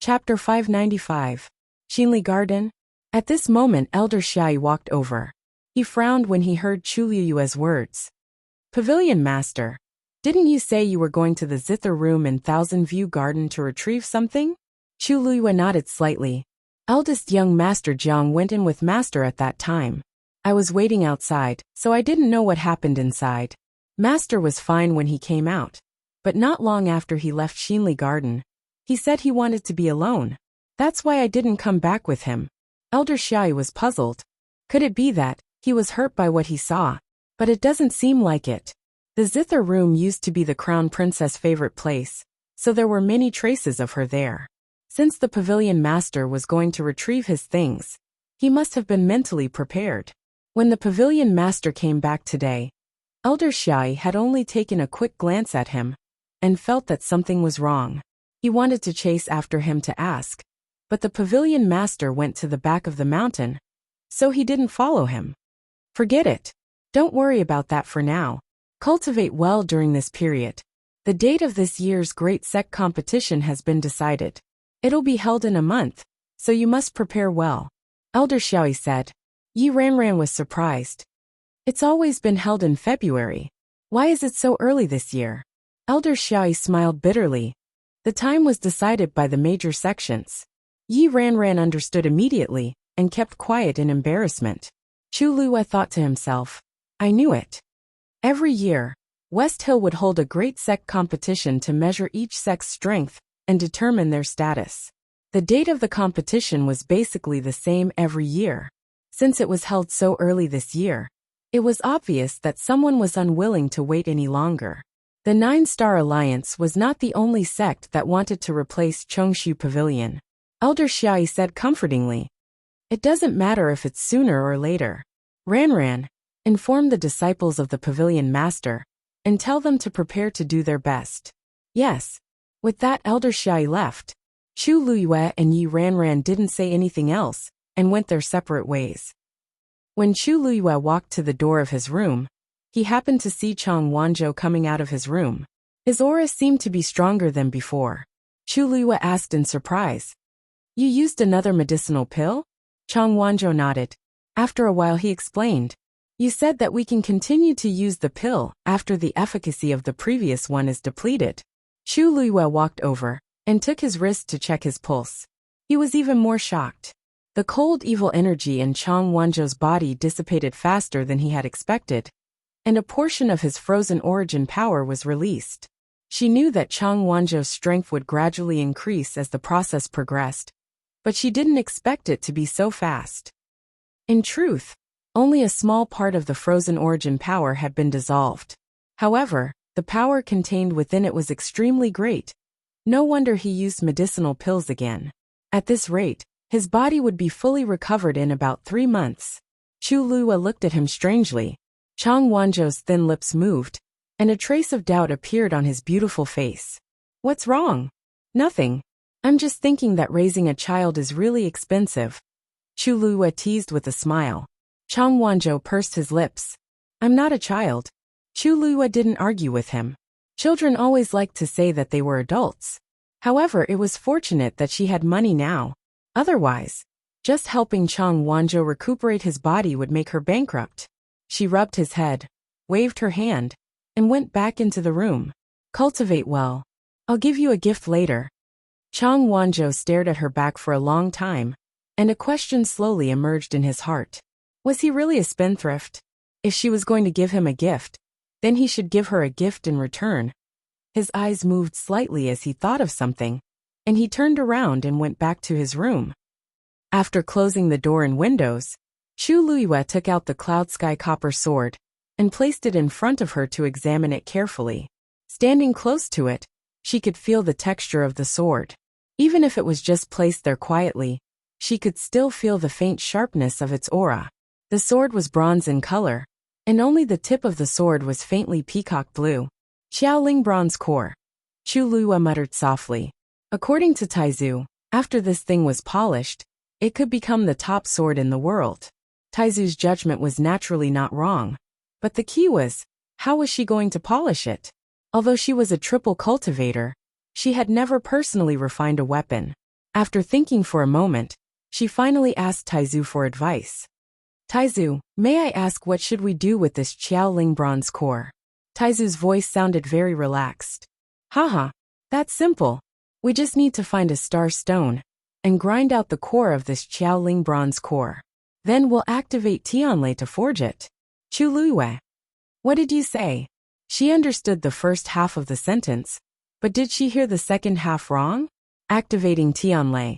Chapter 595. Xinli Garden? At this moment Elder Xiai walked over. He frowned when he heard Chu Liyue's words. Pavilion Master, didn't you say you were going to the Zither Room in Thousand View Garden to retrieve something? Chu Liyue nodded slightly. Eldest young Master Jiang went in with Master at that time. I was waiting outside, so I didn't know what happened inside. Master was fine when he came out. But not long after he left Xinli Garden, he said he wanted to be alone. That's why I didn't come back with him. Elder Xiai was puzzled. Could it be that he was hurt by what he saw? But it doesn't seem like it. The Zither Room used to be the Crown Princess' favorite place, so there were many traces of her there. Since the Pavilion Master was going to retrieve his things, he must have been mentally prepared. When the Pavilion Master came back today, Elder Xiai had only taken a quick glance at him and felt that something was wrong. He wanted to chase after him to ask, but the Pavilion Master went to the back of the mountain, so he didn't follow him. Forget it. Don't worry about that for now. Cultivate well during this period. The date of this year's Great Sect competition has been decided. It'll be held in a month, so you must prepare well. Elder Xiao said. Yi Ranran was surprised. It's always been held in February. Why is it so early this year? Elder Xiao smiled bitterly. The time was decided by the major sections. Yi Ranran understood immediately and kept quiet in embarrassment. Chu Liyue thought to himself, I knew it. Every year, West Hill would hold a great sect competition to measure each sect's strength and determine their status. The date of the competition was basically the same every year. Since it was held so early this year, it was obvious that someone was unwilling to wait any longer. The Nine-Star Alliance was not the only sect that wanted to replace Chongshu Pavilion. Elder Xiai said comfortingly. It doesn't matter if it's sooner or later. Ranran, inform the disciples of the Pavilion Master, and tell them to prepare to do their best. Yes. With that Elder Xiai left. Chu Liyue and Yi Ranran didn't say anything else, and went their separate ways. When Chu Liyue walked to the door of his room, he happened to see Chang Wanzhou coming out of his room. His aura seemed to be stronger than before. Chu Liyue asked in surprise. You used another medicinal pill? Chang Wanzhou nodded. After a while he explained. You said that we can continue to use the pill after the efficacy of the previous one is depleted. Chu Liyue walked over and took his wrist to check his pulse. He was even more shocked. The cold evil energy in Chang Wanzhou's body dissipated faster than he had expected, and a portion of his frozen origin power was released. She knew that Chang Wanzhou's strength would gradually increase as the process progressed, but she didn't expect it to be so fast. In truth, only a small part of the frozen origin power had been dissolved. However, the power contained within it was extremely great. No wonder he used medicinal pills again. At this rate, his body would be fully recovered in about 3 months. Chu Liyue looked at him strangely. Chang Wanzhou's thin lips moved, and a trace of doubt appeared on his beautiful face. What's wrong? Nothing. I'm just thinking that raising a child is really expensive. Chu Liyue teased with a smile. Chang Wanzhou pursed his lips. I'm not a child. Chu Liyue didn't argue with him. Children always liked to say that they were adults. However, it was fortunate that she had money now. Otherwise, just helping Chang Wanzhou recuperate his body would make her bankrupt. She rubbed his head, waved her hand, and went back into the room. Cultivate well. I'll give you a gift later. Chang Wanzhou stared at her back for a long time, and a question slowly emerged in his heart. Was he really a spendthrift? If she was going to give him a gift, then he should give her a gift in return. His eyes moved slightly as he thought of something, and he turned around and went back to his room. After closing the door and windows, Chu Liyue took out the Cloud Sky Copper sword and placed it in front of her to examine it carefully. Standing close to it, she could feel the texture of the sword. Even if it was just placed there quietly, she could still feel the faint sharpness of its aura. The sword was bronze in color, and only the tip of the sword was faintly peacock blue. Xiaoling bronze core. Chu Liyue muttered softly. According to Taizu, after this thing was polished, it could become the top sword in the world. Taizu's judgment was naturally not wrong. But the key was, how was she going to polish it? Although she was a triple cultivator, she had never personally refined a weapon. After thinking for a moment, she finally asked Taizu for advice. Taizu, may I ask what should we do with this Qiaoling bronze core? Taizu's voice sounded very relaxed. Haha, that's simple. We just need to find a star stone and grind out the core of this Qiaoling bronze core. Then we'll activate Tianlei to forge it. Chu Luiyue. What did you say? She understood the first half of the sentence, but did she hear the second half wrong? Activating Tianlei.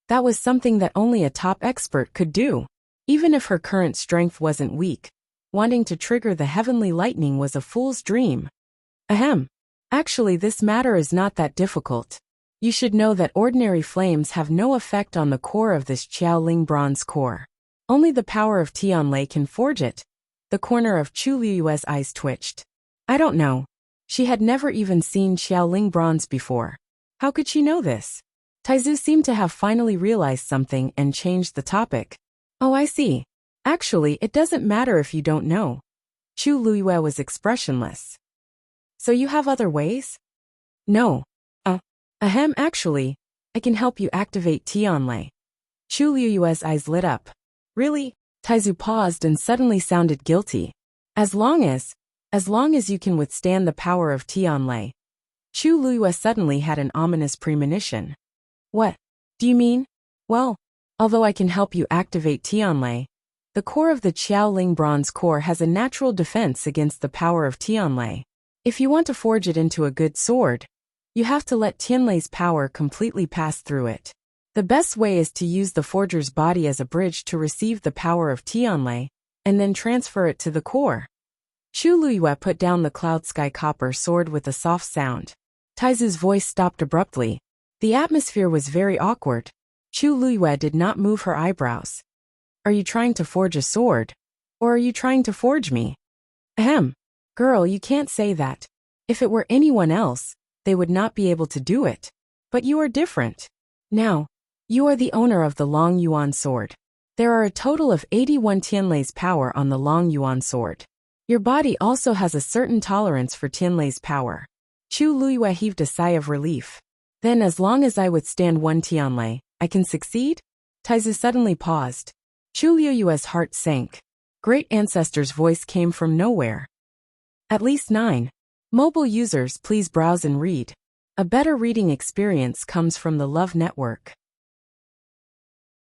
That was something that only a top expert could do. Even if her current strength wasn't weak, wanting to trigger the heavenly lightning was a fool's dream. Ahem. Actually, this matter is not that difficult. You should know that ordinary flames have no effect on the core of this Qiaoling bronze core. Only the power of Tianlei can forge it. The corner of Chu Liyue's eyes twitched. I don't know. She had never even seen Qiaoling bronze before. How could she know this? Taizu seemed to have finally realized something and changed the topic. Oh, I see. Actually, it doesn't matter if you don't know. Chu Liyue was expressionless. So you have other ways? No. Actually, I can help you activate Tianlei. Chu Liyue's eyes lit up. Really? Taizu paused and suddenly sounded guilty. As long as you can withstand the power of Tianlei. Chu Liyue suddenly had an ominous premonition. What do you mean? Well, although I can help you activate Tianlei, the core of the Qiaoling bronze core has a natural defense against the power of Tianlei. If you want to forge it into a good sword, you have to let Tianlei's power completely pass through it. The best way is to use the forger's body as a bridge to receive the power of Tianlei, and then transfer it to the core. Chu Liyue put down the cloud sky copper sword with a soft sound. Taizu's voice stopped abruptly. The atmosphere was very awkward. Chu Liyue did not move her eyebrows. Are you trying to forge a sword? Or are you trying to forge me? Ahem. Girl, you can't say that. If it were anyone else, they would not be able to do it. But you are different. Now, you are the owner of the Long Yuan sword. There are a total of 81 Tianlei's power on the Long Yuan sword. Your body also has a certain tolerance for Tianlei's power. Chu Liyue heaved a sigh of relief. Then as long as I withstand one Tianlei, I can succeed? Taizu suddenly paused. Chu Liyue's heart sank. Great Ancestor's voice came from nowhere. At least 9. Mobile users, please browse and read. A better reading experience comes from the Love Network.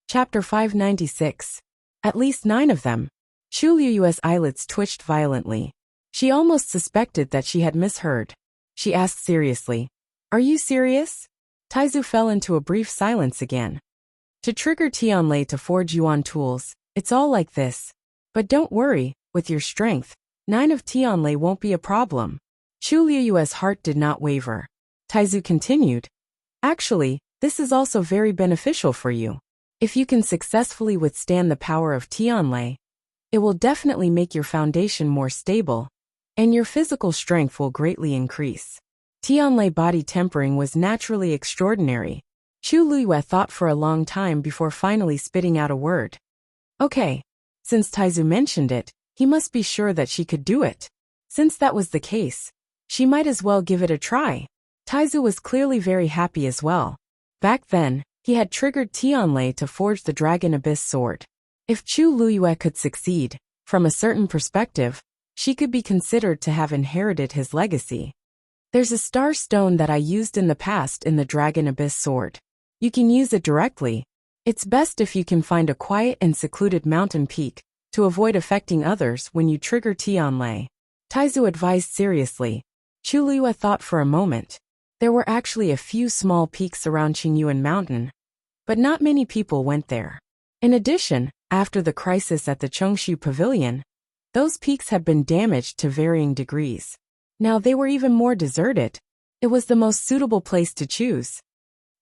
Chapter 596. At least 9 of them. Chu Liyue's eyelids twitched violently. She almost suspected that she had misheard. She asked seriously, "Are you serious?" Taizu fell into a brief silence again. To trigger Tianlei to forge Yuan tools, it's all like this. But don't worry, with your strength, 9 of Tianlei won't be a problem. Chu Liyue's heart did not waver. Taizu continued. Actually, this is also very beneficial for you. If you can successfully withstand the power of Tianlei, it will definitely make your foundation more stable, and your physical strength will greatly increase. Tianlei body tempering was naturally extraordinary. Chu Liyue thought for a long time before finally spitting out a word. Okay. Since Taizu mentioned it, he must be sure that she could do it. Since that was the case, she might as well give it a try. Taizu was clearly very happy as well. Back then, he had triggered Tianlei to forge the Dragon Abyss sword. If Chu Liyue could succeed, from a certain perspective, she could be considered to have inherited his legacy. There's a star stone that I used in the past in the Dragon Abyss sword. You can use it directly. It's best if you can find a quiet and secluded mountain peak, to avoid affecting others when you trigger Tianlei. Taizu advised seriously. Chu Liyue thought for a moment. There were actually a few small peaks around Qingyuan Mountain, but not many people went there. In addition, after the crisis at the Chongshu Pavilion, those peaks had been damaged to varying degrees. Now they were even more deserted. It was the most suitable place to choose.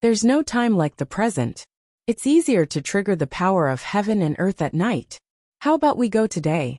There's no time like the present. It's easier to trigger the power of heaven and earth at night. How about we go today?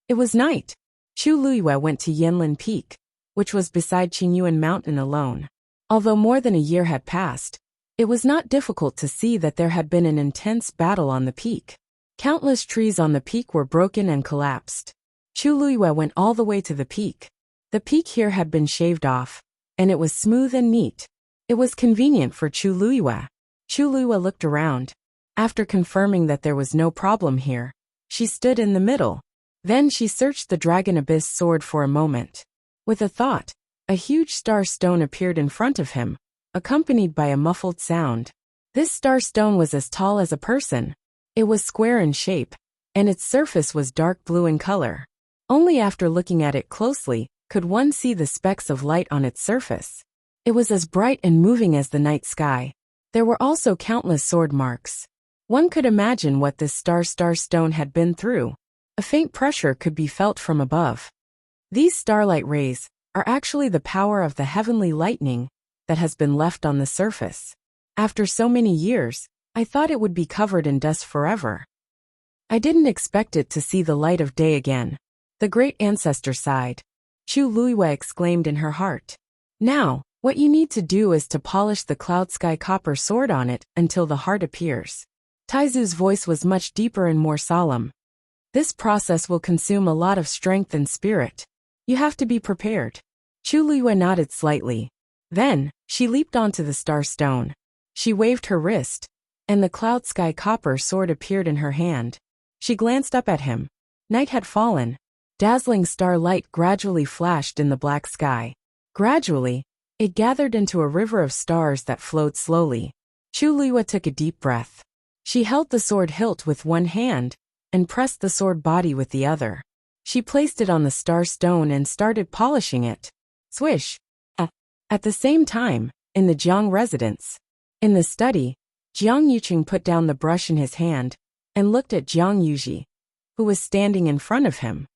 It was night. Chu Liyue went to Yanlin Peak, which was beside Qingyuan Mountain alone. Although more than a year had passed, it was not difficult to see that there had been an intense battle on the peak. Countless trees on the peak were broken and collapsed. Chu Liyue went all the way to the peak. The peak here had been shaved off, and it was smooth and neat. It was convenient for Chu Liyue. Chu Luihua looked around. After confirming that there was no problem here, she stood in the middle. Then she searched the Dragon Abyss sword for a moment. With a thought, a huge star stone appeared in front of him, accompanied by a muffled sound. This star stone was as tall as a person. It was square in shape, and its surface was dark blue in color. Only after looking at it closely could one see the specks of light on its surface. It was as bright and moving as the night sky. There were also countless sword marks. One could imagine what this star stone had been through. A faint pressure could be felt from above. These starlight rays are actually the power of the heavenly lightning that has been left on the surface. After so many years, I thought it would be covered in dust forever. I didn't expect it to see the light of day again. The great ancestor sighed. Chu Luihua exclaimed in her heart. Now, what you need to do is to polish the cloud sky copper sword on it until the heart appears. Taizu's voice was much deeper and more solemn. This process will consume a lot of strength and spirit. You have to be prepared. Chu Luihua nodded slightly. Then, she leaped onto the star stone. She waved her wrist, and the cloud sky copper sword appeared in her hand. She glanced up at him. Night had fallen. Dazzling starlight gradually flashed in the black sky. Gradually, it gathered into a river of stars that flowed slowly. Chu Luihua took a deep breath. She held the sword hilt with one hand and pressed the sword body with the other. She placed it on the star stone and started polishing it. Swish! At the same time, in the Jiang residence. In the study, Jiang Yuqing put down the brush in his hand and looked at Jiang Yuji, who was standing in front of him.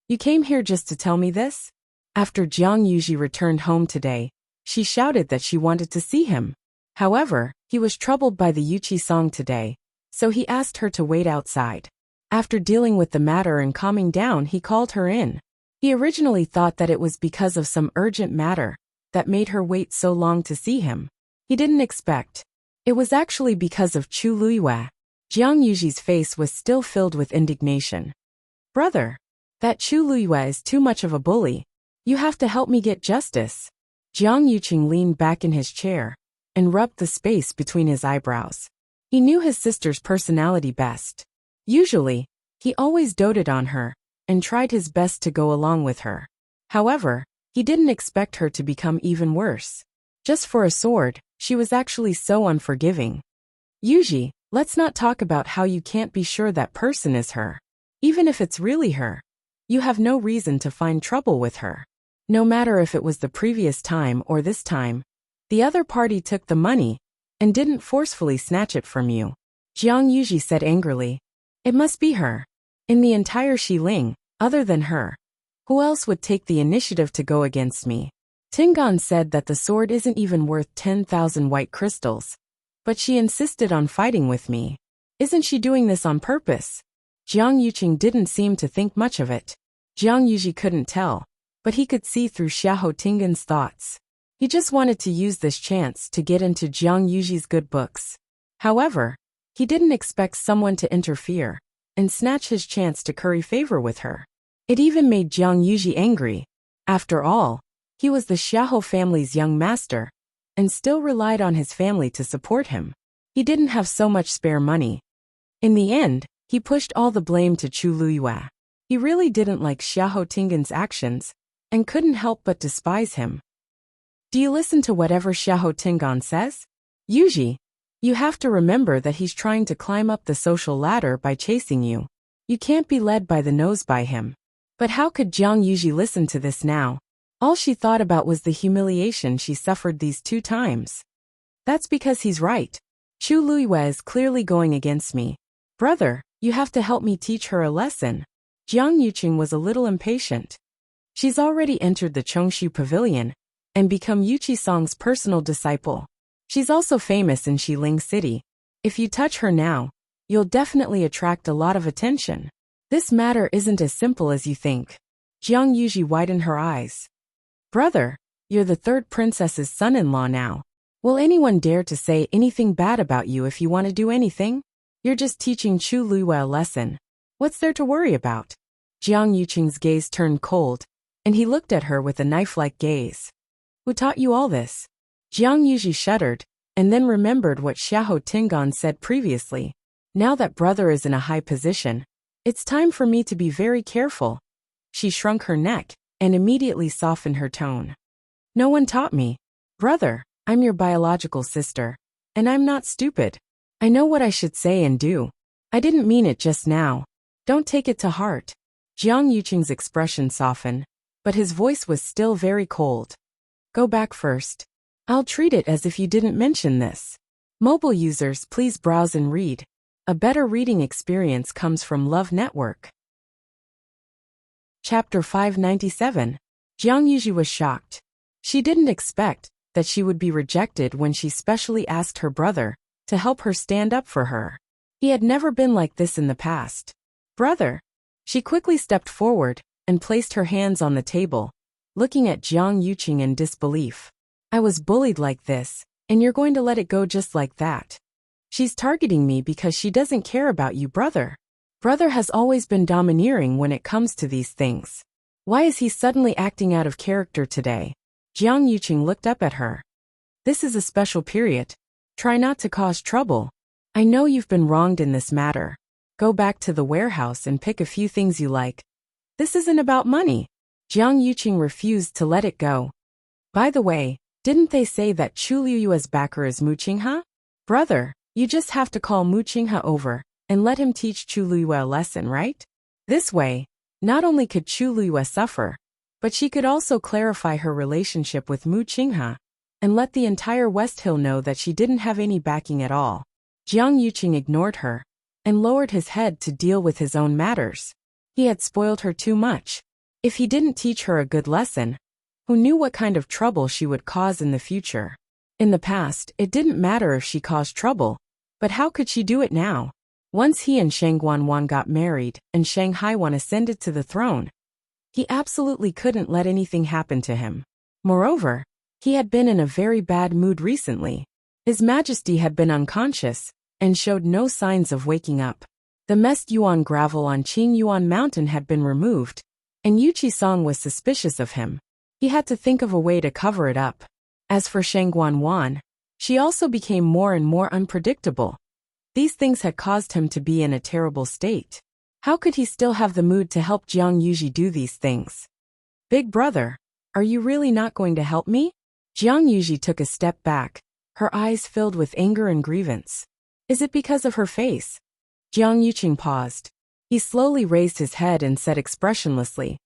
You came here just to tell me this? After Jiang Yuji returned home today, she shouted that she wanted to see him. However, he was troubled by the Yuchi song today, so he asked her to wait outside. After dealing with the matter and calming down, he called her in. He originally thought that it was because of some urgent matter that made her wait so long to see him. He didn't expect. It was actually because of Chu Luihua. Jiang Yuji's face was still filled with indignation. Brother, that Chu Luihua is too much of a bully. You have to help me get justice. Jiang Yuqing leaned back in his chair and rubbed the space between his eyebrows. He knew his sister's personality best. Usually, he always doted on her and tried his best to go along with her. However, he didn't expect her to become even worse. Just for a sword, she was actually so unforgiving. Yuji, let's not talk about how you can't be sure that person is her. Even if it's really her, you have no reason to find trouble with her. No matter if it was the previous time or this time, the other party took the money and didn't forcefully snatch it from you. Jiang Yuji said angrily. It must be her. In the entire Xiling, other than her, who else would take the initiative to go against me? Tingan said that the sword isn't even worth 10,000 white crystals, but she insisted on fighting with me. Isn't she doing this on purpose? Jiang Yuqing didn't seem to think much of it. Jiang Yuji couldn't tell, but he could see through Xiahou Tingan's thoughts. He just wanted to use this chance to get into Jiang Yuji's good books. However, he didn't expect someone to interfere and snatch his chance to curry favor with her. It even made Jiang Yuji angry. After all, he was the Xiahou family's young master, and still relied on his family to support him. He didn't have so much spare money. In the end, he pushed all the blame to Chu Luihua. He really didn't like Xiahou Tingan's actions, and couldn't help but despise him. Do you listen to whatever Xiahou Tingan says? Yuji, you have to remember that he's trying to climb up the social ladder by chasing you. You can't be led by the nose by him. But how could Jiang Yuji listen to this now? All she thought about was the humiliation she suffered these 2 times. That's because he's right. Chu Luihua is clearly going against me. Brother, you have to help me teach her a lesson. Jiang Yuqing was a little impatient. She's already entered the Chongshu Pavilion and become Yuchi Song's personal disciple. She's also famous in Xiling City. If you touch her now, you'll definitely attract a lot of attention. This matter isn't as simple as you think. Jiang Yuji widened her eyes. Brother, you're the 3rd princess's son-in-law now. Will anyone dare to say anything bad about you if you want to do anything? You're just teaching Chu Luihua a lesson. What's there to worry about? Jiang Yuqing's gaze turned cold, and he looked at her with a knife-like gaze. Who taught you all this? Jiang Yuji shuddered. and then remembered what Xiahou Tingan said previously. Now that brother is in a high position, it's time for me to be very careful. She shrunk her neck and immediately softened her tone. No one taught me. Brother, I'm your biological sister, and I'm not stupid. I know what I should say and do. I didn't mean it just now. Don't take it to heart. Jiang Yuqing's expression softened, but his voice was still very cold. Go back first. I'll treat it as if you didn't mention this. Mobile users, please browse and read. A better reading experience comes from Love Network. Chapter 597. Jiang Yuji was shocked. She didn't expect that she would be rejected when she specially asked her brother to help her stand up for her. He had never been like this in the past. Brother. She quickly stepped forward and placed her hands on the table, looking at Jiang Yuqing in disbelief. I was bullied like this, and you're going to let it go just like that. She's targeting me because she doesn't care about you, brother. Brother has always been domineering when it comes to these things. Why is he suddenly acting out of character today? Jiang Yuqing looked up at her. This is a special period. Try not to cause trouble. I know you've been wronged in this matter. Go back to the warehouse and pick a few things you like. This isn't about money. Jiang Yuqing refused to let it go. By the way, didn't they say that Chu Liuyue's backer is Mu Qinghe? Brother, you just have to call Mu Qinghe over and let him teach Chu Liyue a lesson, right? This way, not only could Chu Liyue suffer, but she could also clarify her relationship with Mu Qinghe and let the entire West Hill know that she didn't have any backing at all. Jiang Yuqing ignored her and lowered his head to deal with his own matters. He had spoiled her too much. If he didn't teach her a good lesson, who knew what kind of trouble she would cause in the future? In the past, it didn't matter if she caused trouble, but how could she do it now? Once he and Shang Guanwan got married and Shang Haiwan ascended to the throne, he absolutely couldn't let anything happen to him. Moreover, he had been in a very bad mood recently. His Majesty had been unconscious and showed no signs of waking up. The messed Yuan gravel on Qing Yuan Mountain had been removed, and Yu Qisong was suspicious of him. He had to think of a way to cover it up. As for Shang Guanwan, she also became more and more unpredictable. These things had caused him to be in a terrible state. How could he still have the mood to help Jiang Yuji do these things? Big brother, are you really not going to help me? Jiang Yuji took a step back, her eyes filled with anger and grievance. Is it because of her face? Jiang Yuqing paused. He slowly raised his head and said expressionlessly,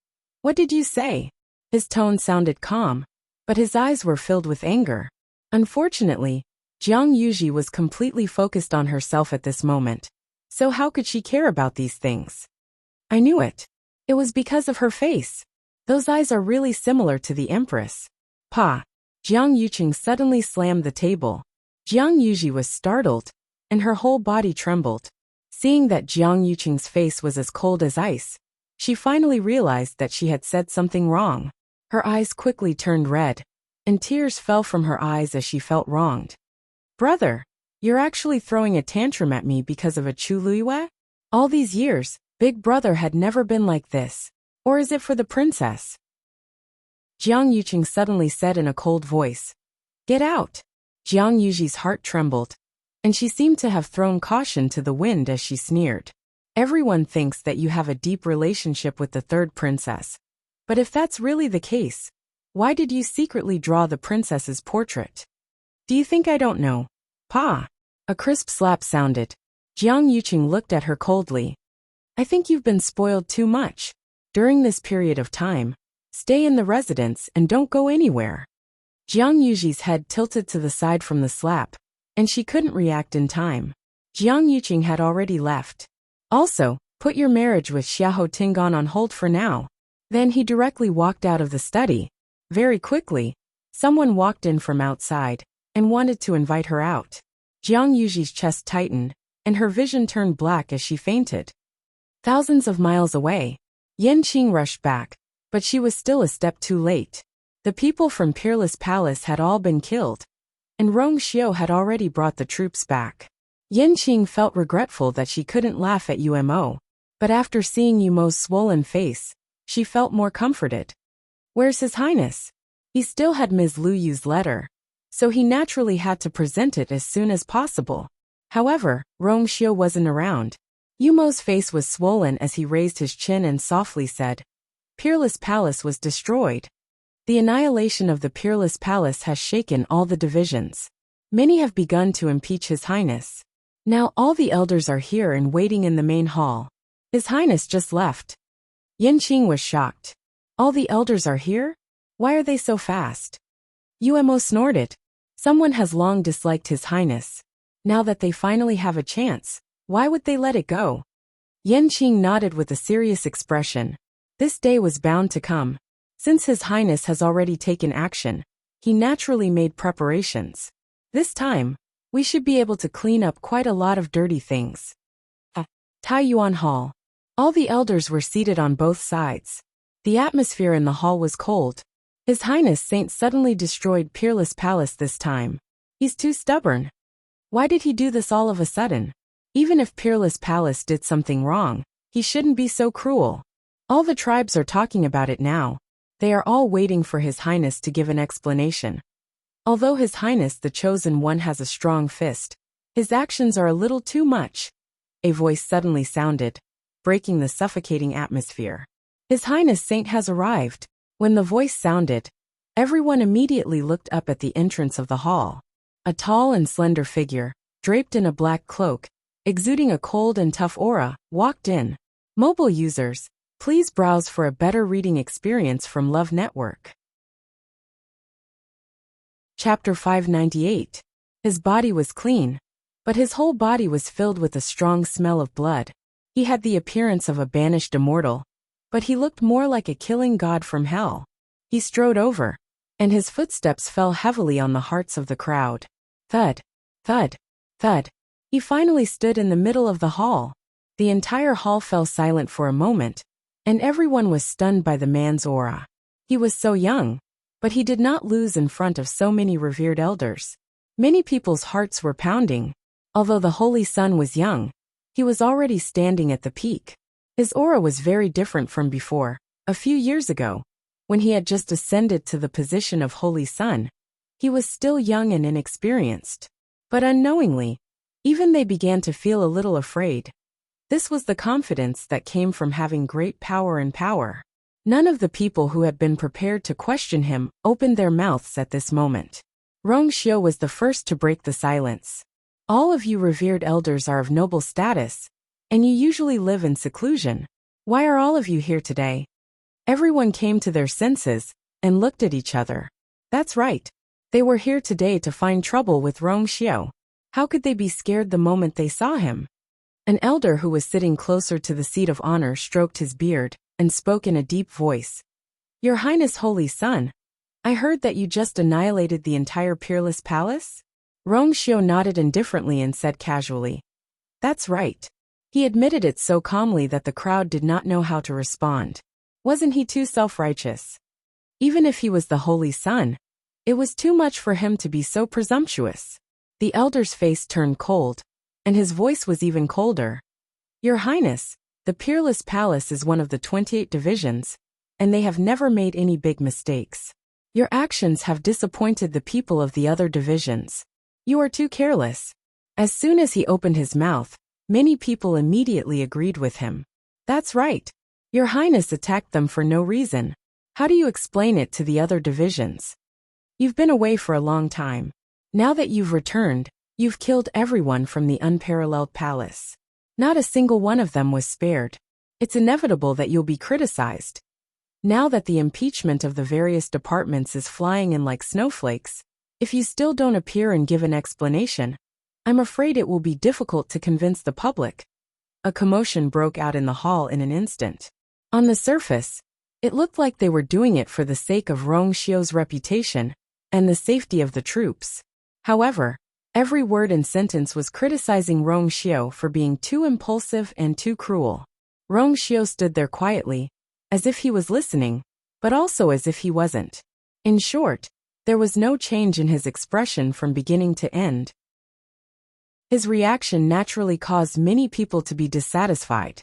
What did you say? His tone sounded calm, but his eyes were filled with anger. Unfortunately, Jiang Yuji was completely focused on herself at this moment. So how could she care about these things? I knew it. It was because of her face. Those eyes are really similar to the Empress. Pa! Jiang Yuqing suddenly slammed the table. Jiang Yuji was startled, and her whole body trembled. Seeing that Jiang Yuqing's face was as cold as ice, she finally realized that she had said something wrong. Her eyes quickly turned red, and tears fell from her eyes as she felt wronged. Brother, you're actually throwing a tantrum at me because of a Chu Liyue? All these years, Big Brother had never been like this. Or is it for the princess? Jiang Yuqing suddenly said in a cold voice. Get out! Jiang Yuji's heart trembled, and she seemed to have thrown caution to the wind as she sneered. Everyone thinks that you have a deep relationship with the third princess. But if that's really the case, why did you secretly draw the princess's portrait? Do you think I don't know? Pa! A crisp slap sounded. Jiang Yuqing looked at her coldly. I think you've been spoiled too much. During this period of time, stay in the residence and don't go anywhere. Jiang Yuji's head tilted to the side from the slap, and she couldn't react in time. Jiang Yuqing had already left. Also, put your marriage with Xiahou Tingan on hold for now. Then he directly walked out of the study. Very quickly, someone walked in from outside and wanted to invite her out. Jiang Yuji's chest tightened, and her vision turned black as she fainted. Thousands of miles away, Yan Qing rushed back, but she was still a step too late. The people from Peerless Palace had all been killed, and Rong Xiu had already brought the troops back. Yan Qing felt regretful that she couldn't laugh at Umo, but after seeing Umo's swollen face, she felt more comforted. Where's His Highness? He still had Ms. Lu Yu's letter, so he naturally had to present it as soon as possible. However, Rongxiu wasn't around. Yumo's face was swollen as he raised his chin and softly said, "Peerless Palace was destroyed. The annihilation of the Peerless Palace has shaken all the divisions. Many have begun to impeach His Highness. Now all the elders are here and waiting in the main hall. His Highness just left." Yanqing was shocked. "All the elders are here? Why are they so fast?" Umo snorted. "Someone has long disliked His Highness. Now that they finally have a chance, why would they let it go?" Yanqing nodded with a serious expression. This day was bound to come. Since His Highness has already taken action, he naturally made preparations. This time, we should be able to clean up quite a lot of dirty things. Taiyuan Hall. All the elders were seated on both sides. The atmosphere in the hall was cold. His Highness Saint suddenly destroyed Peerless Palace this time. He's too stubborn. Why did he do this all of a sudden? Even if Peerless Palace did something wrong, he shouldn't be so cruel. All the tribes are talking about it now. They are all waiting for His Highness to give an explanation. Although His Highness the Chosen One has a strong fist, his actions are a little too much. A voice suddenly sounded, breaking the suffocating atmosphere. His Highness Saint has arrived. When the voice sounded, everyone immediately looked up at the entrance of the hall. A tall and slender figure, draped in a black cloak, exuding a cold and tough aura, walked in. Mobile users, please browse for a better reading experience from Love Network. Chapter 598. His body was clean, but his whole body was filled with a strong smell of blood. He had the appearance of a banished immortal, but he looked more like a killing god from hell. He strode over, and his footsteps fell heavily on the hearts of the crowd. Thud, thud, thud. He finally stood in the middle of the hall. The entire hall fell silent for a moment, and everyone was stunned by the man's aura. He was so young, but he did not lose in front of so many revered elders. Many people's hearts were pounding. Although the Holy Sun was young, he was already standing at the peak. His aura was very different from before. A few years ago, when he had just ascended to the position of Holy Sun, he was still young and inexperienced. But unknowingly, even they began to feel a little afraid. This was the confidence that came from having great power and power. None of the people who had been prepared to question him opened their mouths at this moment. Rongxiu was the first to break the silence. "All of you revered elders are of noble status, and you usually live in seclusion. Why are all of you here today?" Everyone came to their senses and looked at each other. That's right. They were here today to find trouble with Rongxiu. How could they be scared the moment they saw him? An elder who was sitting closer to the seat of honor stroked his beard and spoke in a deep voice. "Your Highness Holy Sun, I heard that you just annihilated the entire Peerless Palace?" Rongxiu nodded indifferently and said casually, "That's right." He admitted it so calmly that the crowd did not know how to respond. Wasn't he too self-righteous? Even if he was the Holy Sun, it was too much for him to be so presumptuous. The elder's face turned cold, and his voice was even colder. "Your Highness, the Peerless Palace is one of the 28 divisions, and they have never made any big mistakes. Your actions have disappointed the people of the other divisions. You are too careless." As soon as he opened his mouth, many people immediately agreed with him. "That's right. Your Highness attacked them for no reason. How do you explain it to the other divisions? You've been away for a long time. Now that you've returned, you've killed everyone from the unparalleled palace. Not a single one of them was spared. It's inevitable that you'll be criticized. Now that the impeachment of the various departments is flying in like snowflakes, if you still don't appear and give an explanation, I'm afraid it will be difficult to convince the public." A commotion broke out in the hall in an instant. On the surface, it looked like they were doing it for the sake of Rongxiu's reputation and the safety of the troops. However, every word and sentence was criticizing Rongxiu for being too impulsive and too cruel. Rongxiu stood there quietly, as if he was listening, but also as if he wasn't. In short, there was no change in his expression from beginning to end. His reaction naturally caused many people to be dissatisfied.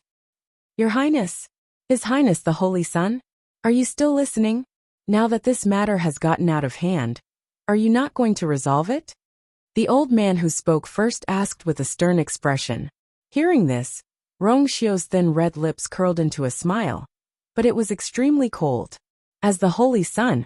"Your Highness, His Highness the Holy Sun, are you still listening? Now that this matter has gotten out of hand, Are you not going to resolve it? The old man who spoke first asked with a stern expression. Hearing this, Rong Xiu's thin red lips curled into a smile, but it was extremely cold. As the Holy Sun,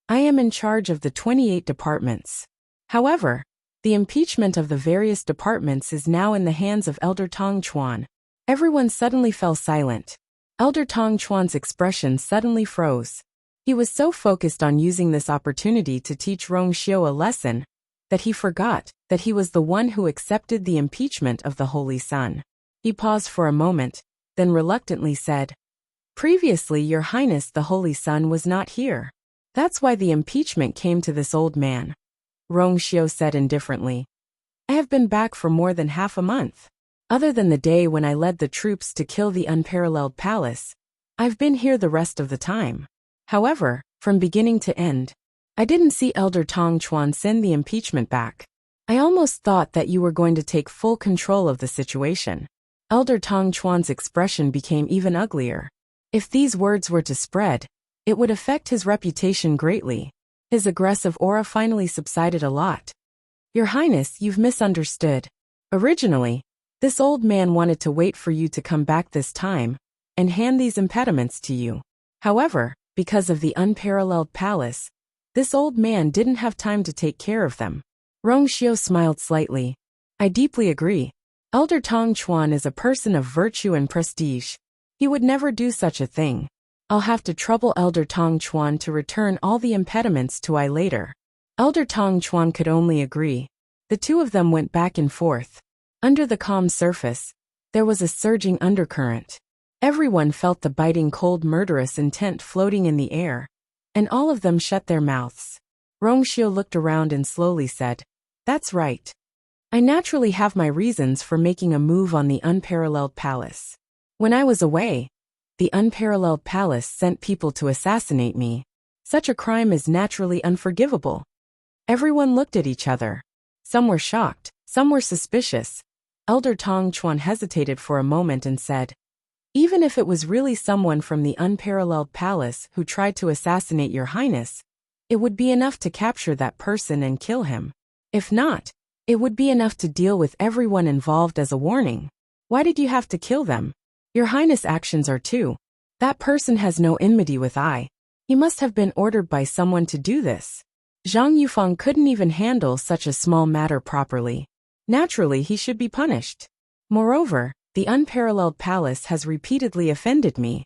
I am in charge of the 28 departments. However, the impeachment of the various departments is now in the hands of Elder Tong Chuan. Everyone suddenly fell silent. Elder Tong Chuan's expression suddenly froze. He was so focused on using this opportunity to teach Rong Xiu a lesson that he forgot that he was the one who accepted the impeachment of the Holy Sun. He paused for a moment, then reluctantly said, "Previously, Your Highness the Holy Sun was not here. That's why the impeachment came to this old man." Rong Xiu said indifferently, "I have been back for more than half a month. Other than the day when I led the troops to kill the unparalleled palace, I've been here the rest of the time. However, from beginning to end, I didn't see Elder Tong Chuan send the impeachment back. I almost thought that you were going to take full control of the situation." Elder Tong Chuan's expression became even uglier. If these words were to spread, it would affect his reputation greatly. His aggressive aura finally subsided a lot. "Your Highness, you've misunderstood. Originally, this old man wanted to wait for you to come back this time and hand these impediments to you. However, because of the unparalleled palace, this old man didn't have time to take care of them." Rong Xiu smiled slightly. "I deeply agree. Elder Tong Chuan is a person of virtue and prestige. He would never do such a thing. I'll have to trouble Elder Tong Chuan to return all the impediments to I later." Elder Tong Chuan could only agree. The two of them went back and forth. Under the calm surface, there was a surging undercurrent. Everyone felt the biting cold murderous intent floating in the air, and all of them shut their mouths. Rong Xiu looked around and slowly said, "That's right. I naturally have my reasons for making a move on the unparalleled palace. When I was away, the unparalleled palace sent people to assassinate me. Such a crime is naturally unforgivable." Everyone looked at each other. Some were shocked, some were suspicious. Elder Tong Chuan hesitated for a moment and said, "Even if it was really someone from the unparalleled palace who tried to assassinate Your Highness, it would be enough to capture that person and kill him. If not, it would be enough to deal with everyone involved as a warning. Why did you have to kill them? Your Highness' actions are too. That person has no enmity with I. He must have been ordered by someone to do this. Zhang Yufeng couldn't even handle such a small matter properly. Naturally, he should be punished. Moreover, the unparalleled palace has repeatedly offended me.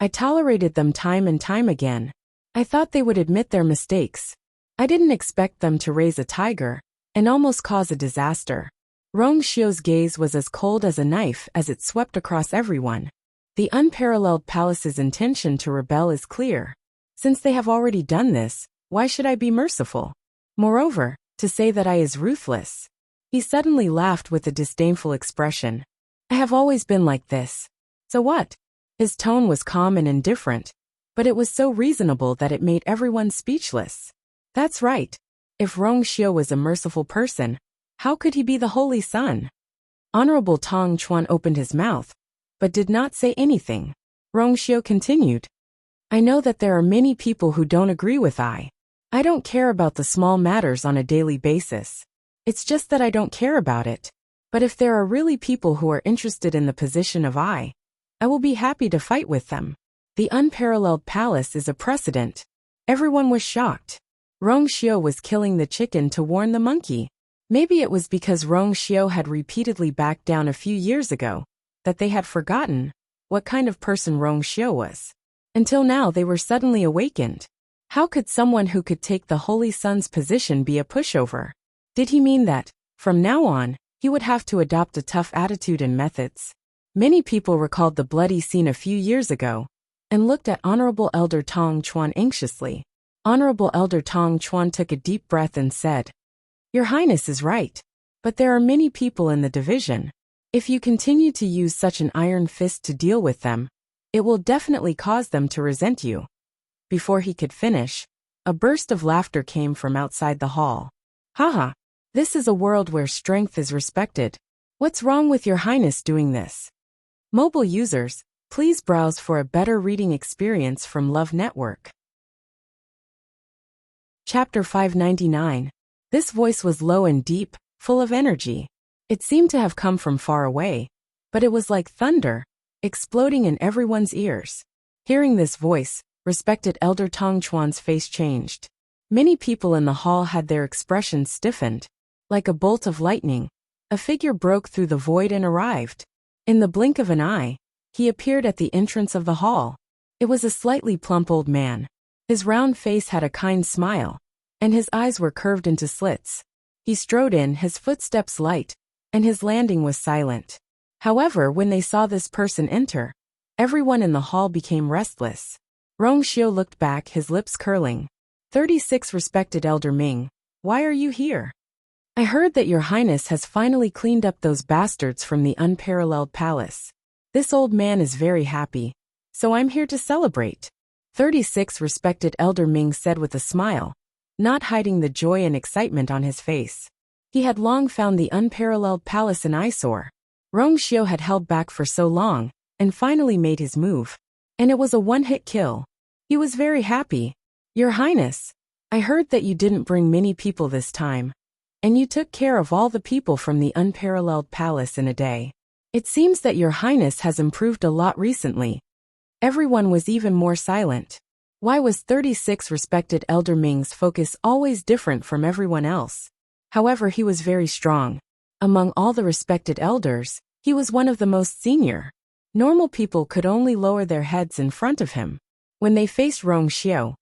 I tolerated them time and time again. I thought they would admit their mistakes. I didn't expect them to raise a tiger and almost cause a disaster." Rong Xiu's gaze was as cold as a knife as it swept across everyone. The unparalleled palace's intention to rebel is clear. Since they have already done this, why should I be merciful? Moreover, to say that I is ruthless. He suddenly laughed with a disdainful expression. "I have always been like this. So what?" His tone was calm and indifferent, but it was so reasonable that it made everyone speechless. That's right. If Rong Xiu was a merciful person, how could he be the Holy Sun? Honorable Tong Chuan opened his mouth, but did not say anything. Rong Xiu continued, "I know that there are many people who don't agree with I. I don't care about the small matters on a daily basis. It's just that I don't care about it. But if there are really people who are interested in the position of I will be happy to fight with them. The unparalleled palace is a precedent." Everyone was shocked. Rong Xiu was killing the chicken to warn the monkey. Maybe it was because Rong Xiu had repeatedly backed down a few years ago that they had forgotten what kind of person Rong Xiu was. Until now they were suddenly awakened. How could someone who could take the Holy Sun's position be a pushover? Did he mean that, from now on, he would have to adopt a tough attitude and methods? Many people recalled the bloody scene a few years ago and looked at Honorable Elder Tong Chuan anxiously. Honorable Elder Tong Chuan took a deep breath and said, "Your Highness is right. But there are many people in the division. If you continue to use such an iron fist to deal with them, it will definitely cause them to resent you." Before he could finish, a burst of laughter came from outside the hall. "Haha, this is a world where strength is respected. What's wrong with Your Highness doing this?" Mobile users, please browse for a better reading experience from Love Network. Chapter 599. This voice was low and deep, full of energy. It seemed to have come from far away, but it was like thunder, exploding in everyone's ears. Hearing this voice, respected Elder Tong Chuan's face changed. Many people in the hall had their expressions stiffened. Like a bolt of lightning, a figure broke through the void and arrived. In the blink of an eye, he appeared at the entrance of the hall. It was a slightly plump old man. His round face had a kind smile, and his eyes were curved into slits. He strode in, his footsteps light, and his landing was silent. However, when they saw this person enter, everyone in the hall became restless. Rong Xiu looked back, his lips curling. 36 Respected Elder Ming, why are you here? I heard that your highness has finally cleaned up those bastards from the unparalleled palace. This old man is very happy, so I'm here to celebrate. 36 Respected Elder Ming said with a smile, not hiding the joy and excitement on his face. He had long found the unparalleled palace an eyesore. Rong Xiu had held back for so long, and finally made his move. And it was a one-hit kill. He was very happy. Your Highness, I heard that you didn't bring many people this time, and you took care of all the people from the unparalleled palace in a day. It seems that your Highness has improved a lot recently. Everyone was even more silent. Why was 36 Respected Elder Ming's focus always different from everyone else? However, he was very strong. Among all the respected elders, he was one of the most senior. Normal people could only lower their heads in front of him. When they faced Rong Xiu,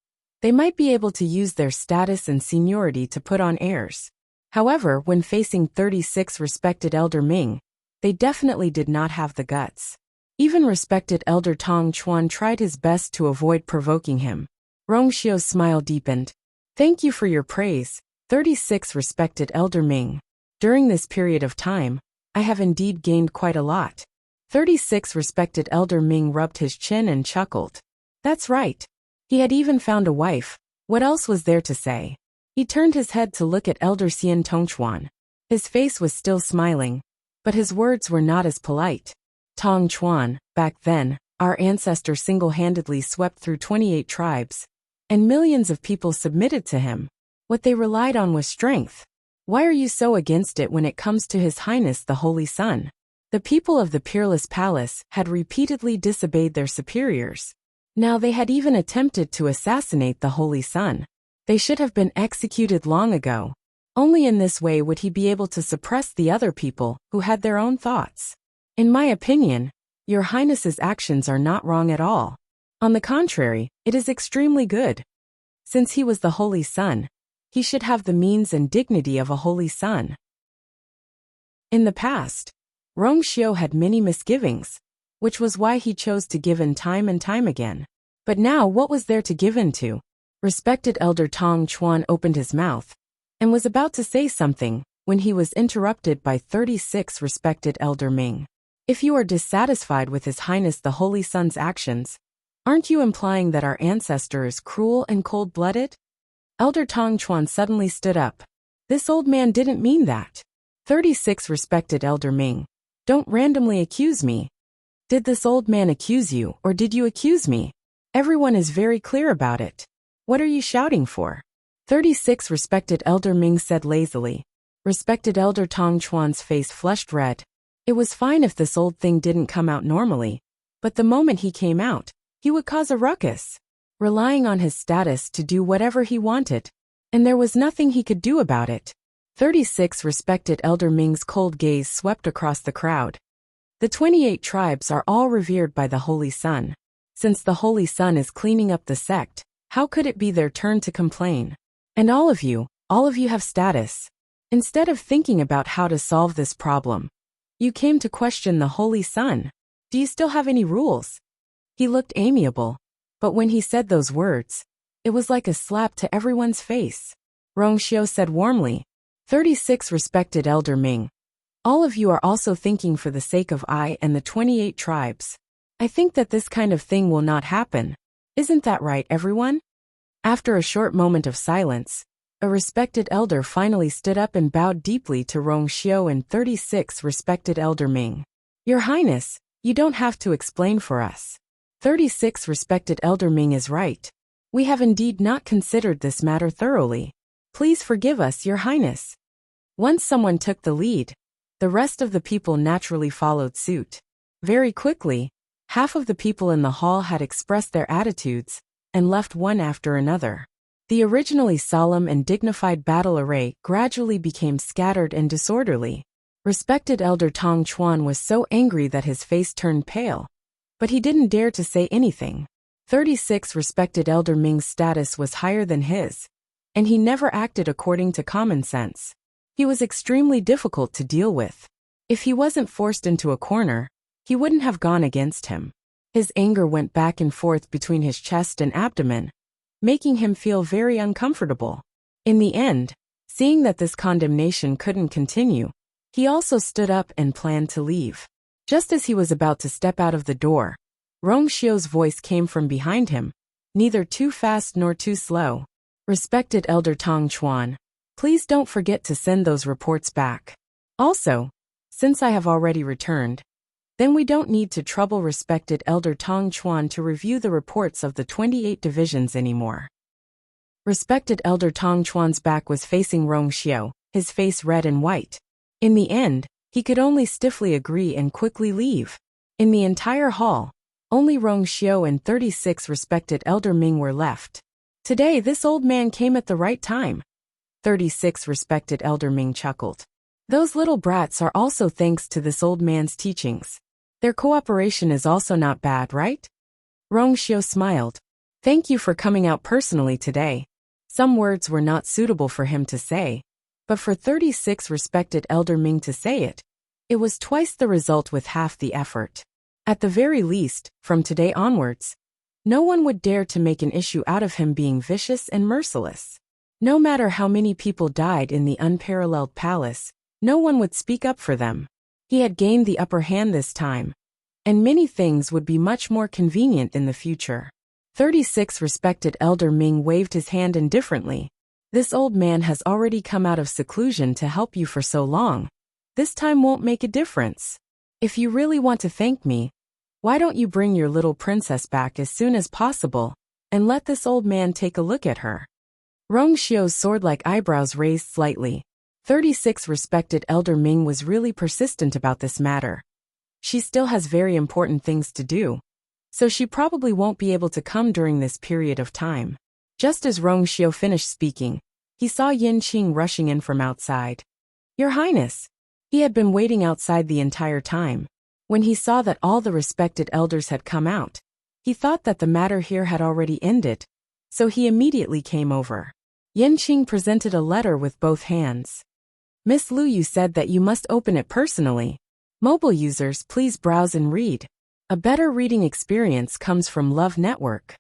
they might be able to use their status and seniority to put on airs. However, when facing 36 Respected Elder Ming, they definitely did not have the guts. Even respected Elder Tong Chuan tried his best to avoid provoking him. Rong Xiu's smile deepened. Thank you for your praise, 36 Respected Elder Ming. During this period of time, I have indeed gained quite a lot. 36 Respected Elder Ming rubbed his chin and chuckled. That's right. He had even found a wife. What else was there to say? He turned his head to look at Elder Xian Tongchuan. His face was still smiling, but his words were not as polite. Tong Chuan, back then, our ancestor single-handedly swept through 28 tribes, and millions of people submitted to him. What they relied on was strength. Why are you so against it when it comes to His Highness the Holy Sun? The people of the Peerless Palace had repeatedly disobeyed their superiors. Now they had even attempted to assassinate the Holy Sun. They should have been executed long ago. Only in this way would he be able to suppress the other people who had their own thoughts. In my opinion, your Highness's actions are not wrong at all. On the contrary, it is extremely good. Since he was the Holy Sun, he should have the means and dignity of a Holy Sun. In the past, Rong Xiu had many misgivings, which was why he chose to give in time and time again. But now what was there to give in to? Respected Elder Tong Chuan opened his mouth, and was about to say something, when he was interrupted by 36 Respected Elder Ming. If you are dissatisfied with His Highness the Holy Sun's actions, aren't you implying that our ancestor is cruel and cold-blooded? Elder Tong Chuan suddenly stood up. This old man didn't mean that. 36 Respected Elder Ming, don't randomly accuse me. Did this old man accuse you, or did you accuse me? Everyone is very clear about it. What are you shouting for? 36 Respected Elder Ming said lazily. Respected Elder Tong Chuan's face flushed red. It was fine if this old thing didn't come out normally, but the moment he came out, he would cause a ruckus, relying on his status to do whatever he wanted, and there was nothing he could do about it. 36 Respected Elder Ming's cold gaze swept across the crowd. The 28 tribes are all revered by the Holy Sun. Since the Holy Sun is cleaning up the sect, how could it be their turn to complain? And all of you have status. Instead of thinking about how to solve this problem, you came to question the Holy Sun. Do you still have any rules? He looked amiable, but when he said those words, it was like a slap to everyone's face. Rong Xiu said warmly, 36 Respected Elder Ming, all of you are also thinking for the sake of I and the 28 tribes. I think that this kind of thing will not happen. Isn't that right, everyone? After a short moment of silence, a respected elder finally stood up and bowed deeply to Rong Xiu and 36 Respected Elder Ming. Your Highness, you don't have to explain for us. 36 Respected Elder Ming is right. We have indeed not considered this matter thoroughly. Please forgive us, Your Highness. Once someone took the lead, the rest of the people naturally followed suit. Very quickly, half of the people in the hall had expressed their attitudes and left one after another. The originally solemn and dignified battle array gradually became scattered and disorderly. Respected Elder Tong Chuan was so angry that his face turned pale, but he didn't dare to say anything. 36 Respected Elder Ming's status was higher than his, and he never acted according to common sense. He was extremely difficult to deal with. If he wasn't forced into a corner, he wouldn't have gone against him. His anger went back and forth between his chest and abdomen, making him feel very uncomfortable. In the end, seeing that this condemnation couldn't continue, he also stood up and planned to leave. Just as he was about to step out of the door, Rong Xiu's voice came from behind him, neither too fast nor too slow. Respected Elder Tong Chuan, please don't forget to send those reports back. Also, since I have already returned, then we don't need to trouble Respected Elder Tong Chuan to review the reports of the 28 divisions anymore. Respected Elder Tong Chuan's back was facing Rong Xiu, his face red and white. In the end, he could only stiffly agree and quickly leave. In the entire hall, only Rong Xiu and 36 Respected Elder Ming were left. Today this old man came at the right time. 36 Respected Elder Ming chuckled. Those little brats are also thanks to this old man's teachings. Their cooperation is also not bad, right? Rong Xiu smiled. Thank you for coming out personally today. Some words were not suitable for him to say, but for 36 Respected Elder Ming to say it, it was twice the result with half the effort. At the very least, from today onwards, no one would dare to make an issue out of him being vicious and merciless. No matter how many people died in the unparalleled palace, no one would speak up for them. He had gained the upper hand this time, and many things would be much more convenient in the future. 36 Respected Elder Ming waved his hand indifferently. This old man has already come out of seclusion to help you for so long. This time won't make a difference. If you really want to thank me, why don't you bring your little princess back as soon as possible, and let this old man take a look at her? Rong Xiu's sword-like eyebrows raised slightly. 36 Respected Elder Ming was really persistent about this matter. She still has very important things to do, so she probably won't be able to come during this period of time. Just as Rong Xiu finished speaking, he saw Yin Qing rushing in from outside. Your Highness! He had been waiting outside the entire time. When he saw that all the respected elders had come out, he thought that the matter here had already ended, so he immediately came over. Yin Qing presented a letter with both hands. Miss Lu, you said that you must open it personally. Mobile users, please browse and read. A better reading experience comes from Love Network.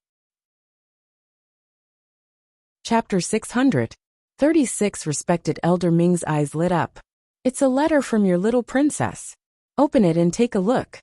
Chapter 600. 36 Respected Elder Ming's eyes lit up. It's a letter from your little princess. Open it and take a look.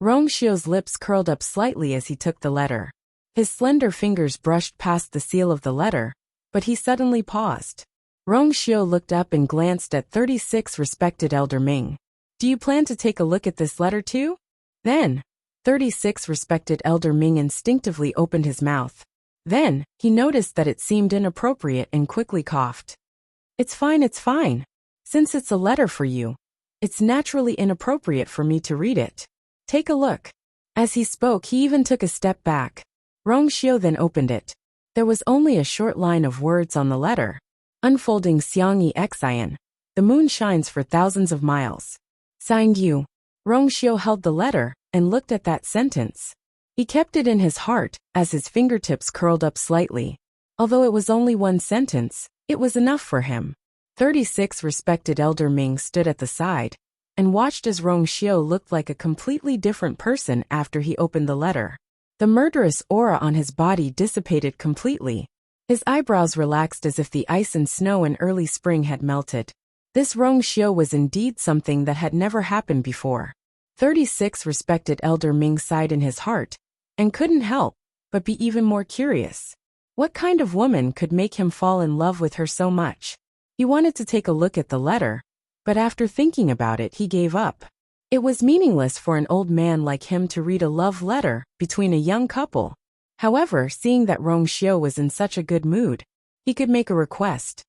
Rong Xiu's lips curled up slightly as he took the letter. His slender fingers brushed past the seal of the letter, but he suddenly paused. Rong Xiu looked up and glanced at 36 Respected Elder Ming. Do you plan to take a look at this letter too? Then, 36 Respected Elder Ming instinctively opened his mouth. Then, he noticed that it seemed inappropriate and quickly coughed. It's fine. Since it's a letter for you, it's naturally inappropriate for me to read it. Take a look. As he spoke, he even took a step back. Rong Xiu then opened it. There was only a short line of words on the letter. Unfolding Xiangyi Xian. The moon shines for thousands of miles. Signed you. Rong Xiu held the letter and looked at that sentence. He kept it in his heart as his fingertips curled up slightly. Although it was only one sentence, it was enough for him. 36 Respected Elder Ming stood at the side and watched as Rong Xiu looked like a completely different person after he opened the letter. The murderous aura on his body dissipated completely. His eyebrows relaxed as if the ice and snow in early spring had melted. This Rong Xiu was indeed something that had never happened before. 36 Respected Elder Ming sighed in his heart and couldn't help but be even more curious. What kind of woman could make him fall in love with her so much? He wanted to take a look at the letter, but after thinking about it, he gave up. It was meaningless for an old man like him to read a love letter between a young couple. However, seeing that Rong Xiu was in such a good mood, he could make a request.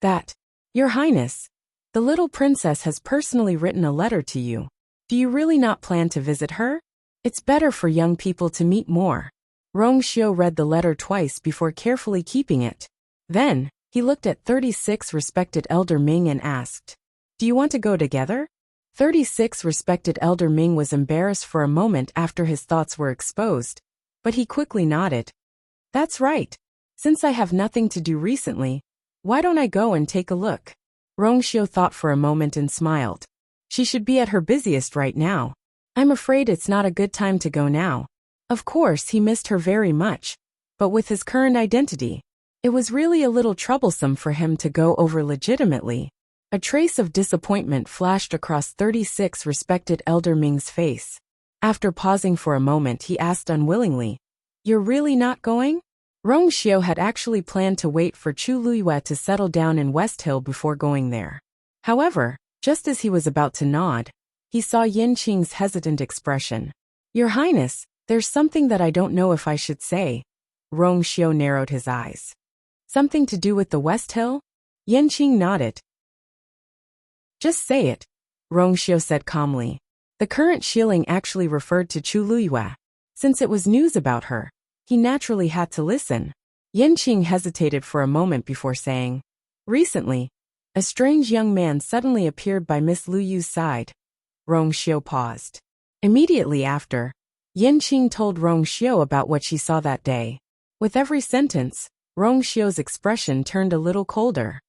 That, Your Highness, the little princess has personally written a letter to you. Do you really not plan to visit her? It's better for young people to meet more. Rong Xiu read the letter twice before carefully keeping it. Then, he looked at 36 respected Elder Ming and asked, Do you want to go together? 36 respected Elder Ming was embarrassed for a moment after his thoughts were exposed, but he quickly nodded. That's right. Since I have nothing to do recently, why don't I go and take a look? Rong Xiu thought for a moment and smiled. She should be at her busiest right now. I'm afraid it's not a good time to go now. Of course, he missed her very much, but with his current identity, it was really a little troublesome for him to go over legitimately. A trace of disappointment flashed across 36 respected Elder Ming's face. After pausing for a moment, he asked unwillingly, You're really not going? Rong Xiu had actually planned to wait for Chu Luiyue to settle down in West Hill before going there. However, just as he was about to nod, he saw Yin Qing's hesitant expression. Your Highness, there's something that I don't know if I should say. Rong Xiu narrowed his eyes. Something to do with the West Hill? Yin Qing nodded. Just say it, Rong Xiu said calmly. The current shilling actually referred to Chu Luiyue. Since it was news about her, he naturally had to listen. Yin Qing hesitated for a moment before saying, Recently, a strange young man suddenly appeared by Miss Lu Yu's side. Rong Xiu paused. Immediately after, Yin Qing told Rong Xiu about what she saw that day. With every sentence, Rong Xiu's expression turned a little colder.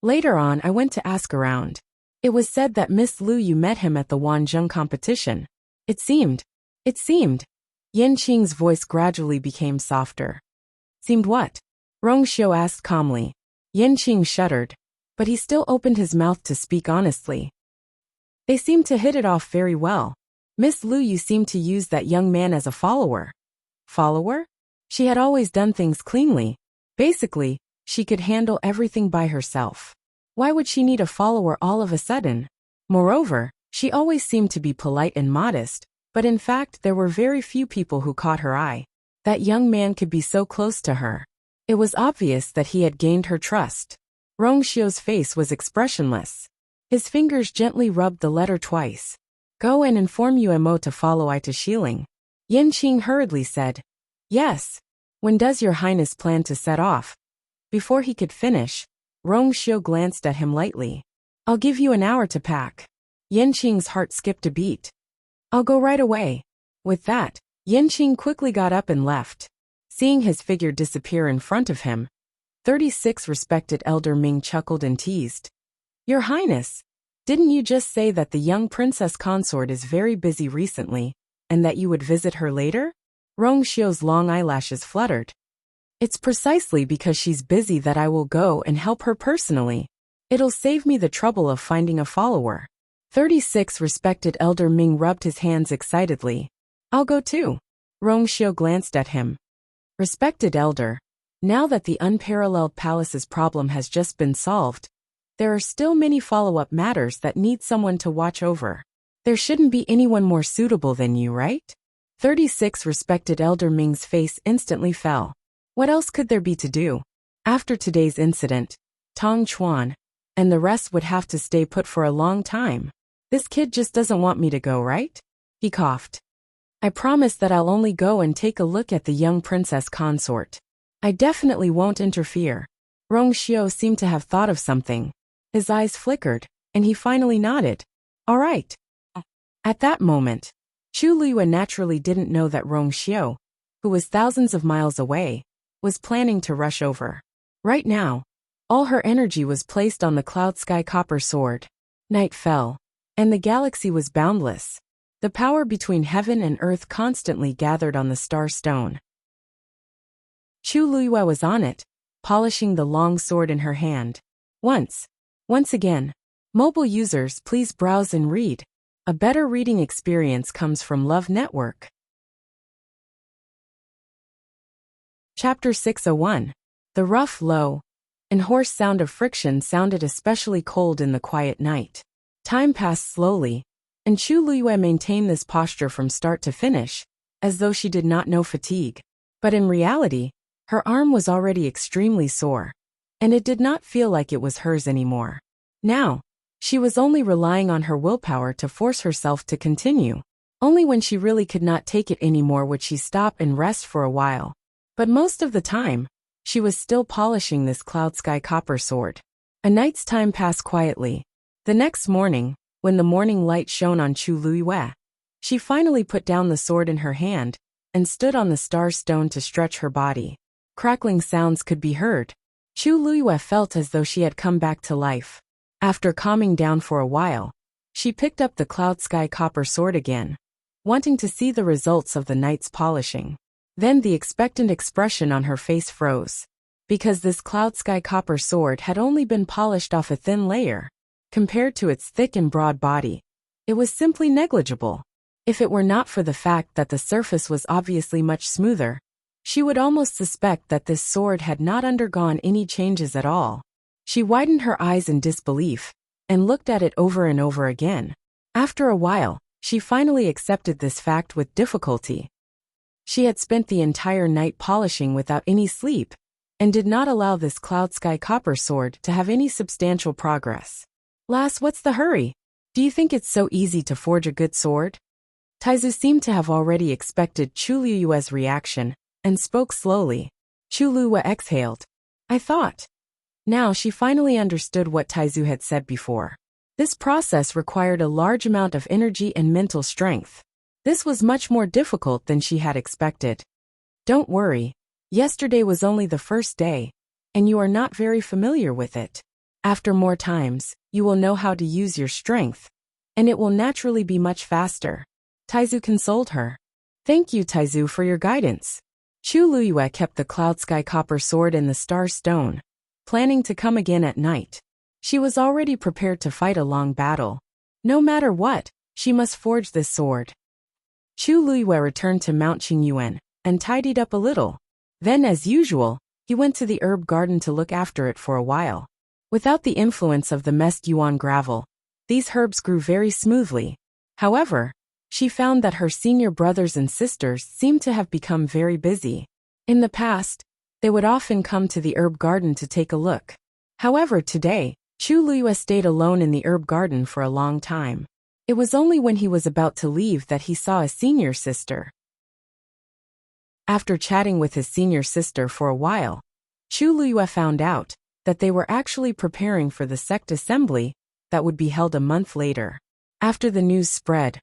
Later on, I went to ask around. It was said that Miss Lu Yu met him at the Wanzhong competition. It seemed. Yin Qing's voice gradually became softer. Seemed what? Rong Xiu asked calmly. Yin Qing shuddered, but he still opened his mouth to speak honestly. They seemed to hit it off very well. Miss Lu Yu seemed to use that young man as a follower. Follower? She had always done things cleanly. Basically, she could handle everything by herself. Why would she need a follower all of a sudden? Moreover, she always seemed to be polite and modest, but in fact there were very few people who caught her eye. That young man could be so close to her. It was obvious that he had gained her trust. Rong Xiu's face was expressionless. His fingers gently rubbed the letter twice. Go and inform Yuemo to follow I to Xiling. Yin Qing hurriedly said. Yes. When does your highness plan to set off? Before he could finish, Rong Xiu glanced at him lightly. I'll give you an hour to pack. Yin Qing's heart skipped a beat. I'll go right away. With that, Yin Qing quickly got up and left. Seeing his figure disappear in front of him, 36 respected Elder Ming chuckled and teased. Your Highness, didn't you just say that the young princess consort is very busy recently, and that you would visit her later? Rong Xiu's long eyelashes fluttered. It's precisely because she's busy that I will go and help her personally. It'll save me the trouble of finding a follower. 36 respected Elder Ming rubbed his hands excitedly. I'll go too. Rong Xiu glanced at him. Respected Elder, now that the unparalleled palace's problem has just been solved, there are still many follow-up matters that need someone to watch over. There shouldn't be anyone more suitable than you, right? 36 respected Elder Ming's face instantly fell. What else could there be to do? After today's incident, Tong Chuan and the rest would have to stay put for a long time. This kid just doesn't want me to go, right? He coughed. I promise that I'll only go and take a look at the young princess consort. I definitely won't interfere. Rong Xiu seemed to have thought of something. His eyes flickered, and he finally nodded. All right. At that moment, Chu Luiyue naturally didn't know that Rong Xiu, who was thousands of miles away, was planning to rush over. Right now, all her energy was placed on the cloud sky copper sword. Night fell, and the galaxy was boundless. The power between heaven and earth constantly gathered on the star stone. Chu Luiyue was on it, polishing the long sword in her hand. Once again, mobile users, please browse and read. A better reading experience comes from Love Network. Chapter 601. The rough, low, and hoarse sound of friction sounded especially cold in the quiet night. Time passed slowly, and Chu Luiyue maintained this posture from start to finish, as though she did not know fatigue. But in reality, her arm was already extremely sore, and it did not feel like it was hers anymore. Now, she was only relying on her willpower to force herself to continue. Only when she really could not take it anymore would she stop and rest for a while. But most of the time, she was still polishing this cloud sky copper sword. A night's time passed quietly. The next morning, when the morning light shone on Chu Luiyue, she finally put down the sword in her hand and stood on the star stone to stretch her body. Crackling sounds could be heard. Chu Luiyue felt as though she had come back to life. After calming down for a while, she picked up the cloud sky copper sword again, wanting to see the results of the night's polishing. Then the expectant expression on her face froze. Because this cloud sky copper sword had only been polished off a thin layer. Compared to its thick and broad body, it was simply negligible. If it were not for the fact that the surface was obviously much smoother, she would almost suspect that this sword had not undergone any changes at all. She widened her eyes in disbelief and looked at it over and over again. After a while, she finally accepted this fact with difficulty. She had spent the entire night polishing without any sleep and did not allow this cloud sky copper sword to have any substantial progress. Lass, what's the hurry? Do you think it's so easy to forge a good sword? Taizu seemed to have already expected Chu Luiyue's reaction and spoke slowly. Chu Luiyue exhaled. I thought. Now she finally understood what Taizu had said before. This process required a large amount of energy and mental strength. This was much more difficult than she had expected. Don't worry. Yesterday was only the first day, and you are not very familiar with it. After more times, you will know how to use your strength, and it will naturally be much faster. Taizu consoled her. Thank you, Taizu, for your guidance. Chu Luiyue kept the cloud sky copper sword in the star stone, planning to come again at night. She was already prepared to fight a long battle. No matter what, she must forge this sword. Chu Luiyue returned to Mount Qingyuan and tidied up a little. Then, as usual, he went to the herb garden to look after it for a while. Without the influence of the mest yuan gravel, these herbs grew very smoothly. However, she found that her senior brothers and sisters seemed to have become very busy. In the past, they would often come to the herb garden to take a look. However, today, Chu Luiyue stayed alone in the herb garden for a long time. It was only when he was about to leave that he saw a senior sister. After chatting with his senior sister for a while, Chu Luiyue found out that they were actually preparing for the sect assembly that would be held a month later. After the news spread,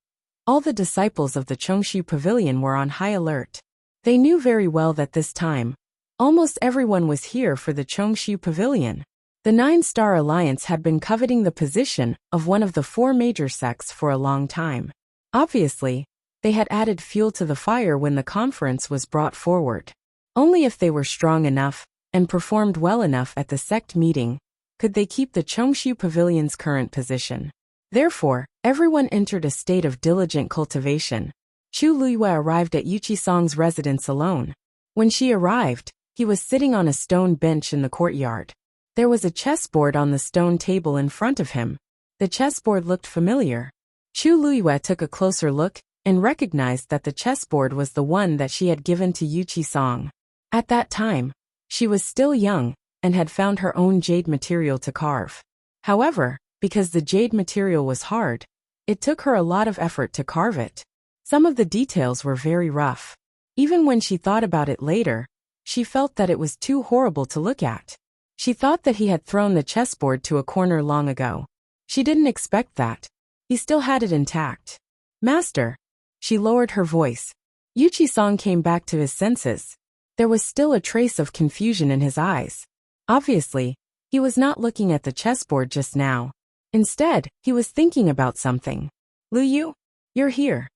all the disciples of the Chongshu Pavilion were on high alert. They knew very well that this time, almost everyone was here for the Chongshu Pavilion. The Nine-Star Alliance had been coveting the position of one of the four major sects for a long time. Obviously, they had added fuel to the fire when the conference was brought forward. Only if they were strong enough and performed well enough at the sect meeting could they keep the Chongshu Pavilion's current position. Therefore, everyone entered a state of diligent cultivation. Chu Luiyue arrived at Yuchi-sang's residence alone. When she arrived, he was sitting on a stone bench in the courtyard. There was a chessboard on the stone table in front of him. The chessboard looked familiar. Chu Luiyue took a closer look and recognized that the chessboard was the one that she had given to Yuchi-sang. At that time, she was still young and had found her own jade material to carve. However, because the jade material was hard, it took her a lot of effort to carve it. Some of the details were very rough. Even when she thought about it later, she felt that it was too horrible to look at. She thought that he had thrown the chessboard to a corner long ago. She didn't expect that. He still had it intact. Master. She lowered her voice. Yuchi-san came back to his senses. There was still a trace of confusion in his eyes. Obviously, he was not looking at the chessboard just now. Instead, he was thinking about something. Luyu? You're here.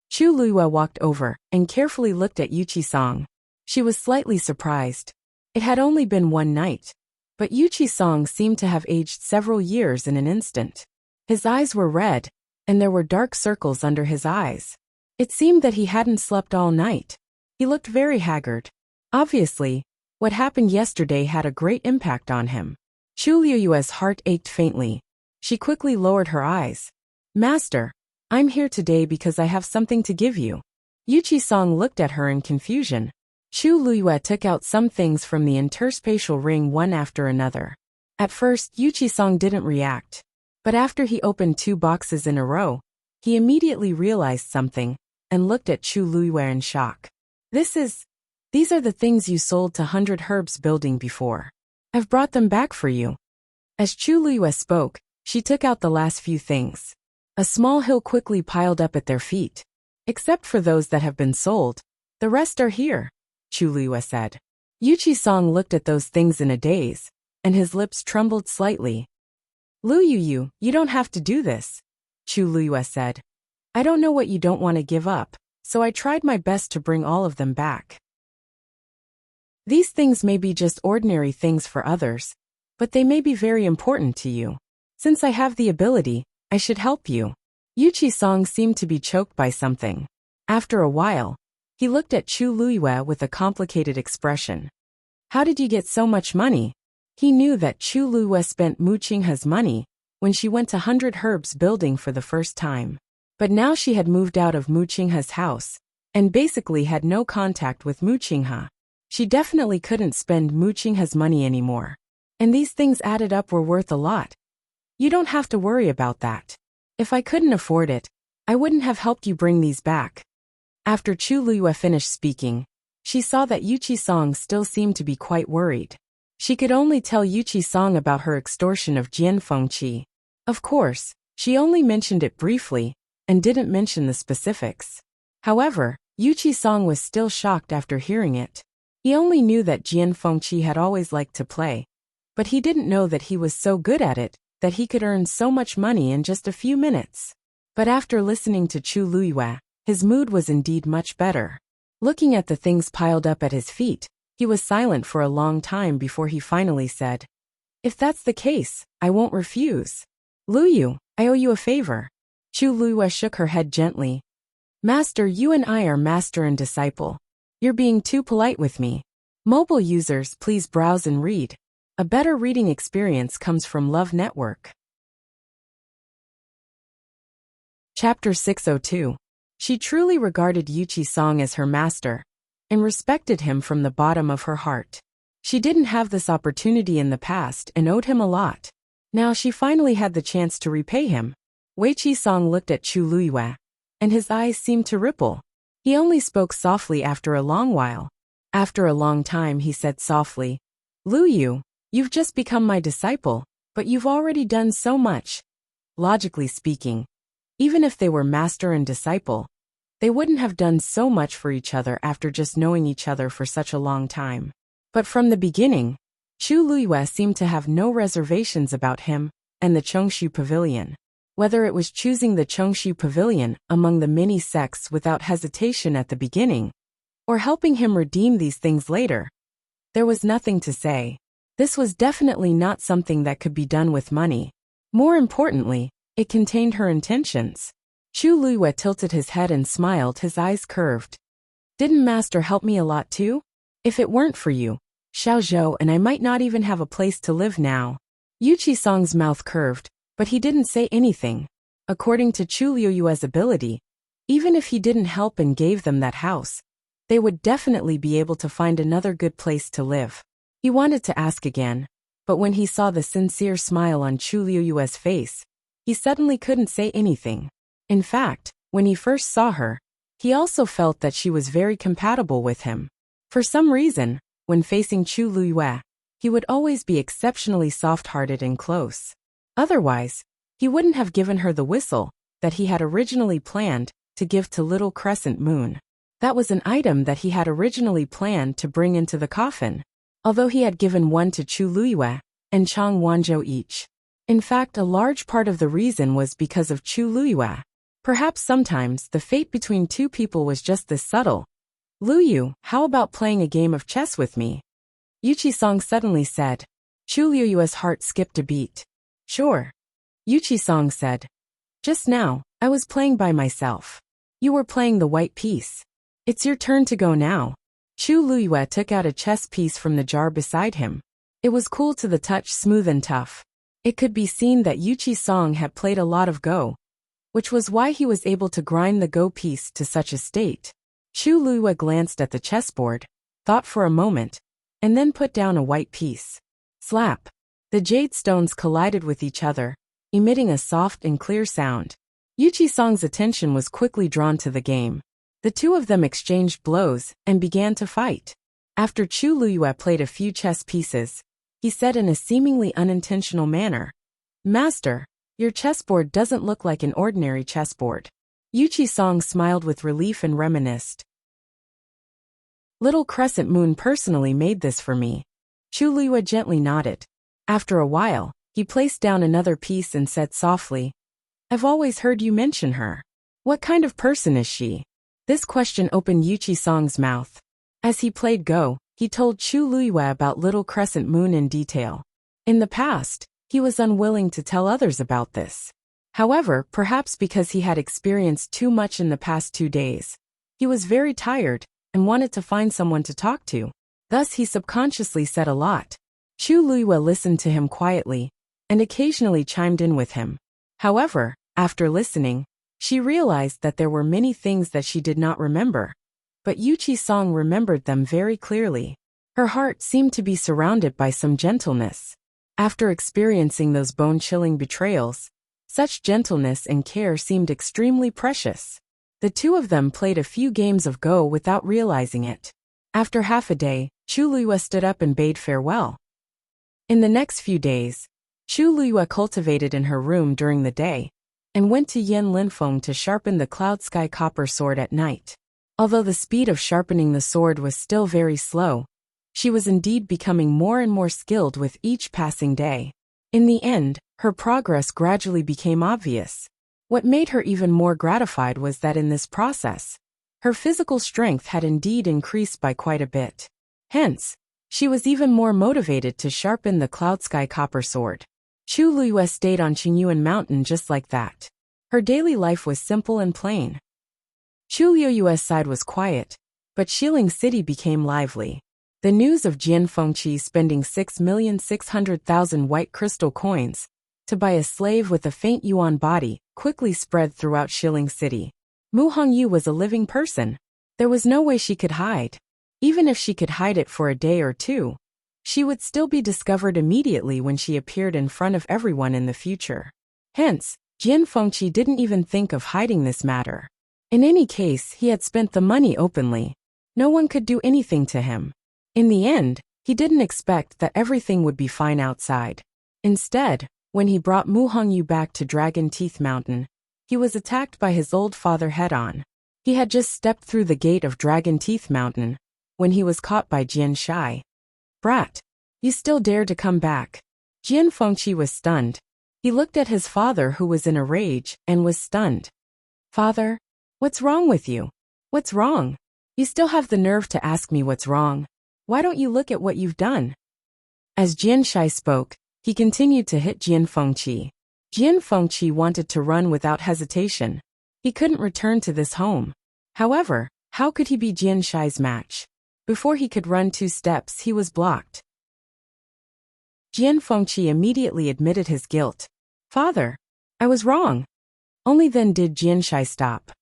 Chu Luiyue walked over and carefully looked at Yuchi-san. She was slightly surprised. It had only been one night, but Yuchi-san seemed to have aged several years in an instant. His eyes were red, and there were dark circles under his eyes. It seemed that he hadn't slept all night. He looked very haggard. Obviously, what happened yesterday had a great impact on him. Chu Luiyue's heart ached faintly. She quickly lowered her eyes. Master, I'm here today because I have something to give you. Yuchi-san looked at her in confusion. Chu Luiyue took out some things from the interspatial ring one after another. At first, Yuchi-song didn't react. But after he opened 2 boxes in a row, he immediately realized something and looked at Chu Luiyue in shock. These are the things you sold to 100 Herbs building before. I've brought them back for you. As Chu Luiyue spoke, she took out the last few things. A small hill quickly piled up at their feet. Except for those that have been sold, the rest are here, Chu Luiyue said. Yuchi-song looked at those things in a daze, and his lips trembled slightly. Lu Yu, you don't have to do this, Chu Luiyue said. I don't know what you don't want to give up, so I tried my best to bring all of them back. These things may be just ordinary things for others, but they may be very important to you. Since I have the ability, I should help you. Yuchi-song seemed to be choked by something. After a while, he looked at Chu Luiyue with a complicated expression. How did you get so much money? He knew that Chu Luiyue spent Mu Qinghe's money when she went to 100 Herbs building for the first time. But now she had moved out of Mu Qinghe's house and basically had no contact with Mu Qinghe. She definitely couldn't spend Mu Qinghe's money anymore. And these things added up were worth a lot. You don't have to worry about that. If I couldn't afford it, I wouldn't have helped you bring these back. After Chu Luiyue finished speaking, she saw that Yuchi-song still seemed to be quite worried. She could only tell Yuchi-song about her extortion of Jian Fengqi. Of course, she only mentioned it briefly and didn't mention the specifics. However, Yuchi-song was still shocked after hearing it. He only knew that Jian Fengqi had always liked to play, but he didn't know that he was so good at it that he could earn so much money in just a few minutes. But after listening to Chu Luiyue, his mood was indeed much better. Looking at the things piled up at his feet, he was silent for a long time before he finally said, If that's the case, I won't refuse. Luyu, I owe you a favor. Chu Luiyue shook her head gently. Master, you and I are master and disciple. You're being too polite with me. Mobile users, please browse and read. A better reading experience comes from Love Network. Chapter 602. She truly regarded Yuchi-song as her master and respected him from the bottom of her heart. She didn't have this opportunity in the past and owed him a lot. Now she finally had the chance to repay him. Yuchi-song looked at Chu Luiyue, and his eyes seemed to ripple. He only spoke softly after a long while. After a long time he said softly, Luyu, you've just become my disciple, but you've already done so much. Logically speaking, even if they were master and disciple, they wouldn't have done so much for each other after just knowing each other for such a long time. But from the beginning, Chu Luiyue seemed to have no reservations about him and the Chongshu Pavilion. Whether it was choosing the Chongshu Pavilion among the many sects without hesitation at the beginning, or helping him redeem these things later, there was nothing to say. This was definitely not something that could be done with money. More importantly, it contained her intentions. Chu Luiyue tilted his head and smiled, his eyes curved. Didn't Master help me a lot too? If it weren't for you, Xiaozhou and I might not even have a place to live now. Yuchi-song's mouth curved, but he didn't say anything. According to Chu Luiyue's ability, even if he didn't help and gave them that house, they would definitely be able to find another good place to live. He wanted to ask again, but when he saw the sincere smile on Chu Luiyue's face, he suddenly couldn't say anything. In fact, when he first saw her, he also felt that she was very compatible with him. For some reason, when facing Chu Luiyue, he would always be exceptionally soft-hearted and close. Otherwise, he wouldn't have given her the whistle that he had originally planned to give to Little Crescent Moon. That was an item that he had originally planned to bring into the coffin, although he had given one to Chu Luiyue and Chang Wanzhou each. In fact, a large part of the reason was because of Chu Luiyue. Perhaps sometimes the fate between two people was just this subtle. Luyu, how about playing a game of chess with me? Yuchi-song suddenly said. Chu Luiyue's heart skipped a beat. Sure. Yuchi-song said. Just now, I was playing by myself. You were playing the white piece. It's your turn to go now. Chu Luiyue took out a chess piece from the jar beside him. It was cool to the touch, smooth and tough. It could be seen that Yuchi-song had played a lot of Go, which was why he was able to grind the Go piece to such a state. Chu Luiyue glanced at the chessboard, thought for a moment, and then put down a white piece. Slap! The jade stones collided with each other, emitting a soft and clear sound. Yuchi-sang's attention was quickly drawn to the game. The two of them exchanged blows and began to fight. After Chu Liyue played a few chess pieces, he said in a seemingly unintentional manner, "Master, your chessboard doesn't look like an ordinary chessboard." Yuchi-sang smiled with relief and reminisced. "Little Crescent Moon personally made this for me." Chu Liyue gently nodded. After a while, he placed down another piece and said softly, "I've always heard you mention her. What kind of person is she?" This question opened Yuchi-sang's mouth. As he played Go, he told Chu Liyue about Little Crescent Moon in detail. In the past, he was unwilling to tell others about this. However, perhaps because he had experienced too much in the past 2 days, he was very tired and wanted to find someone to talk to. Thus he subconsciously said a lot. Chu Liyue listened to him quietly, and occasionally chimed in with him. However, after listening, she realized that there were many things that she did not remember. But Yuchi-sang remembered them very clearly. Her heart seemed to be surrounded by some gentleness. After experiencing those bone-chilling betrayals, such gentleness and care seemed extremely precious. The two of them played a few games of Go without realizing it. After half a day, Chu Liyue stood up and bade farewell. In the next few days, Chu Liyue cultivated in her room during the day, and went to Yen Linfeng to sharpen the Cloud Sky Copper sword at night. Although the speed of sharpening the sword was still very slow, she was indeed becoming more and more skilled with each passing day. In the end, her progress gradually became obvious. What made her even more gratified was that in this process, her physical strength had indeed increased by quite a bit. Hence, she was even more motivated to sharpen the Cloud Sky Copper sword. Chu Liyue stayed on Qingyuan Mountain just like that. Her daily life was simple and plain. Chu Liyue's side was quiet, but Xiling City became lively. The news of Jian Fengqi spending 6,600,000 white crystal coins to buy a slave with a faint yuan body quickly spread throughout Xiling City. Mu Hongyu was a living person. There was no way she could hide. Even if she could hide it for a day or two, she would still be discovered immediately when she appeared in front of everyone in the future. Hence, Jian Fengqi didn't even think of hiding this matter. In any case, he had spent the money openly. No one could do anything to him. In the end, he didn't expect that everything would be fine outside. Instead, when he brought Mu Hongyu back to Dragon Teeth Mountain, he was attacked by his old father head-on. He had just stepped through the gate of Dragon Teeth Mountain when he was caught by Jian Shai. "Brat, you still dare to come back?" Jian Fengqi was stunned. He looked at his father who was in a rage and was stunned. "Father, what's wrong with you? What's wrong? You still have the nerve to ask me what's wrong. Why don't you look at what you've done?" As Jian Shai spoke, he continued to hit Jian Fengqi. Jian Fengqi wanted to run without hesitation. He couldn't return to this home. However, how could he be Jian Shai's match? Before he could run 2 steps, he was blocked. Jian Fengqi immediately admitted his guilt. "Father, I was wrong." Only then did Jian Shai stop.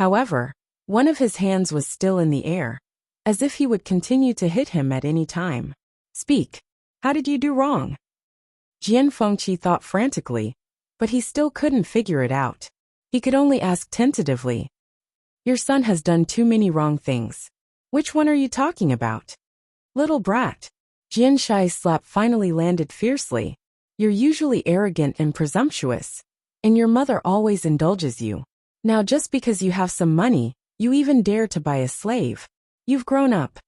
However, one of his hands was still in the air, as if he would continue to hit him at any time. "Speak. How did you do wrong?" Jian Fengqi thought frantically, but he still couldn't figure it out. He could only ask tentatively, "Your son has done too many wrong things. Which one are you talking about?" "Little brat." Jian Shai's slap finally landed fiercely. "You're usually arrogant and presumptuous, and your mother always indulges you. Now just because you have some money, you even dare to buy a slave. You've grown up."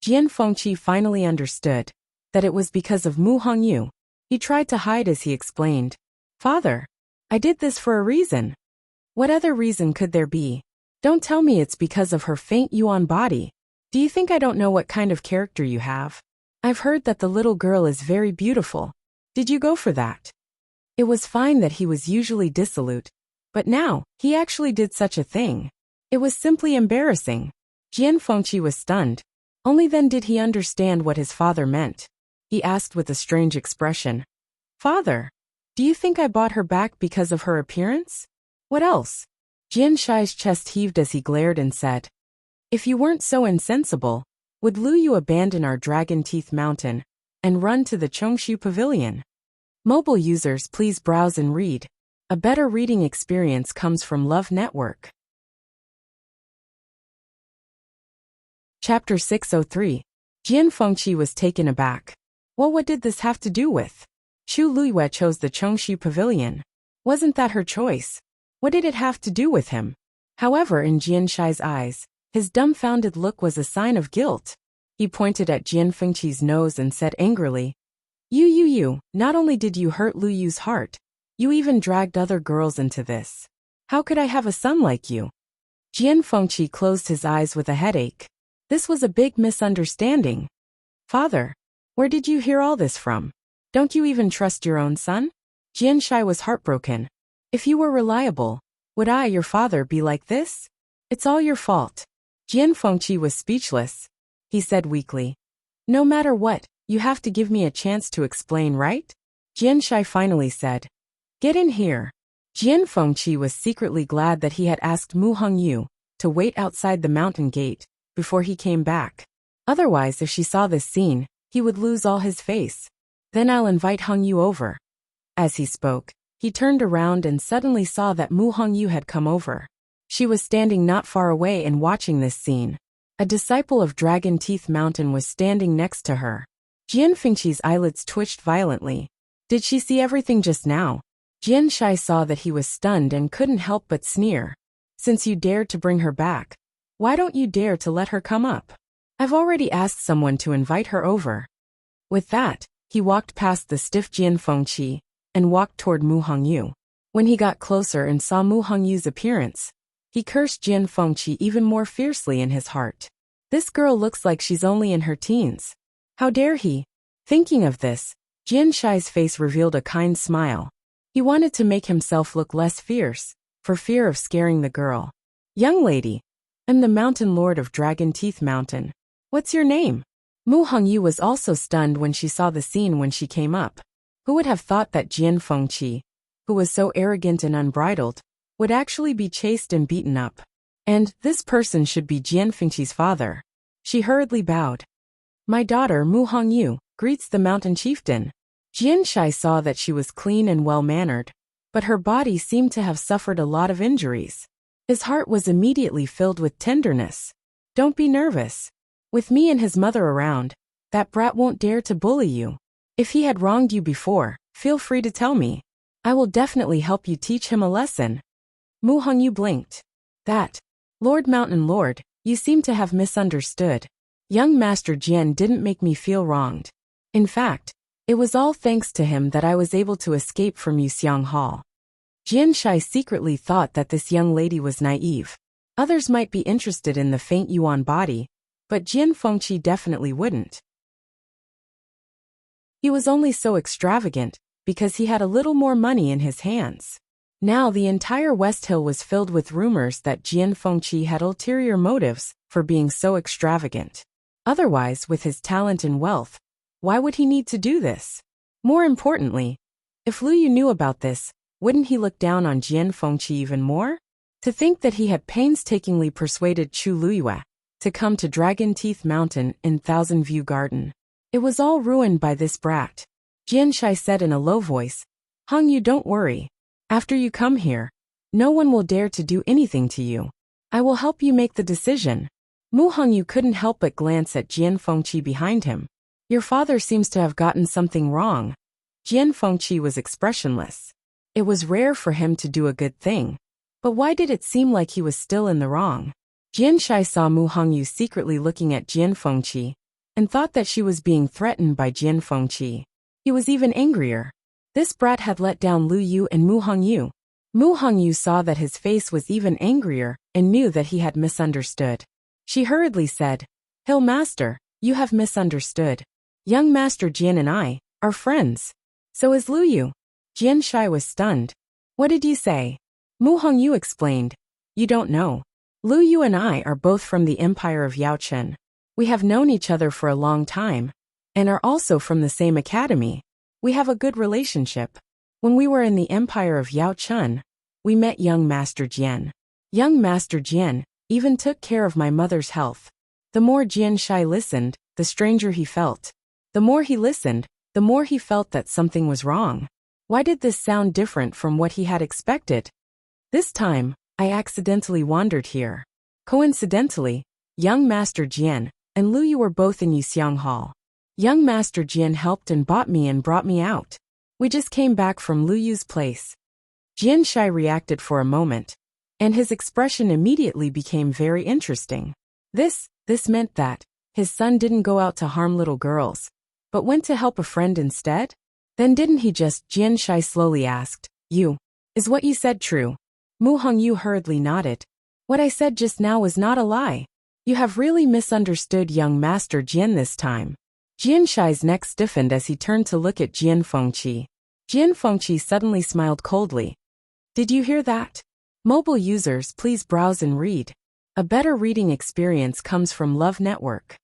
Jian Fengqi finally understood that it was because of Mu Hongyu. He tried to hide as he explained, "Father, I did this for a reason." "What other reason could there be? Don't tell me it's because of her faint yuan body. Do you think I don't know what kind of character you have? I've heard that the little girl is very beautiful. Did you go for that?" It was fine that he was usually dissolute, but now, he actually did such a thing. It was simply embarrassing. Jian Fengqi was stunned. Only then did he understand what his father meant. He asked with a strange expression, "Father, do you think I bought her back because of her appearance? What else?" Jian Shai's chest heaved as he glared and said, "If you weren't so insensible, Would Lu Yu abandon our Dragon Teeth Mountain and run to the Chongshu Pavilion? Mobile users, please browse and read. A better reading experience comes from Love Network. Chapter 603. Jian Fengqi was taken aback. Well, what did this have to do with? Chu Luyue chose the Chongshu Pavilion. Wasn't that her choice? What did it have to do with him? However, in Jian Shai's eyes, his dumbfounded look was a sign of guilt. He pointed at Jian Fengqi's nose and said angrily, You, not only did you hurt Lu Yu's heart, you even dragged other girls into this. How could I have a son like you? Jian Fengqi closed his eyes with a headache. This was a big misunderstanding. Father, where did you hear all this from? Don't you even trust your own son? Jian Shai was heartbroken. If you were reliable, would I, your father, be like this? It's all your fault. Jian Fengqi was speechless. He said weakly, No matter what, you have to give me a chance to explain, right? Jian Shai finally said, Get in here. Jian Fengqi was secretly glad that he had asked Mu Hongyu to wait outside the mountain gate before he came back. Otherwise, if she saw this scene, he would lose all his face. Then I'll invite Hongyu over. As he spoke, he turned around and suddenly saw that Mu Hongyu had come over. She was standing not far away and watching this scene. A disciple of Dragon Teeth Mountain was standing next to her. Jian Fengqi's eyelids twitched violently. Did she see everything just now? Jian Shai saw that he was stunned and couldn't help but sneer. Since you dared to bring her back, why don't you dare to let her come up? I've already asked someone to invite her over. With that, he walked past the stiff Jian Fengqi and walked toward Mu Hongyu. When he got closer and saw Mu Hongyu's appearance, he cursed Jian Fengqi even more fiercely in his heart. This girl looks like she's only in her teens. How dare he? Thinking of this, Jian Shai's face revealed a kind smile. He wanted to make himself look less fierce, for fear of scaring the girl. Young lady, I'm the Mountain Lord of Dragon Teeth Mountain. What's your name? Mu Hongyu was also stunned when she saw the scene when she came up. Who would have thought that Jian Fengqi, who was so arrogant and unbridled, would actually be chased and beaten up? And this person should be Jian Fengqi's father. She hurriedly bowed. My daughter Mu Hongyu greets the mountain chieftain. Jian Shai saw that she was clean and well-mannered, but her body seemed to have suffered a lot of injuries. His heart was immediately filled with tenderness. Don't be nervous. With me and his mother around, that brat won't dare to bully you. If he had wronged you before, feel free to tell me. I will definitely help you teach him a lesson. Mu Hongyu blinked. That, Lord Mountain Lord, you seem to have misunderstood. Young Master Jian didn't make me feel wronged. In fact, it was all thanks to him that I was able to escape from Yuxiang Hall. Jian Shai secretly thought that this young lady was naive. Others might be interested in the faint Yuan body, but Jian Fengqi definitely wouldn't. He was only so extravagant because he had a little more money in his hands. Now the entire West Hill was filled with rumors that Jian Fengqi had ulterior motives for being so extravagant. Otherwise, with his talent and wealth, why would he need to do this? More importantly, if Lu Yu knew about this, wouldn't he look down on Jian Fengqi even more? To think that he had painstakingly persuaded Chu Luyue to come to Dragon Teeth Mountain in Thousand View Garden. It was all ruined by this brat. Jian Shai said in a low voice, Hongyu, don't worry. After you come here, no one will dare to do anything to you. I will help you make the decision. Mu Hongyu couldn't help but glance at Jian Fengqi behind him. Your father seems to have gotten something wrong. Jian Fengqi was expressionless. It was rare for him to do a good thing. But why did it seem like he was still in the wrong? Jian Shai saw Mu Hongyu secretly looking at Jian Fengqi and thought that she was being threatened by Jian Fengqi. He was even angrier. This brat had let down Lu Yu and Mu Hongyu. Mu Hongyu saw that his face was even angrier and knew that he had misunderstood. She hurriedly said, Hill Master, you have misunderstood. Young Master Jian and I are friends. So is Lu Yu. Jian Shai was stunned. What did you say? Mu Hongyu explained. You don't know. Lu Yu and I are both from the Empire of Yaochen. We have known each other for a long time, and are also from the same academy. We have a good relationship. When we were in the Empire of Yaochen, we met young Master Jian. Young Master Jian even took care of my mother's health. The more Jian Shai listened, the stranger he felt. The more he listened, the more he felt that something was wrong. Why did this sound different from what he had expected? This time, I accidentally wandered here. Coincidentally, young Master Jian and Lu Yu were both in Yuxiang Hall. Young Master Jian helped and bought me and brought me out. We just came back from Lu Yu's place. Jian Shai reacted for a moment, and his expression immediately became very interesting. This meant that his son didn't go out to harm little girls, but went to help a friend instead? Then didn't he just? Jian Shai slowly asked. Is what you said true? Mu Hongyu hurriedly nodded. What I said just now was not a lie. You have really misunderstood young Master Jian this time. Jian Shai's neck stiffened as he turned to look at Jian Fengqi. Jian Fengqi suddenly smiled coldly. Did you hear that? Mobile users, please browse and read. A better reading experience comes from Love Network.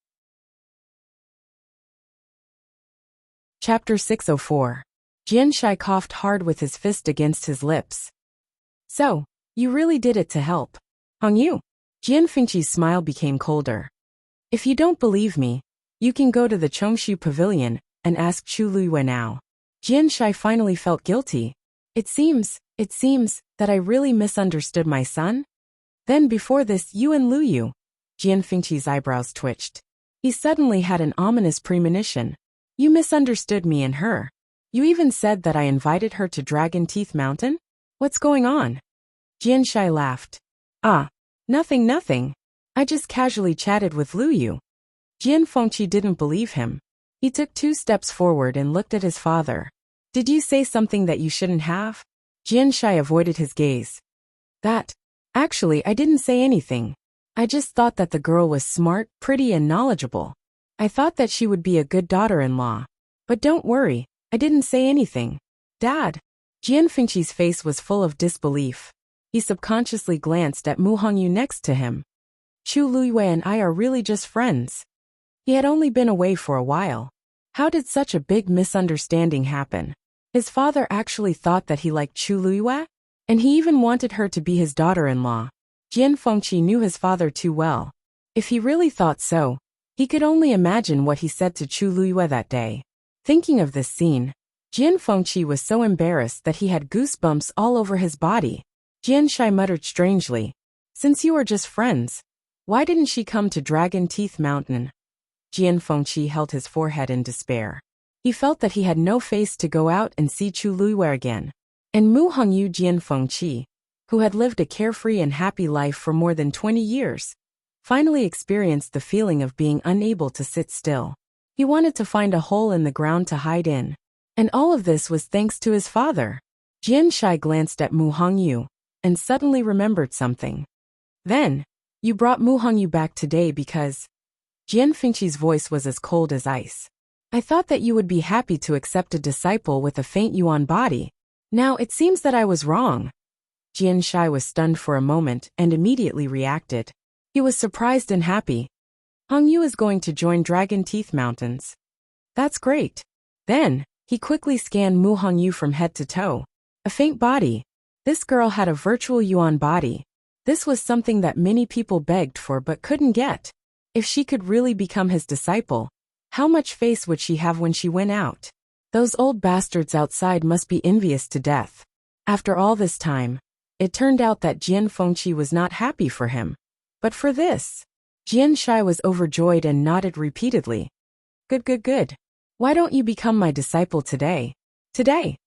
Chapter 604. Jian Shai coughed hard with his fist against his lips. So, you really did it to help. Hongyu? Jian Fengqi's smile became colder. If you don't believe me, you can go to the Chongshu Pavilion and ask Chu Luiyue now. Jian Shai finally felt guilty. It seems that I really misunderstood my son? Then before this, you and Lu Yu. Jian Fengqi's eyebrows twitched. He suddenly had an ominous premonition. You misunderstood me and her. You even said that I invited her to Dragon Teeth Mountain? What's going on? Jian Shai laughed. Nothing. I just casually chatted with Lu Yu. Jian Fengqi didn't believe him. He took 2 steps forward and looked at his father. Did you say something that you shouldn't have? Jian Shai avoided his gaze. Actually, I didn't say anything. I just thought that the girl was smart, pretty and knowledgeable. I thought that she would be a good daughter-in-law. But don't worry, I didn't say anything. Dad. Jian Fengqi's face was full of disbelief. He subconsciously glanced at Mu Hongyu next to him. Chu Luiyue and I are really just friends. He had only been away for a while. How did such a big misunderstanding happen? His father actually thought that he liked Chu Luiyue? And he even wanted her to be his daughter-in-law. Jian Fengqi knew his father too well. If he really thought so, he could only imagine what he said to Chu Luiyue that day. Thinking of this scene, Jian Fengqi was so embarrassed that he had goosebumps all over his body. Jian Shai muttered strangely. Since you are just friends, why didn't she come to Dragon Teeth Mountain? Jian Fengqi held his forehead in despair. He felt that he had no face to go out and see Chu Luiyue again. And Mu Hongyu Jian Fengqi, who had lived a carefree and happy life for more than 20 years, finally experienced the feeling of being unable to sit still. He wanted to find a hole in the ground to hide in. And all of this was thanks to his father. Jian Shai glanced at Mu Hongyu and suddenly remembered something. Then, you brought Mu Hongyu back today because... Jian Fengqi's voice was as cold as ice. I thought that you would be happy to accept a disciple with a faint yuan body. Now it seems that I was wrong. Jian Shai was stunned for a moment and immediately reacted. He was surprised and happy. Hongyu is going to join Dragon Teeth Mountains. That's great. Then, he quickly scanned Mu Hongyu from head to toe. A faint body. This girl had a virtual yuan body. This was something that many people begged for but couldn't get. If she could really become his disciple, how much face would she have when she went out? Those old bastards outside must be envious to death. After all this time, it turned out that Jian Fengqi was not happy for him. But for this, Jian Shai was overjoyed and nodded repeatedly. Good. Why don't you become my disciple today? Today?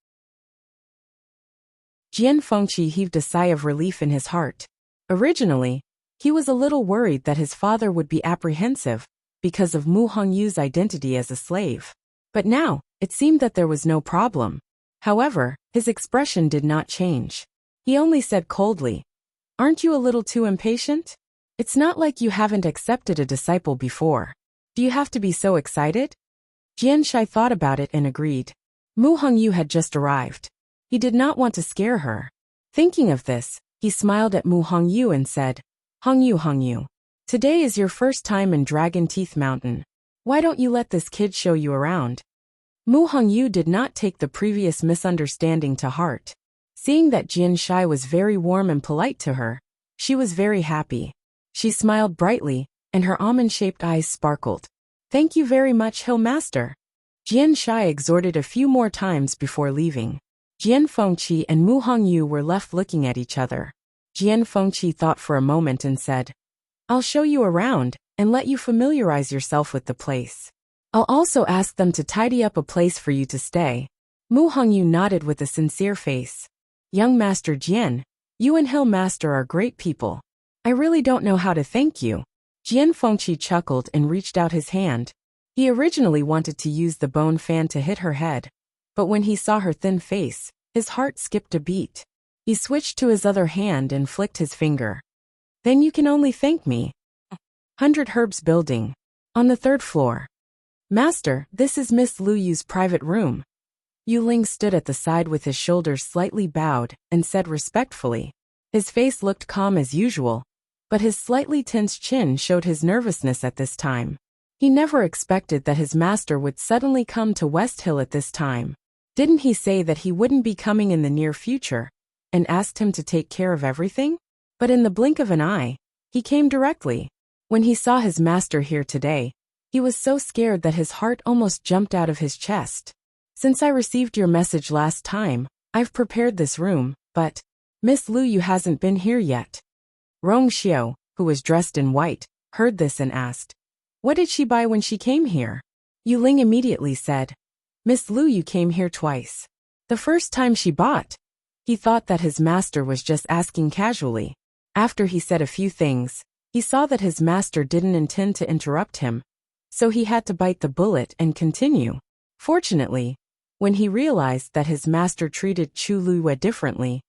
Jian Fengqi heaved a sigh of relief in his heart. Originally, he was a little worried that his father would be apprehensive because of Mu Hongyu's identity as a slave. But now, it seemed that there was no problem. However, his expression did not change. He only said coldly, "Aren't you a little too impatient? It's not like you haven't accepted a disciple before. Do you have to be so excited?" Jian Shai thought about it and agreed. Mu Hongyu had just arrived. He did not want to scare her. Thinking of this, he smiled at Mu Hongyu and said, Hongyu, today is your first time in Dragon Teeth Mountain. Why don't you let this kid show you around? Mu Hongyu did not take the previous misunderstanding to heart. Seeing that Jian Shai was very warm and polite to her, she was very happy. She smiled brightly and her almond-shaped eyes sparkled. Thank you very much, Hill Master. Jian Shai exhorted a few more times before leaving. Jian Fengqi and Mu Hongyu were left looking at each other. Jian Fengqi thought for a moment and said, I'll show you around, and let you familiarize yourself with the place. I'll also ask them to tidy up a place for you to stay. Mu Hongyu nodded with a sincere face. Young Master Jian, you and Hill Master are great people. I really don't know how to thank you. Jian Fengqi chuckled and reached out his hand. He originally wanted to use the bone fan to hit her head, but when he saw her thin face, his heart skipped a beat. He switched to his other hand and flicked his finger. Then you can only thank me. 100 Herbs Building. On the 3rd floor. Master, this is Miss Lu Yu's private room. Yu Ling stood at the side with his shoulders slightly bowed and said respectfully. His face looked calm as usual, but his slightly tensed chin showed his nervousness at this time. He never expected that his master would suddenly come to West Hill at this time. Didn't he say that he wouldn't be coming in the near future, and asked him to take care of everything? But in the blink of an eye, he came directly. When he saw his master here today, he was so scared that his heart almost jumped out of his chest. Since I received your message last time, I've prepared this room, but Miss Lu Yu hasn't been here yet. Rong Xiao, who was dressed in white, heard this and asked, What did she buy when she came here? Yu Ling immediately said, Miss Lu Yu came here twice. The first time she bought. He thought that his master was just asking casually. After he said a few things, he saw that his master didn't intend to interrupt him, so he had to bite the bullet and continue. Fortunately, when he realized that his master treated Chu Luiyue differently,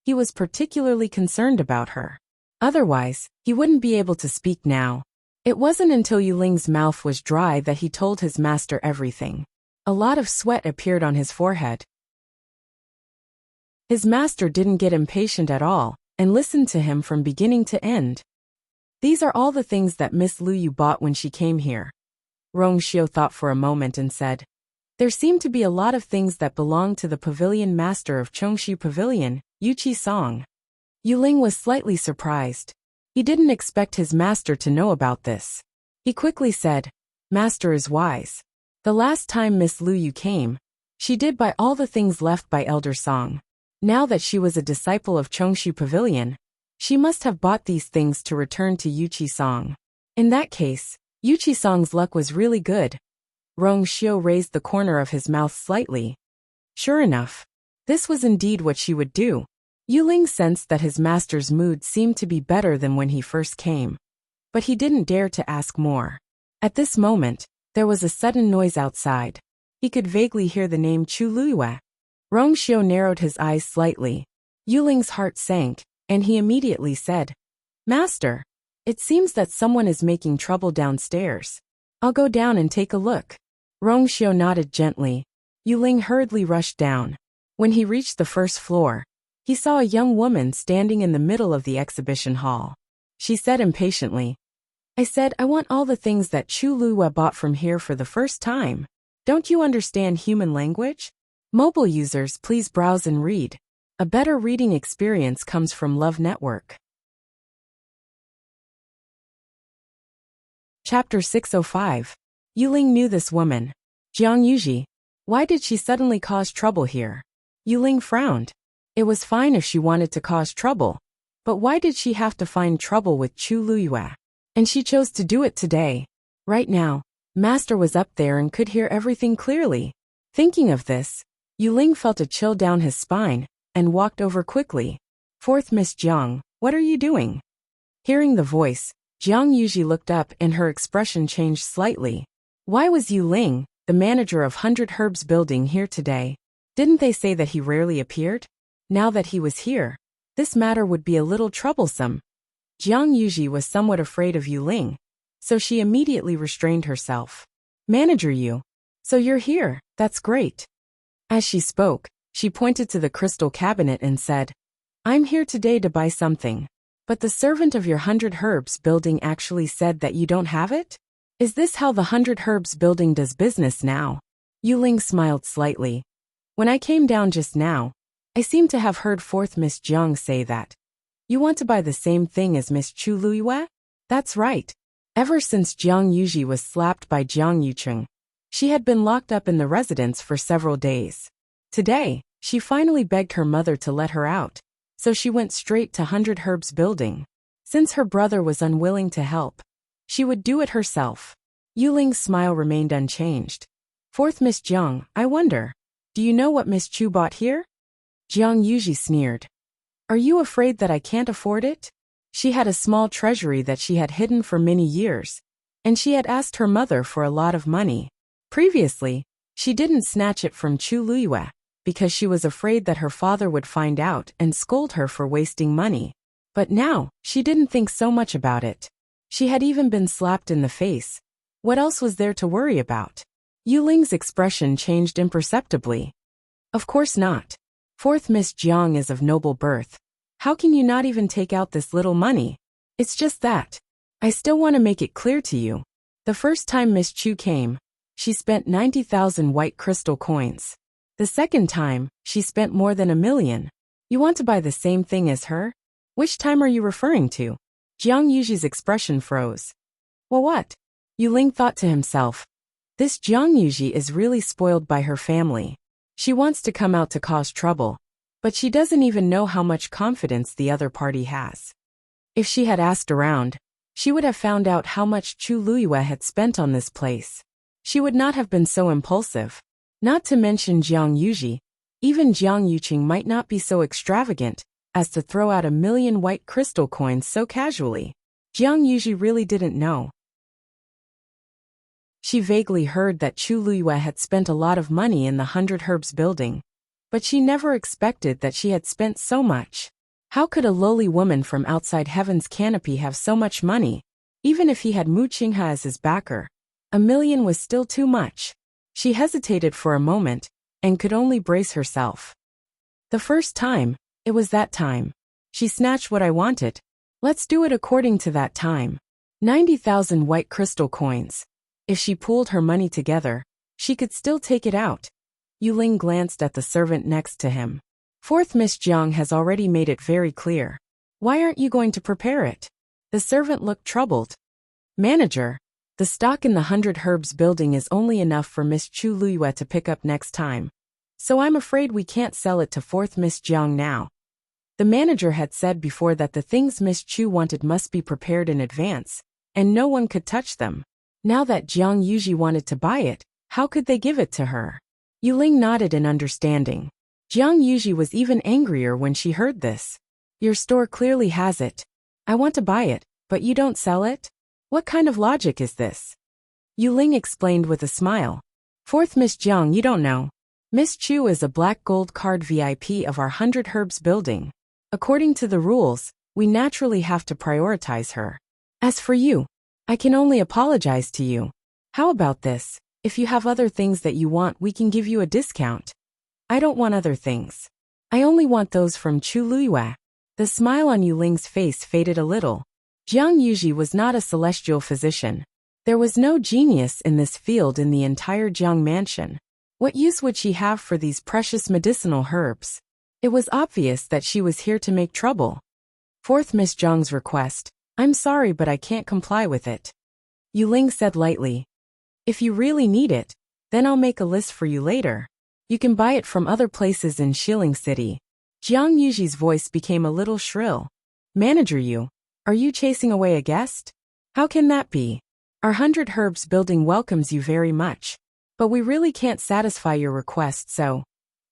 he was particularly concerned about her. Otherwise, he wouldn't be able to speak now. It wasn't until Yu Ling's mouth was dry that he told his master everything. A lot of sweat appeared on his forehead. His master didn't get impatient at all, and listened to him from beginning to end. These are all the things that Miss Lu Yu bought when she came here. Rong Xiao thought for a moment and said, There seem to be a lot of things that belong to the pavilion master of Chongshu Pavilion, Yuqi Song. Yu Ling was slightly surprised. He didn't expect his master to know about this. He quickly said, Master is wise. The last time Miss Lu Yu came, she did buy all the things left by Elder Song. Now that she was a disciple of Chongshu Pavilion, she must have bought these things to return to Yuqi Song. In that case, Yuqi Song's luck was really good. Rong Xiao raised the corner of his mouth slightly. Sure enough, this was indeed what she would do. Yu Ling sensed that his master's mood seemed to be better than when he first came, but he didn't dare to ask more. At this moment, there was a sudden noise outside. He could vaguely hear the name Chu Luiyue. Rong Xiao narrowed his eyes slightly. Yu Ling's heart sank, and he immediately said, Master, it seems that someone is making trouble downstairs. I'll go down and take a look. Rong Xiao nodded gently. Yu Ling hurriedly rushed down. When he reached the 1st floor, he saw a young woman standing in the middle of the exhibition hall. She said impatiently, I said I want all the things that Chu Luiyue bought from here for the first time. Don't you understand human language? Mobile users, please browse and read. A better reading experience comes from Love Network. Chapter 605. Yu Ling knew this woman. Jiang Yuji. Why did she suddenly cause trouble here? Yu Ling frowned. It was fine if she wanted to cause trouble, but why did she have to find trouble with Chu Luiyue? And she chose to do it today. Right now, Master was up there and could hear everything clearly. Thinking of this, Yu Ling felt a chill down his spine, and walked over quickly. 4th Miss Jiang, what are you doing? Hearing the voice, Jiang Yuji looked up and her expression changed slightly. Why was Yu Ling, the manager of 100 Herbs Building, here today? Didn't they say that he rarely appeared? Now that he was here, this matter would be a little troublesome. Jiang Yuji was somewhat afraid of Yu Ling, so she immediately restrained herself. Manager Yu. So you're here, that's great. As she spoke, she pointed to the crystal cabinet and said, I'm here today to buy something. But the servant of your 100 Herbs Building actually said that you don't have it? Is this how the 100 Herbs Building does business now? Yu Ling smiled slightly. When I came down just now, I seem to have heard 4th Miss Jiang say that. You want to buy the same thing as Miss Chu Luiyue? That's right. Ever since Jiang Yuji was slapped by Jiang Yucheng, she had been locked up in the residence for several days. Today, she finally begged her mother to let her out, so she went straight to 100 Herbs building. Since her brother was unwilling to help, she would do it herself. Yuling's smile remained unchanged. Fourth Miss Jiang, I wonder, do you know what Miss Chu bought here? Jiang Yuji sneered. Are you afraid that I can't afford it? She had a small treasury that she had hidden for many years, and she had asked her mother for a lot of money. Previously, she didn't snatch it from Chu Luyue, because she was afraid that her father would find out and scold her for wasting money. But now, she didn't think so much about it. She had even been slapped in the face. What else was there to worry about? Yuling's expression changed imperceptibly. Of course not. Fourth Miss Jiang is of noble birth. How can you not even take out this little money? It's just that. I still want to make it clear to you. The first time Miss Chu came, she spent 90,000 white crystal coins. The second time, she spent more than 1,000,000. You want to buy the same thing as her? Which time are you referring to? Jiang Yuji's expression froze. Well, what? Yuling thought to himself. This Jiang Yuji is really spoiled by her family. She wants to come out to cause trouble, but she doesn't even know how much confidence the other party has. If she had asked around, she would have found out how much Chu Luyue had spent on this place. She would not have been so impulsive. Not to mention Jiang Yuji, even Jiang Yuqing might not be so extravagant as to throw out 1,000,000 white crystal coins so casually. Jiang Yuji really didn't know. She vaguely heard that Chu Luyue had spent a lot of money in the 100 Herbs building, but she never expected that she had spent so much. How could a lowly woman from outside heaven's canopy have so much money? Even if he had Mu Qinghe as his backer, 1,000,000 was still too much. She hesitated for a moment, and could only brace herself. The first time, it was that time. She snatched what I wanted. Let's do it according to that time. 90,000 white crystal coins. If she pooled her money together, she could still take it out. Yuling glanced at the servant next to him. Fourth Miss Jiang has already made it very clear. Why aren't you going to prepare it? The servant looked troubled. Manager, the stock in the 100 Herbs building is only enough for Miss Chu Luyue to pick up next time. So I'm afraid we can't sell it to Fourth Miss Jiang now. The manager had said before that the things Miss Chu wanted must be prepared in advance, and no one could touch them. Now that Jiang Yuji wanted to buy it, how could they give it to her? Yuling nodded in understanding. Jiang Yuji was even angrier when she heard this. Your store clearly has it. I want to buy it, but you don't sell it? What kind of logic is this? Yuling explained with a smile. Fourth Miss Jiang, you don't know. Miss Chu is a black gold card VIP of our 100 Herbs building. According to the rules, we naturally have to prioritize her. As for you, I can only apologize to you. How about this? If you have other things that you want, we can give you a discount. I don't want other things. I only want those from Chu Luyue. The smile on Yuling's face faded a little. Jiang Yuji was not a celestial physician. There was no genius in this field in the entire Jiang mansion. What use would she have for these precious medicinal herbs? It was obvious that she was here to make trouble. Fourth Miss Jiang's request. I'm sorry, but I can't comply with it. Yuling said lightly. If you really need it, then I'll make a list for you later. You can buy it from other places in Shilling City. Jiang Yuji's voice became a little shrill. Manager, are you chasing away a guest? How can that be? Our 100 Herbs building welcomes you very much, but we really can't satisfy your request, so.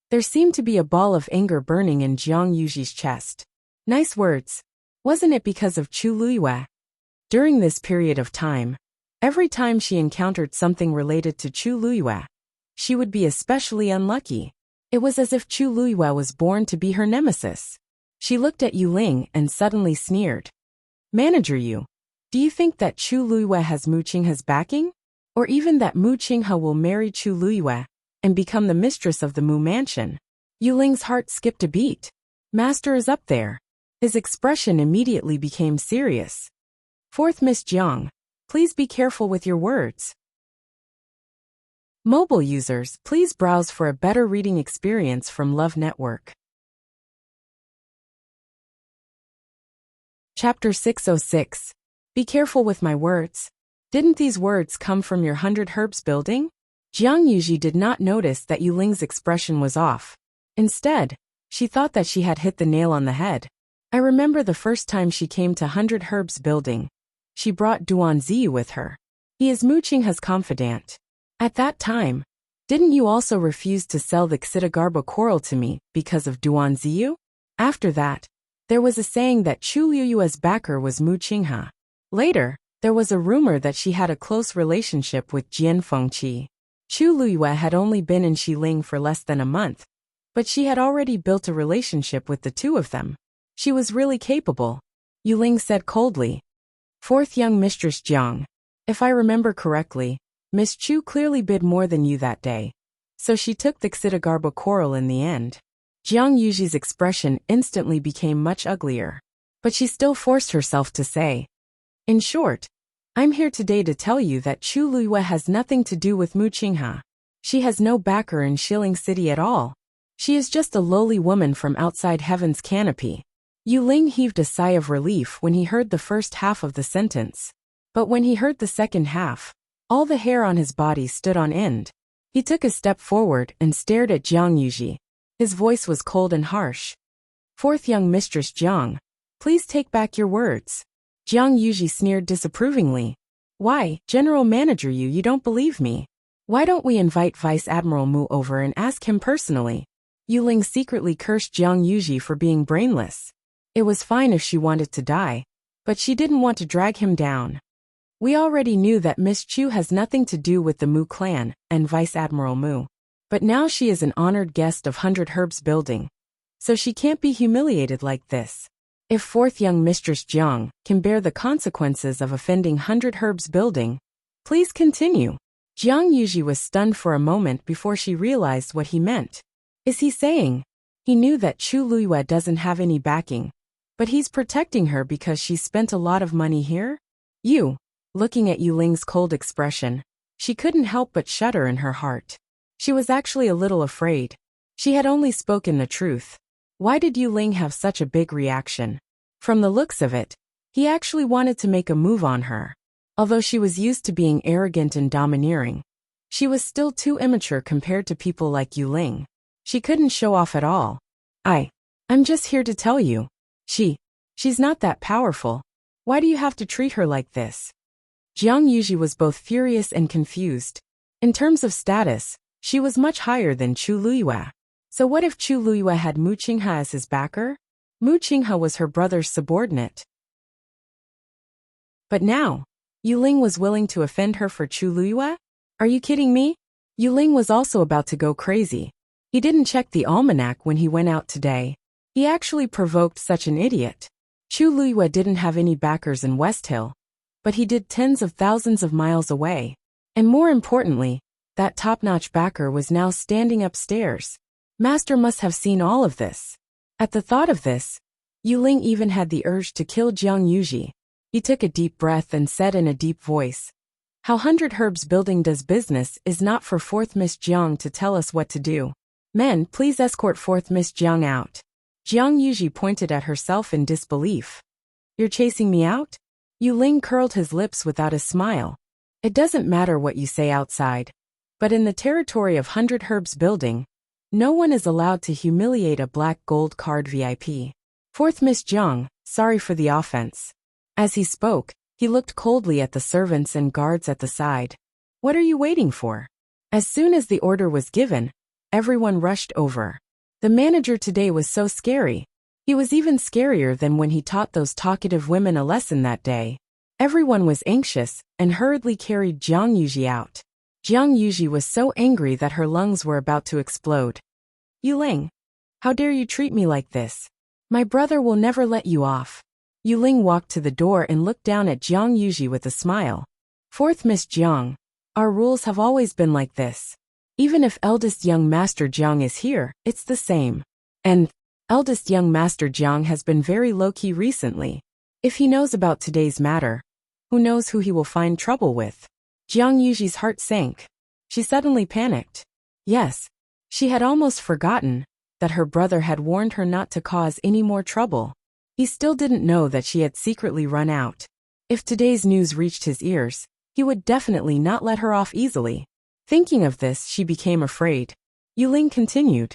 There seemed to be a ball of anger burning in Jiang Yuji's chest. Nice words. Wasn't it because of Chu Luyue? During this period of time, every time she encountered something related to Chu Luyue, she would be especially unlucky. It was as if Chu Luyue was born to be her nemesis. She looked at Yuling and suddenly sneered. Manager, do you think that Chu Luyue has Mu Qinghe's backing? Or even that Mu Qinghe will marry Chu Luyue and become the mistress of the Mu Mansion? Yuling's heart skipped a beat. Master is up there. His expression immediately became serious. Fourth Miss Jiang, please be careful with your words. Mobile users, please browse for a better reading experience from Love Network. Chapter 606. Be careful with my words. Didn't these words come from your 100 Herbs building? Jiang Yuji did not notice that Yuling's expression was off. Instead, she thought that she had hit the nail on the head. I remember the first time she came to 100 Herbs building. She brought Duan Ziyu with her. He is Mu Qinghe's confidant. At that time, didn't you also refuse to sell the Xidagarba coral to me because of Duan Ziyu? After that, there was a saying that Chu Liyue's backer was Mu Qinghe. Later, there was a rumor that she had a close relationship with Jian Fengqi. Chu Liyue had only been in Xiling for less than a month, but she had already built a relationship with the two of them. She was really capable, Yuling said coldly. Fourth young mistress Jiang. If I remember correctly, Miss Chu clearly bid more than you that day, so she took the Xidagarba coral in the end. Jiang Yuji's expression instantly became much uglier, but she still forced herself to say, in short, I'm here today to tell you that Chu Liyue has nothing to do with Mu Qinghe. She has no backer in Xiling City at all. She is just a lowly woman from outside heaven's canopy. Yuling heaved a sigh of relief when he heard the first half of the sentence. But when he heard the second half, all the hair on his body stood on end. He took a step forward and stared at Jiang Yuji. His voice was cold and harsh. Fourth young mistress Jiang, please take back your words. Jiang Yuji sneered disapprovingly. Why, General Manager you don't believe me? Why don't we invite Vice Admiral Mu over and ask him personally? Yuling secretly cursed Jiang Yuji for being brainless. It was fine if she wanted to die, but she didn't want to drag him down. We already knew that Miss Chu has nothing to do with the Mu clan and Vice Admiral Mu. But now she is an honored guest of 100 Herbs building, so she can't be humiliated like this. If fourth young mistress Jiang can bear the consequences of offending 100 Herbs building, please continue. Jiang Yuji was stunned for a moment before she realized what he meant. Is he saying? He knew that Chu Liyue doesn't have any backing, but he's protecting her because she spent a lot of money here? Looking at Yuling's cold expression, she couldn't help but shudder in her heart. She was actually a little afraid. She had only spoken the truth. Why did Yuling have such a big reaction? From the looks of it, he actually wanted to make a move on her. Although she was used to being arrogant and domineering, she was still too immature compared to people like Yuling. She couldn't show off at all. I'm just here to tell you. She's not that powerful. Why do you have to treat her like this? Jiang Yuji was both furious and confused. In terms of status, she was much higher than Chu Liyue. So what if Chu Liyue had Mu Qinghe as his backer? Mu Qinghe was her brother's subordinate. But now, Yuling was willing to offend her for Chu Liyue? Are you kidding me? Yuling was also about to go crazy. He didn't check the almanac when he went out today. He actually provoked such an idiot. Chu Liyue didn't have any backers in West Hill, but he did tens of thousands of miles away. And more importantly, that top-notch backer was now standing upstairs. Master must have seen all of this. At the thought of this, Yuling even had the urge to kill Jiang Yuji. He took a deep breath and said in a deep voice, How 100 Herbs building does business is not for 4th Miss Jiang to tell us what to do. Men, please escort 4th Miss Jiang out. Jiang Yuji pointed at herself in disbelief. You're chasing me out? Yuling curled his lips without a smile. It doesn't matter what you say outside, but in the territory of 100 Herbs building, no one is allowed to humiliate a black gold card VIP. 4th Miss Jiang, sorry for the offense. As he spoke, he looked coldly at the servants and guards at the side. What are you waiting for? As soon as the order was given, everyone rushed over. The manager today was so scary. He was even scarier than when he taught those talkative women a lesson that day. Everyone was anxious and hurriedly carried Jiang Yuji out. Jiang Yuji was so angry that her lungs were about to explode. Yuling, how dare you treat me like this? My brother will never let you off. Yuling walked to the door and looked down at Jiang Yuji with a smile. 4th Miss Jiang, our rules have always been like this. Even if eldest young Master Jiang is here, it's the same. And eldest young Master Jiang has been very low-key recently. If he knows about today's matter, who knows who he will find trouble with? Jiang Yuji's heart sank. She suddenly panicked. Yes, she had almost forgotten that her brother had warned her not to cause any more trouble. He still didn't know that she had secretly run out. If today's news reached his ears, he would definitely not let her off easily. Thinking of this, she became afraid. Yuling continued.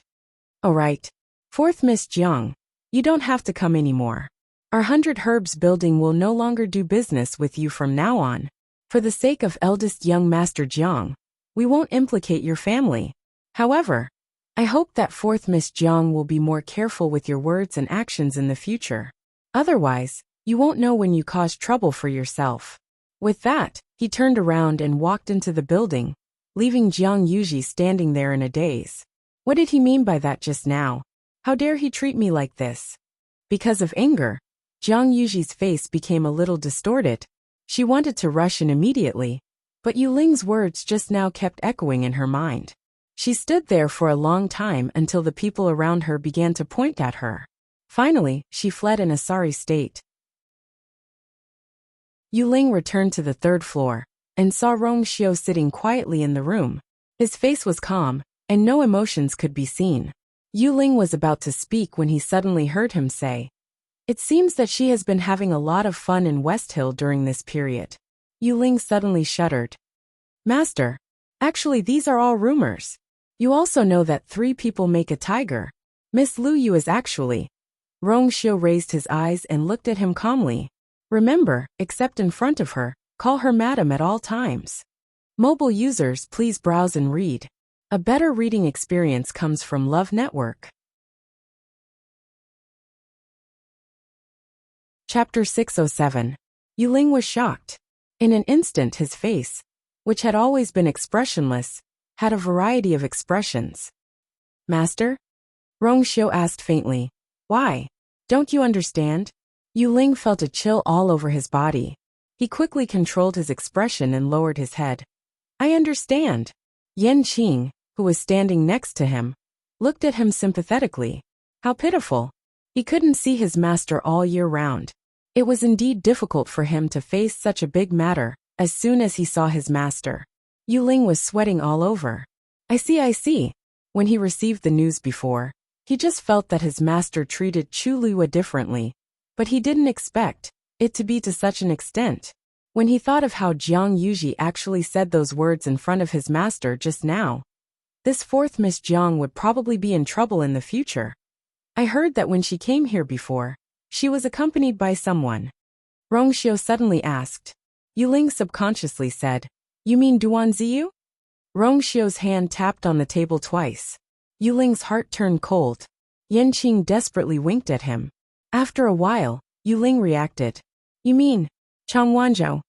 All right. Fourth Miss Jiang, you don't have to come anymore. Our 100 Herbs building will no longer do business with you from now on. For the sake of eldest young Master Jiang, we won't implicate your family. However, I hope that fourth Miss Jiang will be more careful with your words and actions in the future. Otherwise, you won't know when you cause trouble for yourself. With that, he turned around and walked into the building, leaving Jiang Yuji standing there in a daze. What did he mean by that just now? How dare he treat me like this? Because of anger, Jiang Yuji's face became a little distorted. She wanted to rush in immediately, but Yuling's words just now kept echoing in her mind. She stood there for a long time until the people around her began to point at her. Finally, she fled in a sorry state. Yuling returned to the third floor and saw Rong Xiu sitting quietly in the room. His face was calm, and no emotions could be seen. Yuling was about to speak when he suddenly heard him say, "It seems that she has been having a lot of fun in West Hill during this period." Yuling suddenly shuddered. Master, actually these are all rumors. You also know that 3 people make a tiger. Miss Lu Yu is actually. Rong Xiu raised his eyes and looked at him calmly. Remember, except in front of her, call her madam at all times. Mobile users, please browse and read. A better reading experience comes from Love Network. Chapter 607. Yuling was shocked. In an instant his face, which had always been expressionless, had a variety of expressions. Master? Rong Xiu asked faintly. Why? Don't you understand? Yuling felt a chill all over his body. He quickly controlled his expression and lowered his head. I understand. Yan Qing, who was standing next to him, looked at him sympathetically. How pitiful. He couldn't see his master all year round. It was indeed difficult for him to face such a big matter as soon as he saw his master. Yuling was sweating all over. I see. When he received the news before, he just felt that his master treated Chu Liwa differently, but he didn't expect it to be to such an extent. When he thought of how Jiang Yuji actually said those words in front of his master just now, this fourth Miss Jiang would probably be in trouble in the future. I heard that when she came here before, she was accompanied by someone. Rong Xiu suddenly asked. Yuling subconsciously said, You mean Duan Ziyu? Rong Xiu's hand tapped on the table twice. Yuling's heart turned cold. Yan Qing desperately winked at him. After a while, Yuling reacted. You mean Chang Wanzhou?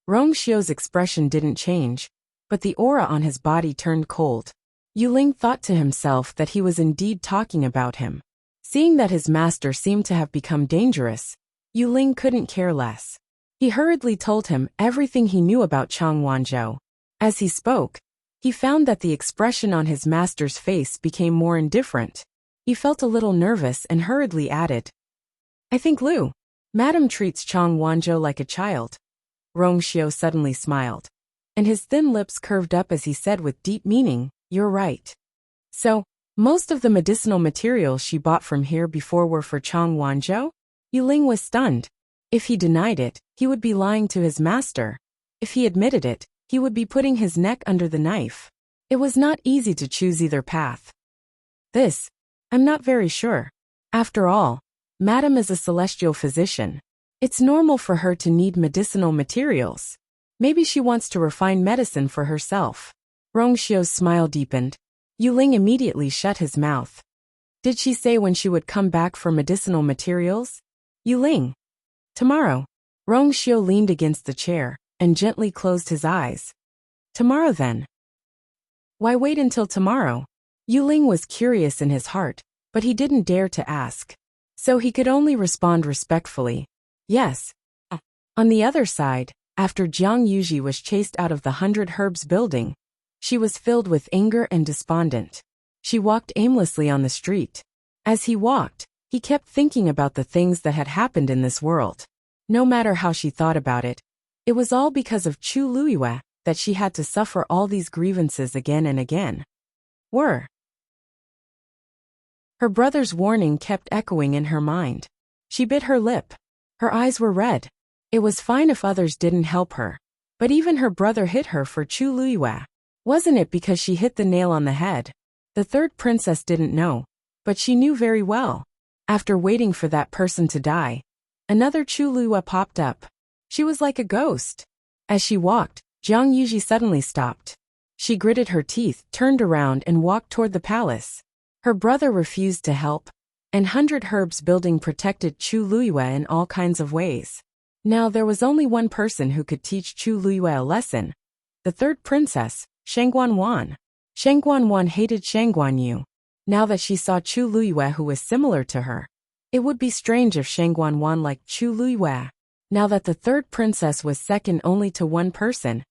Rong Xiu's expression didn't change, but the aura on his body turned cold. Yuling thought to himself that he was indeed talking about him. Seeing that his master seemed to have become dangerous, Yuling couldn't care less. He hurriedly told him everything he knew about Chang Wanzhou. As he spoke, he found that the expression on his master's face became more indifferent. He felt a little nervous and hurriedly added, I think Lu, Madam treats Chang Wanzhou like a child. Rong Xiu suddenly smiled, and his thin lips curved up as he said with deep meaning, You're right. So, most of the medicinal materials she bought from here before were for Chang Wanzhou? Yuling was stunned. If he denied it, he would be lying to his master. If he admitted it, he would be putting his neck under the knife. It was not easy to choose either path. I'm not very sure. After all, Madam is a celestial physician. It's normal for her to need medicinal materials. Maybe she wants to refine medicine for herself. Rong Xiu's smile deepened. Yuling immediately shut his mouth. Did she say when she would come back for medicinal materials? Yuling. Tomorrow. Rong Xiu leaned against the chair and gently closed his eyes. Tomorrow then. Why wait until tomorrow? Yuling was curious in his heart, but he didn't dare to ask. So he could only respond respectfully. Yes. On the other side, after Jiang Yuji was chased out of the 100 Herbs building, she was filled with anger and despondent. She walked aimlessly on the street. As he walked, he kept thinking about the things that had happened in this world. No matter how she thought about it, it was all because of Chu Luiyue that she had to suffer all these grievances again and again. Her brother's warning kept echoing in her mind. She bit her lip. Her eyes were red. It was fine if others didn't help her. But even her brother hit her for Chu Luiyue. Wasn't it because she hit the nail on the head? The third princess didn't know, but she knew very well. After waiting for that person to die, another Chu Luiyue popped up. She was like a ghost. As she walked, Jiang Yuji suddenly stopped. She gritted her teeth, turned around and walked toward the palace. Her brother refused to help, and 100 herbs building protected Chu Luiyue in all kinds of ways. Now there was only one person who could teach Chu Luiyue a lesson. The third princess, Shang Guanwan. Shang Guanwan hated Shang Guanyu. Now that she saw Chu Luiyue who was similar to her, it would be strange if Shang Guanwan liked Chu Luiyue. Now that the third princess was second only to one person,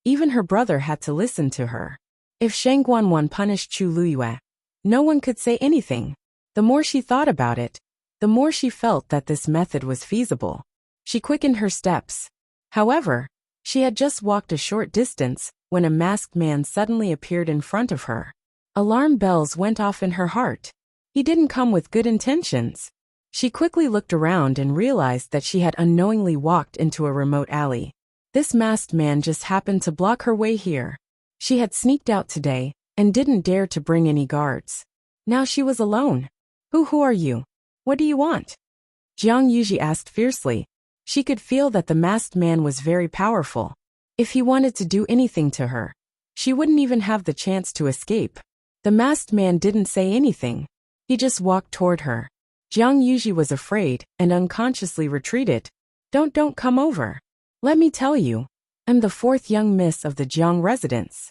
even her brother had to listen to her. If Shang Guanwan punished Chu Luiyue, no one could say anything. The more she thought about it, the more she felt that this method was feasible. She quickened her steps. However, she had just walked a short distance when a masked man suddenly appeared in front of her. Alarm bells went off in her heart. He didn't come with good intentions. She quickly looked around and realized that she had unknowingly walked into a remote alley. This masked man just happened to block her way here. She had sneaked out today and didn't dare to bring any guards. Now she was alone. Who are you? What do you want? Jiang Yuji asked fiercely. She could feel that the masked man was very powerful. If he wanted to do anything to her, she wouldn't even have the chance to escape. The masked man didn't say anything. He just walked toward her. Jiang Yuji was afraid and unconsciously retreated. Don't come over. Let me tell you, I'm the fourth young miss of the Jiang residence.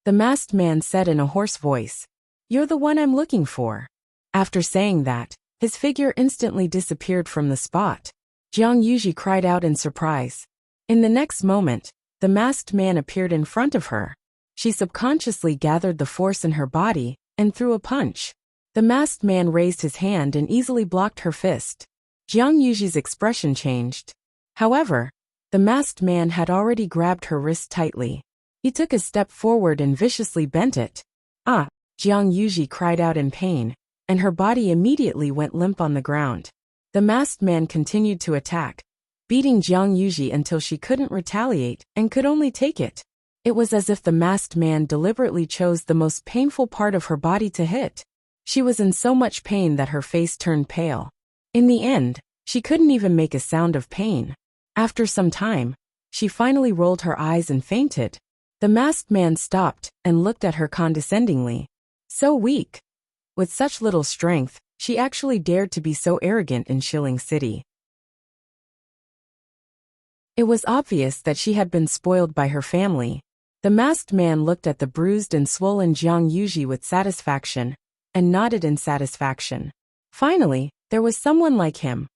The masked man said in a hoarse voice. You're the one I'm looking for. After saying that, his figure instantly disappeared from the spot. Jiang Yuji cried out in surprise. In the next moment, the masked man appeared in front of her. She subconsciously gathered the force in her body and threw a punch. The masked man raised his hand and easily blocked her fist. Jiang Yuji's expression changed. However, the masked man had already grabbed her wrist tightly. He took a step forward and viciously bent it. Ah! Jiang Yuji cried out in pain, and her body immediately went limp on the ground. The masked man continued to attack, beating Jiang Yuji until she couldn't retaliate and could only take it. It was as if the masked man deliberately chose the most painful part of her body to hit. She was in so much pain that her face turned pale. In the end, she couldn't even make a sound of pain. After some time, she finally rolled her eyes and fainted. The masked man stopped and looked at her condescendingly. So weak. With such little strength, she actually dared to be so arrogant in Shilling City. It was obvious that she had been spoiled by her family. The masked man looked at the bruised and swollen Jiang Yuji with satisfaction, and nodded in satisfaction. Finally, there was someone like him.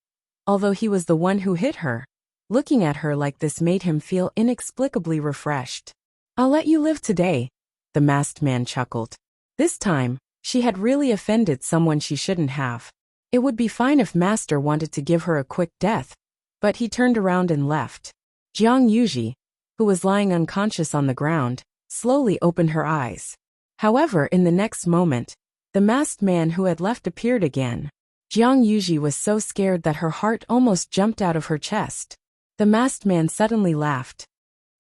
Although he was the one who hit her, looking at her like this made him feel inexplicably refreshed. I'll let you live today, the masked man chuckled. This time, she had really offended someone she shouldn't have. It would be fine if Master wanted to give her a quick death, but he turned around and left. Jiang Yuji, who was lying unconscious on the ground, slowly opened her eyes. However, in the next moment, the masked man who had left appeared again. Jiang Yuji was so scared that her heart almost jumped out of her chest. The masked man suddenly laughed.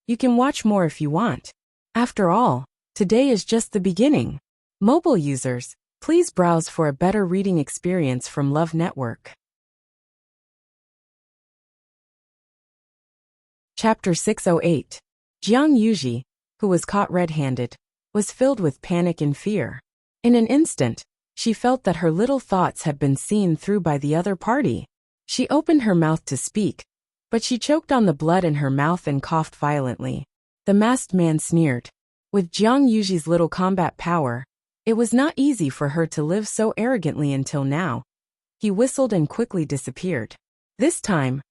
You can watch more if you want. After all, today is just the beginning. Mobile users, please browse for a better reading experience from Love Network. Chapter 608. Jiang Yuji, who was caught red-handed, was filled with panic and fear. In an instant, she felt that her little thoughts had been seen through by the other party. She opened her mouth to speak, but she choked on the blood in her mouth and coughed violently. The masked man sneered. With Jiang Yuji's little combat power, it was not easy for her to live so arrogantly until now. He whistled and quickly disappeared. This time,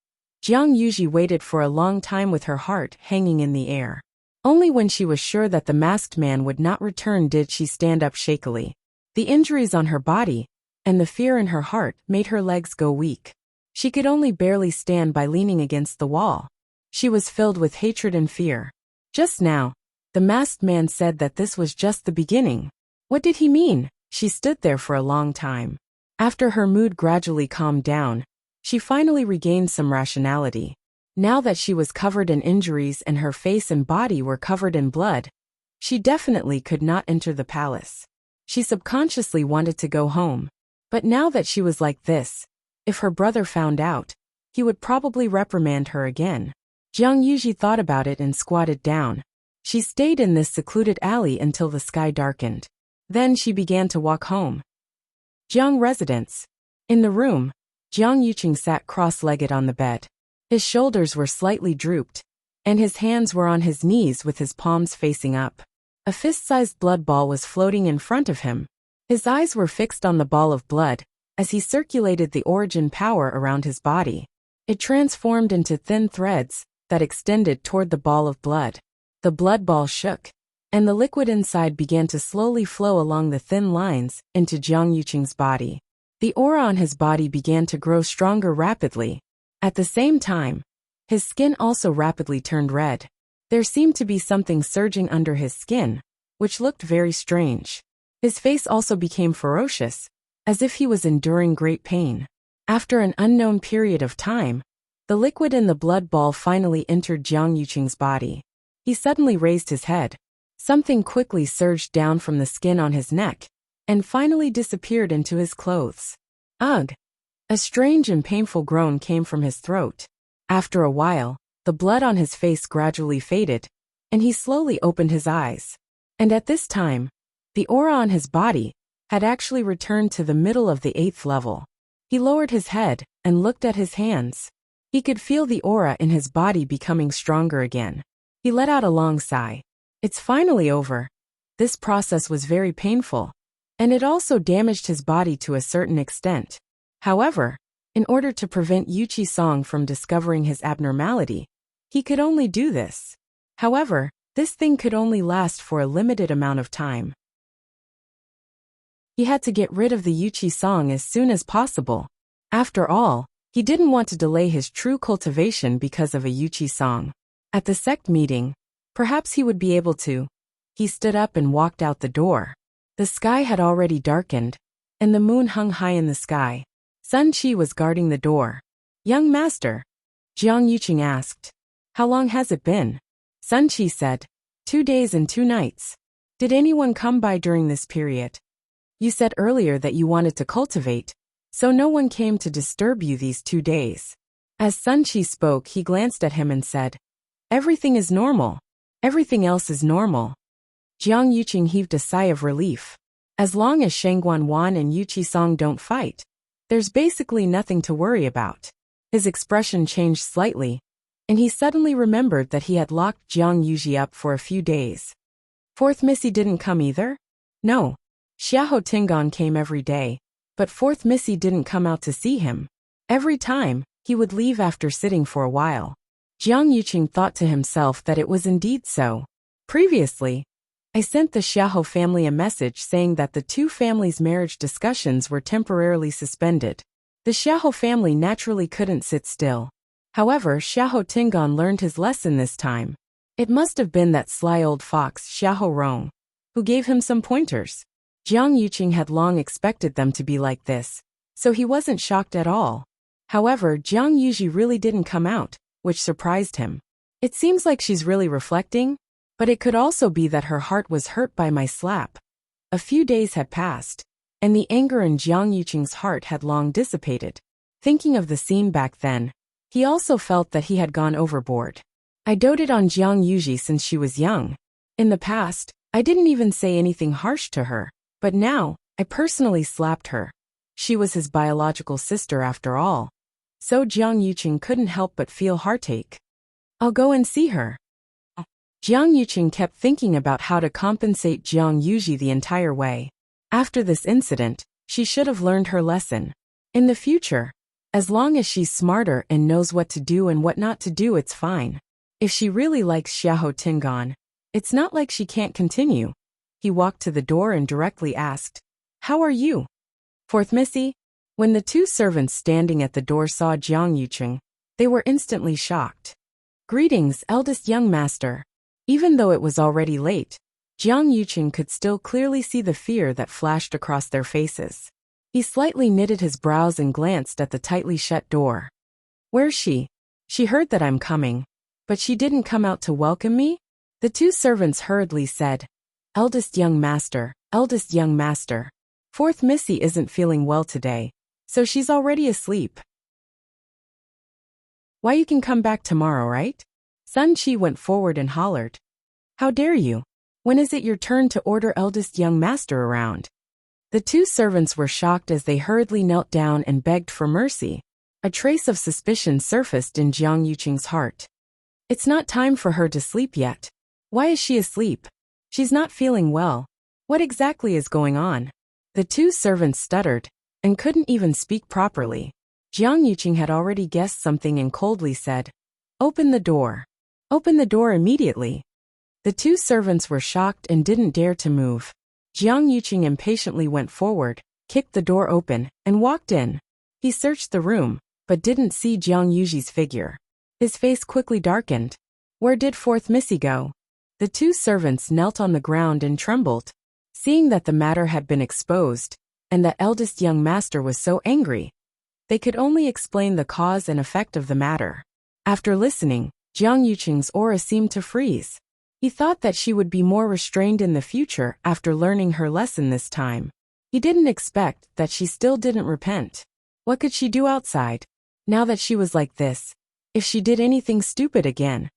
Jiang Yuji waited for a long time with her heart hanging in the air. Only when she was sure that the masked man would not return did she stand up shakily. The injuries on her body and the fear in her heart made her legs go weak. She could only barely stand by leaning against the wall. She was filled with hatred and fear. Just now, the masked man said that this was just the beginning. What did he mean? She stood there for a long time. After her mood gradually calmed down, she finally regained some rationality. Now that she was covered in injuries and her face and body were covered in blood, she definitely could not enter the palace. She subconsciously wanted to go home. But now that she was like this, if her brother found out, he would probably reprimand her again. Jiang Yuji thought about it and squatted down. She stayed in this secluded alley until the sky darkened. Then she began to walk home. Jiang residence. In the room, Jiang Yuqing sat cross-legged on the bed. His shoulders were slightly drooped, and his hands were on his knees with his palms facing up. A fist-sized blood ball was floating in front of him. His eyes were fixed on the ball of blood, as he circulated the origin power around his body. It transformed into thin threads that extended toward the ball of blood. The blood ball shook, and the liquid inside began to slowly flow along the thin lines into Jiang Yuqing's body. The aura on his body began to grow stronger rapidly. At the same time, his skin also rapidly turned red. There seemed to be something surging under his skin, which looked very strange. His face also became ferocious, as if he was enduring great pain. After an unknown period of time, the liquid in the blood ball finally entered Jiang Yuqing's body. He suddenly raised his head. Something quickly surged down from the skin on his neck, and finally disappeared into his clothes. Ugh! A strange and painful groan came from his throat. After a while, the blood on his face gradually faded, and he slowly opened his eyes. And at this time, the aura on his body had actually returned to the middle of the 8th level. He lowered his head and looked at his hands. He could feel the aura in his body becoming stronger again. He let out a long sigh. It's finally over. This process was very painful, and it also damaged his body to a certain extent. However, in order to prevent Yuchi Song from discovering his abnormality, he could only do this. However, this thing could only last for a limited amount of time. He had to get rid of the Yuchi Song as soon as possible. After all, he didn't want to delay his true cultivation because of a Yuchi Song. At the sect meeting, perhaps he would be able to. He stood up and walked out the door. The sky had already darkened, and the moon hung high in the sky. Sun Qi was guarding the door. Young master, Jiang Yuqing asked. How long has it been? Sun Qi said. 2 days and 2 nights. Did anyone come by during this period? You said earlier that you wanted to cultivate, so no one came to disturb you these 2 days. As Sun Qi spoke, he glanced at him and said, Everything is normal. Everything else is normal. Jiang Yuqing heaved a sigh of relief. As long as Shangguan Wan and Yuchi Song don't fight, there's basically nothing to worry about. His expression changed slightly, and he suddenly remembered that he had locked Jiang Yuji up for a few days. 4th Missy didn't come either? No. Xiahou Tingon came every day, but 4th Missy didn't come out to see him. Every time, he would leave after sitting for a while. Jiang Yuqing thought to himself that it was indeed so. Previously, I sent the Xiahou family a message saying that the 2 families' marriage discussions were temporarily suspended. The Xiahou family naturally couldn't sit still. However, Xiahou Tingon learned his lesson this time. It must have been that sly old fox Xiahou Rong, who gave him some pointers. Jiang Yuqing had long expected them to be like this, so he wasn't shocked at all. However, Jiang Yuji really didn't come out, which surprised him. It seems like she's really reflecting, but it could also be that her heart was hurt by my slap. A few days had passed, and the anger in Jiang Yuqing's heart had long dissipated. Thinking of the scene back then, he also felt that he had gone overboard. I doted on Jiang Yuji since she was young. In the past, I didn't even say anything harsh to her, but now, I personally slapped her. She was his biological sister after all. So Jiang Yuqing couldn't help but feel heartache. I'll go and see her. Jiang Yuqing kept thinking about how to compensate Jiang Yuji the entire way. After this incident, she should have learned her lesson. In the future, as long as she's smarter and knows what to do and what not to do, it's fine. If she really likes Xiahou Tingon, it's not like she can't continue. He walked to the door and directly asked, How are you? 4th Missy? When the 2 servants standing at the door saw Jiang Yuqing, they were instantly shocked. Greetings, eldest young master. Even though it was already late, Jiang Yuqing could still clearly see the fear that flashed across their faces. He slightly knitted his brows and glanced at the tightly shut door. Where's she? She heard that I'm coming. But she didn't come out to welcome me? The two servants hurriedly said, Eldest young master, eldest young master. Fourth Missy isn't feeling well today, so she's already asleep. Why, you can come back tomorrow, right? Sun Chi went forward and hollered. How dare you? When is it your turn to order eldest young master around? The two servants were shocked as they hurriedly knelt down and begged for mercy. A trace of suspicion surfaced in Jiang Yuqing's heart. It's not time for her to sleep yet. Why is she asleep? She's not feeling well. What exactly is going on? The two servants stuttered and couldn't even speak properly. Jiang Yuqing had already guessed something and coldly said, Open the door. Open the door immediately. The two servants were shocked and didn't dare to move. Jiang Yuqing impatiently went forward, kicked the door open, and walked in. He searched the room, but didn't see Jiang Yuji's figure. His face quickly darkened. Where did Fourth Missy go? The two servants knelt on the ground and trembled, seeing that the matter had been exposed, and that eldest young master was so angry. They could only explain the cause and effect of the matter. After listening, Jiang Yuqing's aura seemed to freeze. He thought that she would be more restrained in the future after learning her lesson this time. He didn't expect that she still didn't repent. What could she do outside? Now that she was like this, if she did anything stupid again.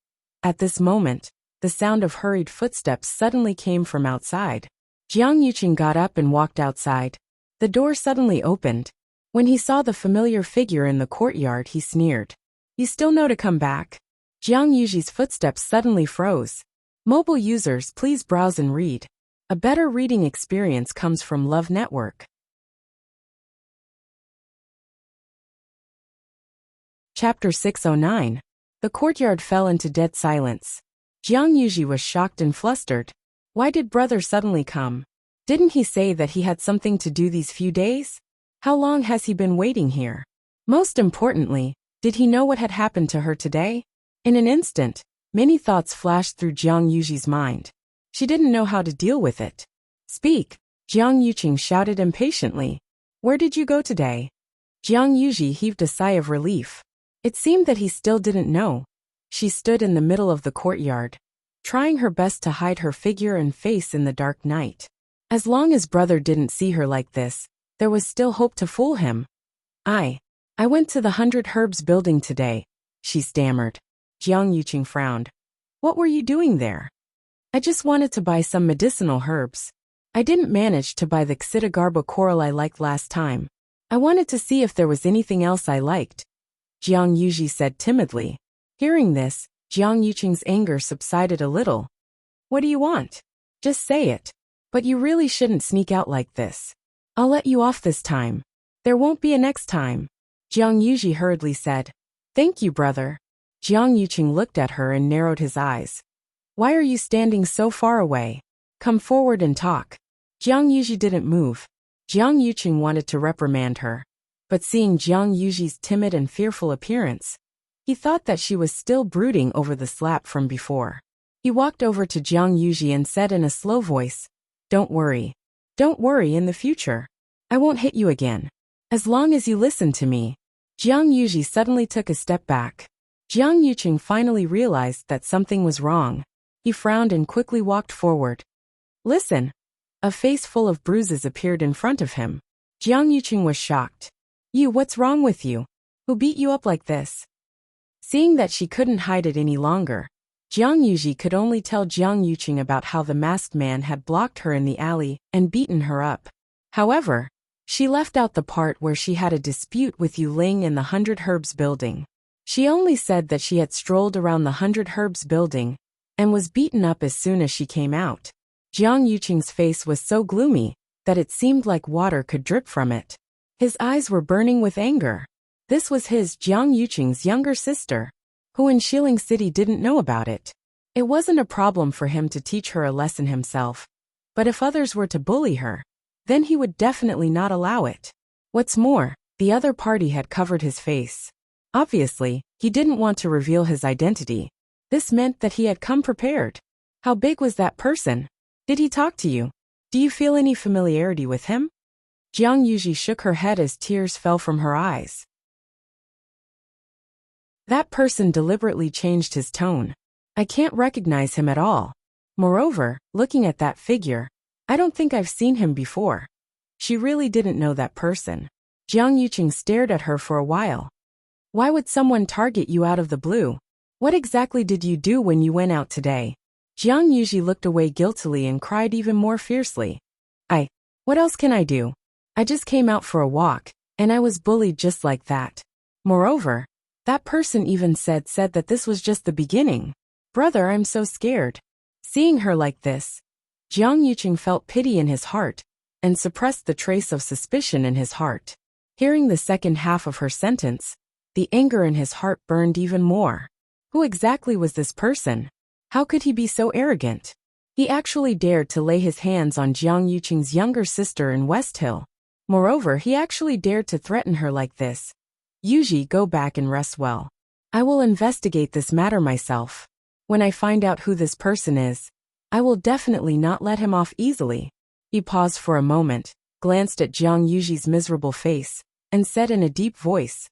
At this moment, the sound of hurried footsteps suddenly came from outside. Jiang Yuqing got up and walked outside. The door suddenly opened. When he saw the familiar figure in the courtyard, he sneered. You still know to come back? Jiang Yuji's footsteps suddenly froze. Mobile users, please browse and read. A better reading experience comes from Love Network. Chapter 609. The courtyard fell into dead silence. Jiang Yuji was shocked and flustered. Why did brother suddenly come? Didn't he say that he had something to do these few days? How long has he been waiting here? Most importantly, did he know what had happened to her today? In an instant, many thoughts flashed through Jiang Yuji's mind. She didn't know how to deal with it. Speak, Jiang Yuqing shouted impatiently. Where did you go today? Jiang Yuji heaved a sigh of relief. It seemed that he still didn't know. She stood in the middle of the courtyard, trying her best to hide her figure and face in the dark night. As long as brother didn't see her like this, there was still hope to fool him. I went to the 100 Herbs building today, she stammered. Jiang Yuqing frowned. What were you doing there? I just wanted to buy some medicinal herbs. I didn't manage to buy the Xidagarba coral I liked last time. I wanted to see if there was anything else I liked, Jiang Yuji said timidly. Hearing this, Jiang Yuqing's anger subsided a little. What do you want? Just say it. But you really shouldn't sneak out like this. I'll let you off this time. There won't be a next time, Jiang Yuji hurriedly said. Thank you, brother. Jiang Yuqing looked at her and narrowed his eyes. Why are you standing so far away? Come forward and talk. Jiang Yuji didn't move. Jiang Yuqing wanted to reprimand her, but seeing Jiang Yuji's timid and fearful appearance, he thought that she was still brooding over the slap from before. He walked over to Jiang Yuji and said in a slow voice, Don't worry. Don't worry in the future. I won't hit you again. As long as you listen to me. Jiang Yuji suddenly took a step back. Jiang Yuqing finally realized that something was wrong. He frowned and quickly walked forward. Listen. A face full of bruises appeared in front of him. Jiang Yuqing was shocked. What's wrong with you? Who beat you up like this? Seeing that she couldn't hide it any longer, Jiang Yuji could only tell Jiang Yuqing about how the masked man had blocked her in the alley and beaten her up. However, she left out the part where she had a dispute with Yu Ling in the 100 Herbs building. She only said that she had strolled around the 100 Herbs building and was beaten up as soon as she came out. Jiang Yuqing's face was so gloomy that it seemed like water could drip from it. His eyes were burning with anger. This was his, Jiang Yuqing's younger sister, who in Shilling City didn't know about it. It wasn't a problem for him to teach her a lesson himself, but if others were to bully her, then he would definitely not allow it. What's more, the other party had covered his face. Obviously, he didn't want to reveal his identity. This meant that he had come prepared. How big was that person? Did he talk to you? Do you feel any familiarity with him? Jiang Yuji shook her head as tears fell from her eyes. That person deliberately changed his tone. I can't recognize him at all. Moreover, looking at that figure, I don't think I've seen him before. She really didn't know that person. Jiang Yuqing stared at her for a while. Why would someone target you out of the blue? What exactly did you do when you went out today? Jiang Yuji looked away guiltily and cried even more fiercely. What else can I do? I just came out for a walk, and I was bullied just like that. Moreover, that person even said that this was just the beginning. Brother, I'm so scared. Seeing her like this, Jiang Yuqing felt pity in his heart and suppressed the trace of suspicion in his heart. Hearing the second half of her sentence, the anger in his heart burned even more. Who exactly was this person? How could he be so arrogant? He actually dared to lay his hands on Jiang Yuqing's younger sister in West Hill. Moreover, he actually dared to threaten her like this. Yuji, go back and rest well. I will investigate this matter myself. When I find out who this person is, I will definitely not let him off easily. He paused for a moment, glanced at Jiang Yuji's miserable face, and said in a deep voice,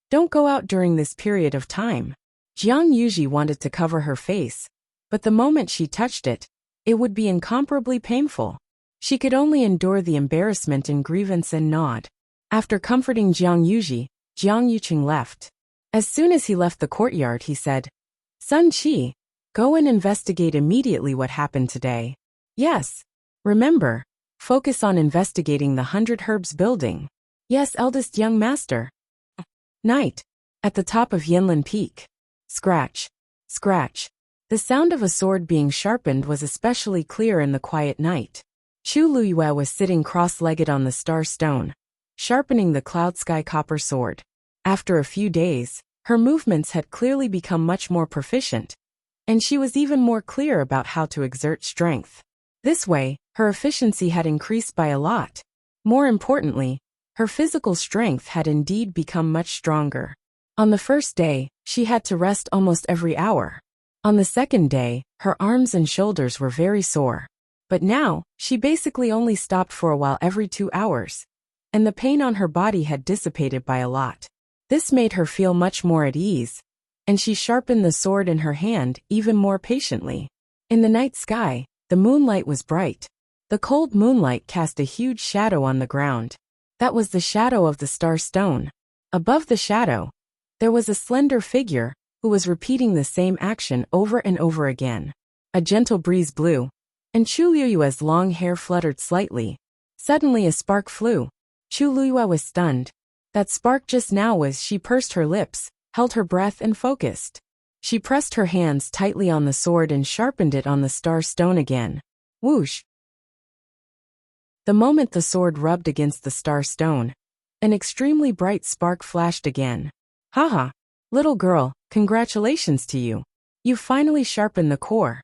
Don't go out during this period of time. Jiang Yuji wanted to cover her face, but the moment she touched it, it would be incomparably painful. She could only endure the embarrassment and grievance and nod. After comforting Jiang Yuji, Jiang Yuqing left. As soon as he left the courtyard, he said, Sun Qi, go and investigate immediately what happened today. Yes. Remember, focus on investigating the 100 Herbs building. Yes, eldest young master. Night. At the top of Yanlin Peak. Scratch. Scratch. The sound of a sword being sharpened was especially clear in the quiet night. Chu Luyue was sitting cross-legged on the star stone, sharpening the cloud sky copper sword. After a few days, her movements had clearly become much more proficient, and she was even more clear about how to exert strength. This way, her efficiency had increased by a lot. More importantly, her physical strength had indeed become much stronger. On the first day, she had to rest almost every hour. On the second day, her arms and shoulders were very sore. But now, she basically only stopped for a while every 2 hours, and the pain on her body had dissipated by a lot. This made her feel much more at ease, and she sharpened the sword in her hand even more patiently. In the night sky, the moonlight was bright. The cold moonlight cast a huge shadow on the ground. That was the shadow of the star stone. Above the shadow, there was a slender figure who was repeating the same action over and over again. A gentle breeze blew, and Chu Luyue's long hair fluttered slightly. Suddenly a spark flew. Chu Luyue was stunned. That spark just now was she pursed her lips, held her breath and focused. She pressed her hands tightly on the sword and sharpened it on the star stone again. Whoosh! The moment the sword rubbed against the star stone, an extremely bright spark flashed again. Haha! Little girl, congratulations to you. You finally sharpened the core.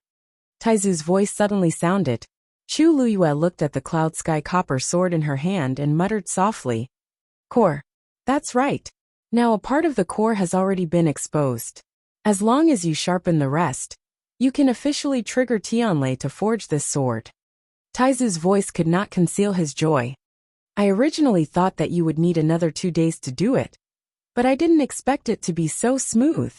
Taizu's voice suddenly sounded. Chu Luyue looked at the cloud sky copper sword in her hand and muttered softly. Core. That's right. Now a part of the core has already been exposed. As long as you sharpen the rest, you can officially trigger Tianlei to forge this sword. Taizu's voice could not conceal his joy. I originally thought that you would need another 2 days to do it, but I didn't expect it to be so smooth.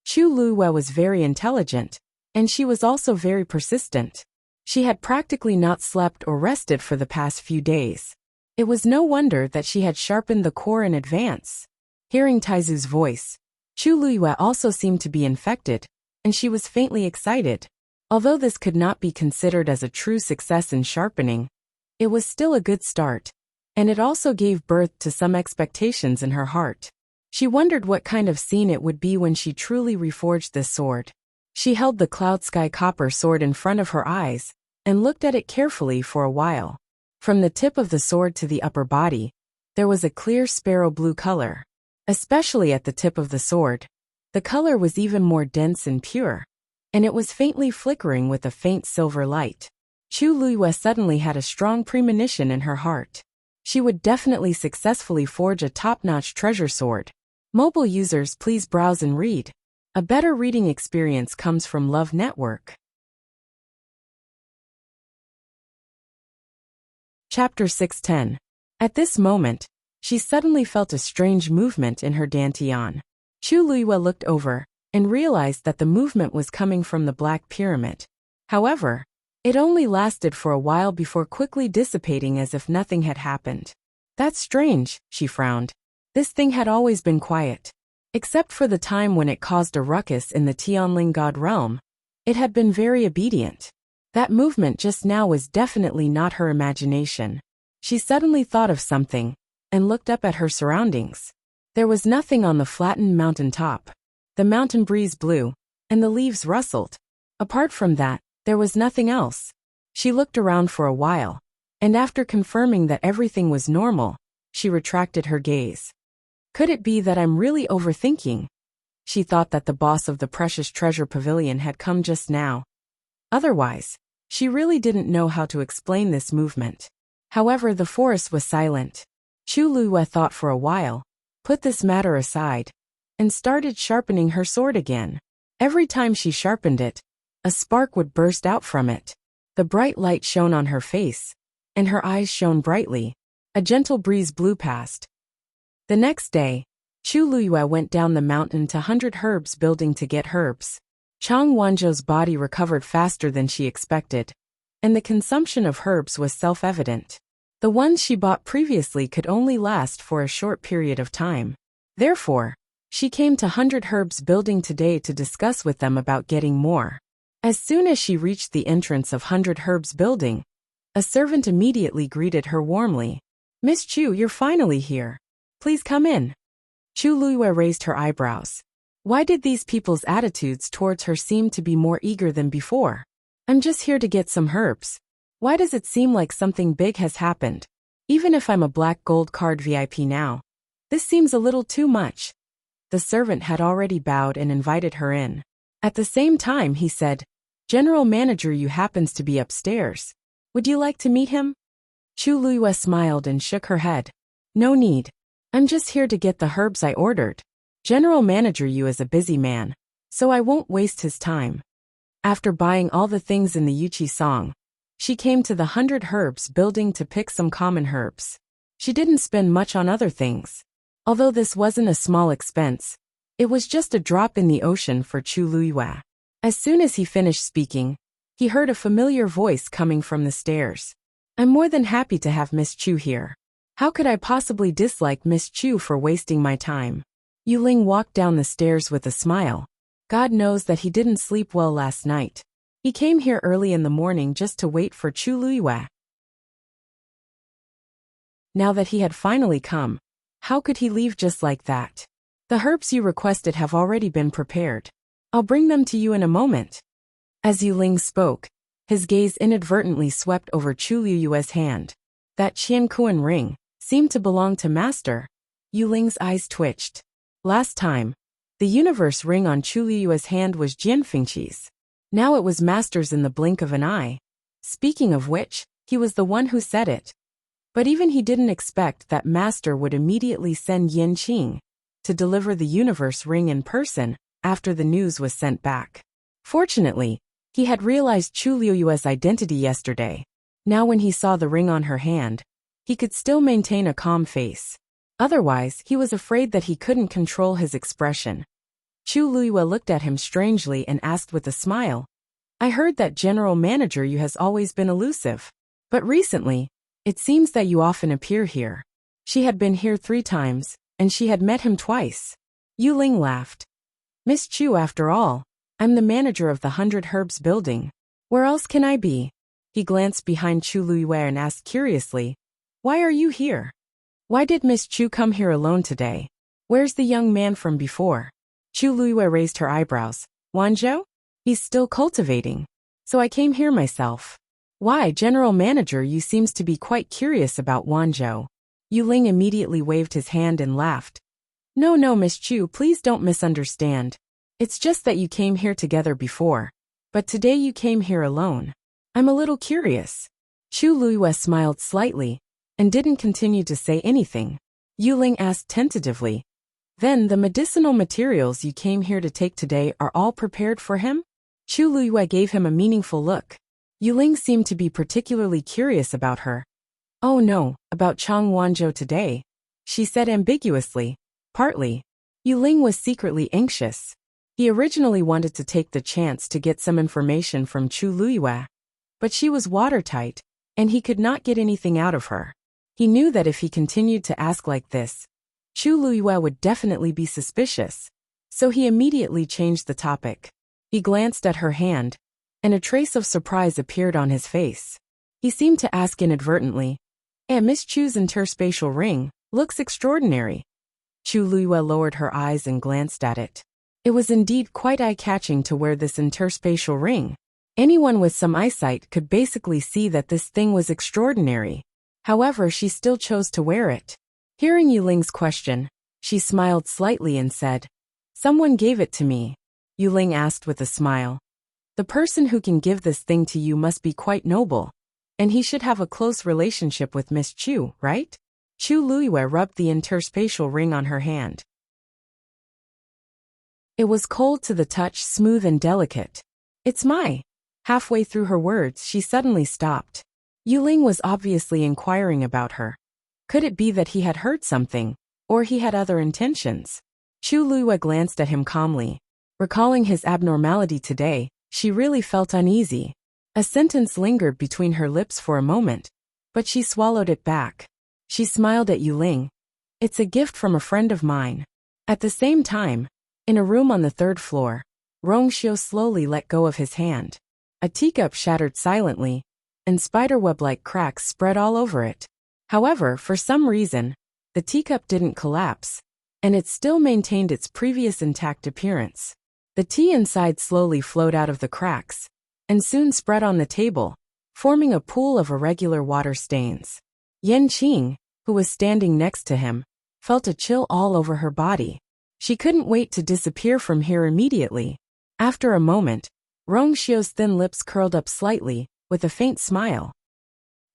Chu Luyue was very intelligent, and she was also very persistent. She had practically not slept or rested for the past few days. It was no wonder that she had sharpened the core in advance. Hearing Taizu's voice, Chu Luyue also seemed to be infected, and she was faintly excited. Although this could not be considered as a true success in sharpening, it was still a good start, and it also gave birth to some expectations in her heart. She wondered what kind of scene it would be when she truly reforged this sword. She held the cloud sky copper sword in front of her eyes, and looked at it carefully for a while. From the tip of the sword to the upper body, there was a clear sparrow blue color. Especially at the tip of the sword, the color was even more dense and pure, and it was faintly flickering with a faint silver light. Chu Luyue suddenly had a strong premonition in her heart. She would definitely successfully forge a top-notch treasure sword. Mobile users, please browse and read. A better reading experience comes from Love Network. Chapter 610. At this moment, she suddenly felt a strange movement in her dantian. Chu Luiyue looked over and realized that the movement was coming from the Black Pyramid. However, it only lasted for a while before quickly dissipating as if nothing had happened. That's strange, she frowned. This thing had always been quiet. Except for the time when it caused a ruckus in the Tianling God realm, it had been very obedient. That movement just now was definitely not her imagination. She suddenly thought of something and looked up at her surroundings. There was nothing on the flattened mountain top. The mountain breeze blew, and the leaves rustled. Apart from that, there was nothing else. She looked around for a while, and after confirming that everything was normal, she retracted her gaze. Could it be that I'm really overthinking? She thought that the boss of the Precious Treasure Pavilion had come just now. Otherwise, she really didn't know how to explain this movement. However, the forest was silent. Chu Luiyue thought for a while, put this matter aside, and started sharpening her sword again. Every time she sharpened it, a spark would burst out from it. The bright light shone on her face, and her eyes shone brightly. A gentle breeze blew past. The next day, Chu Luiyue went down the mountain to 100 Herbs Building to get herbs. Chang Wanzhou's body recovered faster than she expected, and the consumption of herbs was self-evident. The ones she bought previously could only last for a short period of time. Therefore, she came to 100 Herbs Building today to discuss with them about getting more. As soon as she reached the entrance of 100 Herbs Building, a servant immediately greeted her warmly. "Miss Chu, you're finally here. Please come in." Chu Luiyue raised her eyebrows. Why did these people's attitudes towards her seem to be more eager than before? "I'm just here to get some herbs. Why does it seem like something big has happened? Even if I'm a black gold card VIP now, this seems a little too much." The servant had already bowed and invited her in. At the same time, he said, "General Manager Yu happens to be upstairs. Would you like to meet him?" Chu Luiyue smiled and shook her head. "No need. I'm just here to get the herbs I ordered. General Manager Yu is a busy man, so I won't waste his time." After buying all the things in the Yuchi song, she came to the 100 Herbs Building to pick some common herbs. She didn't spend much on other things. Although this wasn't a small expense, it was just a drop in the ocean for Chu Luiyue. As soon as he finished speaking, he heard a familiar voice coming from the stairs. "I'm more than happy to have Miss Chu here. How could I possibly dislike Miss Chu for wasting my time?" Yuling walked down the stairs with a smile. God knows that he didn't sleep well last night. He came here early in the morning just to wait for Chu Luiyue. Now that he had finally come, how could he leave just like that? "The herbs you requested have already been prepared. I'll bring them to you in a moment." As Yuling spoke, his gaze inadvertently swept over Chu Luiyue's hand. That Qiankuan ring seemed to belong to Master. Yuling's eyes twitched. Last time, the universe ring on Chu Luiyue's hand was Jianfengqi's. Now it was Master's in the blink of an eye. Speaking of which, he was the one who said it. But even he didn't expect that Master would immediately send Yin Qing to deliver the universe ring in person after the news was sent back. Fortunately, he had realized Chu Luiyue's identity yesterday. Now when he saw the ring on her hand, he could still maintain a calm face. Otherwise, he was afraid that he couldn't control his expression. Chu Luiyue looked at him strangely and asked with a smile, "I heard that General Manager Yu has always been elusive. But recently, it seems that you often appear here." She had been here 3 times, and she had met him twice. Yuling laughed. "Miss Chu, after all, I'm the manager of the 100 Herbs Building. Where else can I be?" He glanced behind Chu Luiyue and asked curiously, "Why are you here? Why did Miss Chu come here alone today? Where's the young man from before?" Chu Luiyue raised her eyebrows. "Wanzhou? He's still cultivating. So I came here myself." "Why, General Manager Yu seems to be quite curious about Wanzhou." Yuling immediately waved his hand and laughed. No, Miss Chu, please don't misunderstand. It's just that you came here together before. But today you came here alone. I'm a little curious." Chu Luiyue smiled slightly and didn't continue to say anything. Yuling asked tentatively, "Then the medicinal materials you came here to take today are all prepared for him?" Chu Luiyue gave him a meaningful look. Yuling seemed to be particularly curious about her. "Oh no, about Chang Wanzhou today," she said ambiguously. "Partly. Ling was secretly anxious. He originally wanted to take the chance to get some information from Chu Luyue, but she was watertight, and he could not get anything out of her. He knew that if he continued to ask like this, Chu Luyue would definitely be suspicious, so he immediately changed the topic. He glanced at her hand, and a trace of surprise appeared on his face. He seemed to ask inadvertently, Miss Chu's interspatial ring looks extraordinary." Chu Luyue lowered her eyes and glanced at it. It was indeed quite eye-catching to wear this interspatial ring. Anyone with some eyesight could basically see that this thing was extraordinary. However, she still chose to wear it. Hearing Ling's question, she smiled slightly and said, "Someone gave it to me." Ling asked with a smile. "The person who can give this thing to you must be quite noble, and he should have a close relationship with Miss Chu, right?" Chu Luyue rubbed the interspatial ring on her hand. It was cold to the touch, smooth and delicate. "It's my..." Halfway through her words, she suddenly stopped. Ling was obviously inquiring about her. Could it be that he had heard something, or he had other intentions? Chu Luyue glanced at him calmly. Recalling his abnormality today, she really felt uneasy. A sentence lingered between her lips for a moment, but she swallowed it back. She smiled at Ling. "It's a gift from a friend of mine." At the same time, in a room on the third floor, Rongxiu slowly let go of his hand. A teacup shattered silently, and spiderweb-like cracks spread all over it. However, for some reason, the teacup didn't collapse, and it still maintained its previous intact appearance. The tea inside slowly flowed out of the cracks, and soon spread on the table, forming a pool of irregular water stains. Qing, who was standing next to him, felt a chill all over her body. She couldn't wait to disappear from here immediately. After a moment, Rongxiu's thin lips curled up slightly, with a faint smile.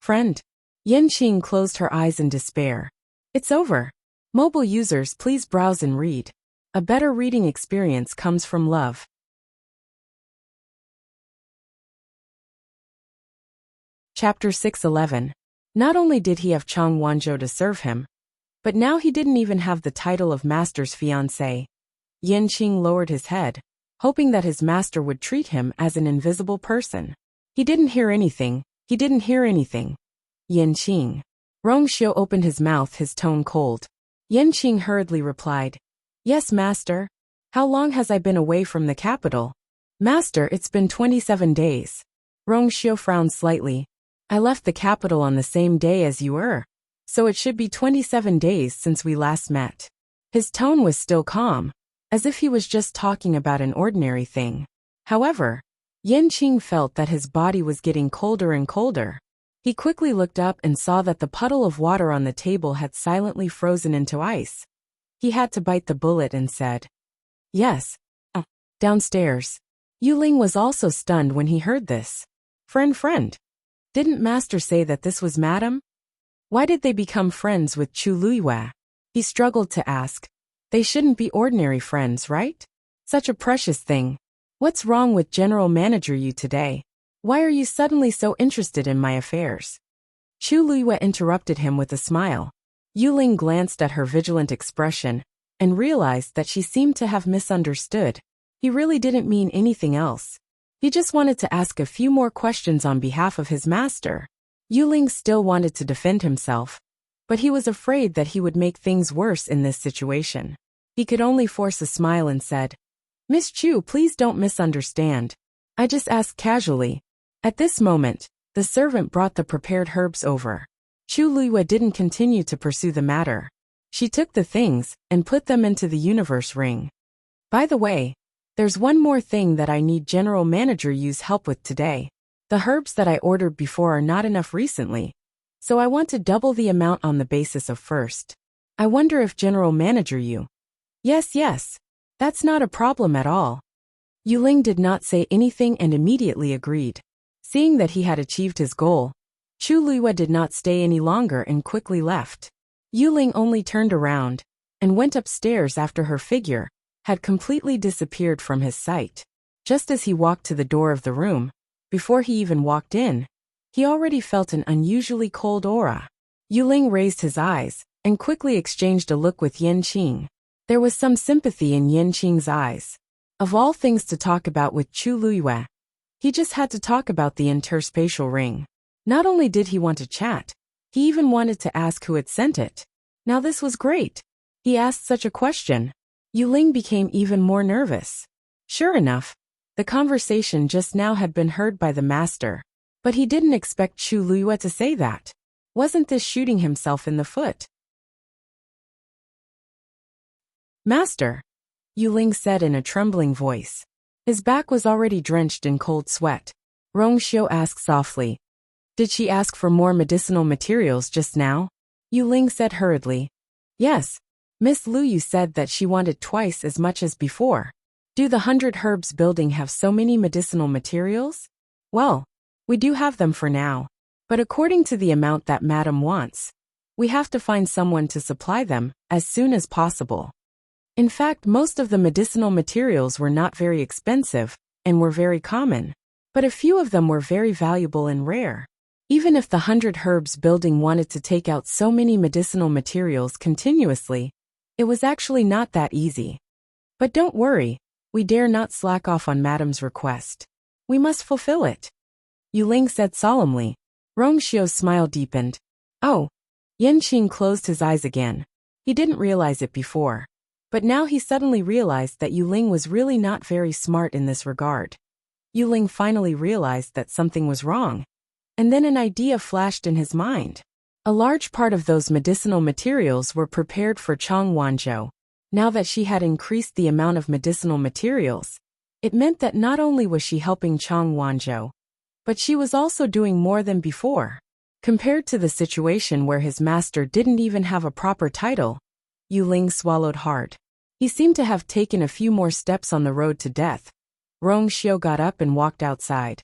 "Friend." Qing closed her eyes in despair. "It's over." Mobile users, please browse and read. A better reading experience comes from love. Chapter 611. Not only did he have Chang Wanzhou to serve him, but now he didn't even have the title of master's fiancé. Qing lowered his head, hoping that his master would treat him as an invisible person. He didn't hear anything. Qing. Rongxiu opened his mouth, his tone cold. Qing hurriedly replied, "Yes, master. How long has I been away from the capital?" "Master, it's been 27 days. Rongxiu frowned slightly. "I left the capital on the same day as you were, so it should be 27 days since we last met." His tone was still calm, as if he was just talking about an ordinary thing. However, Qing felt that his body was getting colder and colder. He quickly looked up and saw that the puddle of water on the table had silently frozen into ice. He had to bite the bullet and said, "Yes. Downstairs." Ling was also stunned when he heard this. Friend. Didn't master say that this was madam? Why did they become friends with Chu Luyue? He struggled to ask. They shouldn't be ordinary friends, right? Such a precious thing. What's wrong with General Manager Yu today? Why are you suddenly so interested in my affairs? Chu Luyue interrupted him with a smile. Ling glanced at her vigilant expression and realized that she seemed to have misunderstood. He really didn't mean anything else. He just wanted to ask a few more questions on behalf of his master. Ling still wanted to defend himself, but he was afraid that he would make things worse in this situation. He could only force a smile and said, "Miss Chu, please don't misunderstand. I just asked casually." At this moment, the servant brought the prepared herbs over. Chu Luyue didn't continue to pursue the matter. She took the things and put them into the universe ring. "By the way, there's one more thing that I need General Manager Yu's help with today. The herbs that I ordered before are not enough recently, so I want to double the amount on the basis of first. I wonder if General Manager Yu..." Yes. That's not a problem at all." Ling did not say anything and immediately agreed. Seeing that he had achieved his goal, Chu Luyue did not stay any longer and quickly left. Ling only turned around and went upstairs after her figure had completely disappeared from his sight. Just as he walked to the door of the room, before he even walked in, he already felt an unusually cold aura. Ling raised his eyes and quickly exchanged a look with Qing. There was some sympathy in Yin Qing's eyes. Of all things to talk about with Chu Luyue, he just had to talk about the interspatial ring. Not only did he want to chat, he even wanted to ask who had sent it. Now this was great. He asked such a question. Yuling became even more nervous. Sure enough, the conversation just now had been heard by the master, but he didn't expect Chu Luyue to say that. Wasn't this shooting himself in the foot? Master, Yuling said in a trembling voice. His back was already drenched in cold sweat. Rongxiu asked softly. Did she ask for more medicinal materials just now? Yuling said hurriedly. Yes. Miss Luyu said that she wanted twice as much as before. Do the 100 Herbs building have so many medicinal materials? Well, we do have them for now. But according to the amount that Madam wants, we have to find someone to supply them as soon as possible. In fact, most of the medicinal materials were not very expensive and were very common, but a few of them were very valuable and rare. Even if the 100 Herbs building wanted to take out so many medicinal materials continuously, it was actually not that easy. But don't worry, we dare not slack off on Madam's request. We must fulfill it. Yuling said solemnly. Rongxiu's smile deepened. Oh. Yin Qing closed his eyes again. He didn't realize it before. But now he suddenly realized that Yuling was really not very smart in this regard. Yuling finally realized that something was wrong. And then an idea flashed in his mind. A large part of those medicinal materials were prepared for Chang Wanzhou. Now that she had increased the amount of medicinal materials, it meant that not only was she helping Chang Wanzhou, but she was also doing more than before. Compared to the situation where his master didn't even have a proper title, Yuling swallowed hard. He seemed to have taken a few more steps on the road to death. Rongxiu got up and walked outside.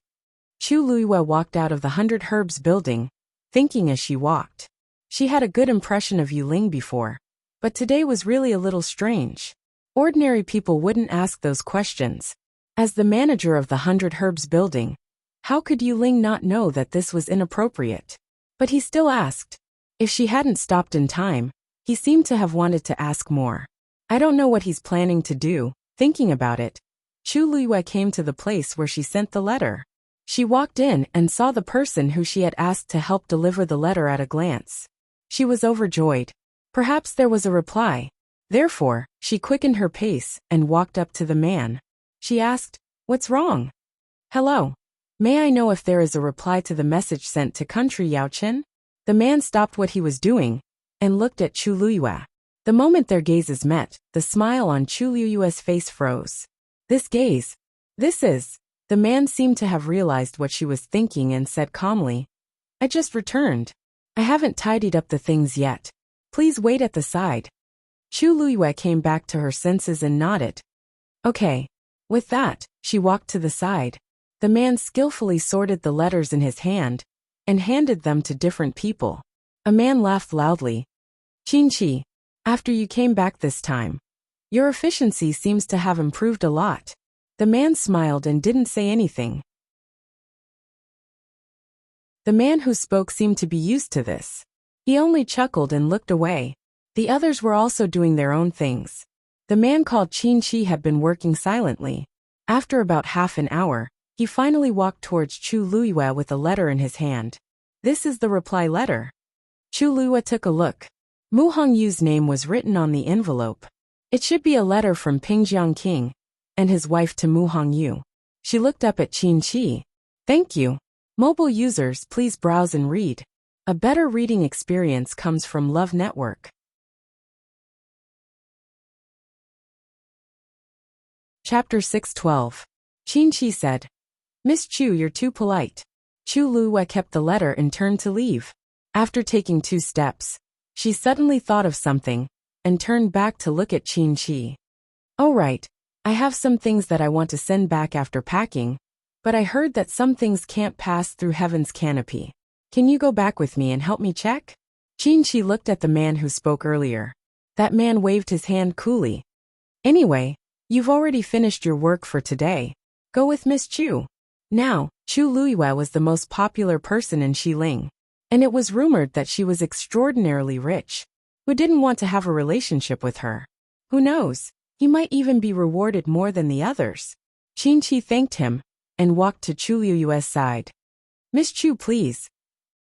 Chu Luyue walked out of the 100 Herbs building, thinking as she walked. She had a good impression of Yuling before, but today was really a little strange. Ordinary people wouldn't ask those questions. As the manager of the 100 Herbs building, how could Yuling not know that this was inappropriate? But he still asked. If she hadn't stopped in time, he seemed to have wanted to ask more. I don't know what he's planning to do. Thinking about it, Chu Luyue came to the place where she sent the letter. She walked in and saw the person who she had asked to help deliver the letter at a glance. She was overjoyed. Perhaps there was a reply. Therefore, she quickened her pace and walked up to the man. She asked, "What's wrong?" "Hello. May I know if there is a reply to the message sent to Country Yaochen?" The man stopped what he was doing and looked at Chu Luyue. The moment their gazes met, the smile on Chu Luyue's face froze. This gaze. This is. The man seemed to have realized what she was thinking and said calmly, "I just returned. I haven't tidied up the things yet. Please wait at the side." Chu Luyue came back to her senses and nodded. Okay. With that, she walked to the side. The man skillfully sorted the letters in his hand and handed them to different people. A man laughed loudly. "Qinqi, after you came back this time, your efficiency seems to have improved a lot." The man smiled and didn't say anything. The man who spoke seemed to be used to this. He only chuckled and looked away. The others were also doing their own things. The man called Qinqi had been working silently. After about half an hour, he finally walked towards Chu Luyue with a letter in his hand. "This is the reply letter." Chu Luyue took a look. Mu Hongyu's name was written on the envelope. It should be a letter from Pingjiang King and his wife to Mu Hongyu. She looked up at Qinqi. "Thank you. Mobile users, please browse and read. A better reading experience comes from Love Network." Chapter 612. Qinqi said, "Miss Chu, you're too polite." Chu Luyue kept the letter and turned to leave. After taking 2 steps, she suddenly thought of something and turned back to look at Qinqi. "Oh right, I have some things that I want to send back after packing, but I heard that some things can't pass through heaven's canopy. Can you go back with me and help me check?" Qinqi looked at the man who spoke earlier. That man waved his hand coolly. "Anyway, you've already finished your work for today. Go with Miss Chu." Now, Chu Luyue was the most popular person in Xiling, and it was rumored that she was extraordinarily rich. Who didn't want to have a relationship with her? Who knows? He might even be rewarded more than the others. Qin Shi thanked him and walked to Chu Liyue's side. Miss Chu, please.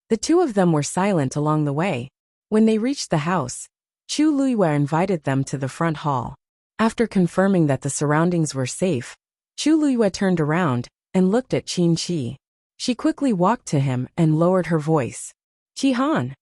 The two of them were silent along the way. When they reached the house, Chu Liyue invited them to the front hall. After confirming that the surroundings were safe, Chu Liyue turned around and looked at Qin Shi. She quickly walked to him and lowered her voice. Qi Han.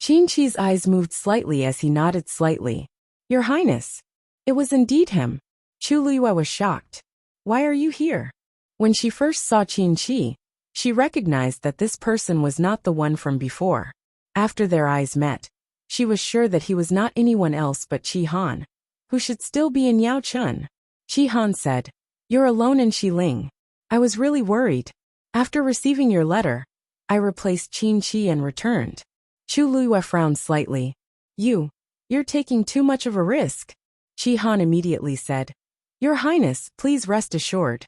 Qin Shi's eyes moved slightly as he nodded slightly. Your Highness. It was indeed him. Chu Liyue was shocked. Why are you here? When she first saw Qin Shi, she recognized that this person was not the one from before. After their eyes met, she was sure that he was not anyone else but Qi Han, who should still be in Yao Chun. Qi Han said, You're alone in Xiling. I was really worried. After receiving your letter, I replaced Qin Shi and returned. Chu Liyue frowned slightly. You're taking too much of a risk. Qi Han immediately said, Your Highness, please rest assured.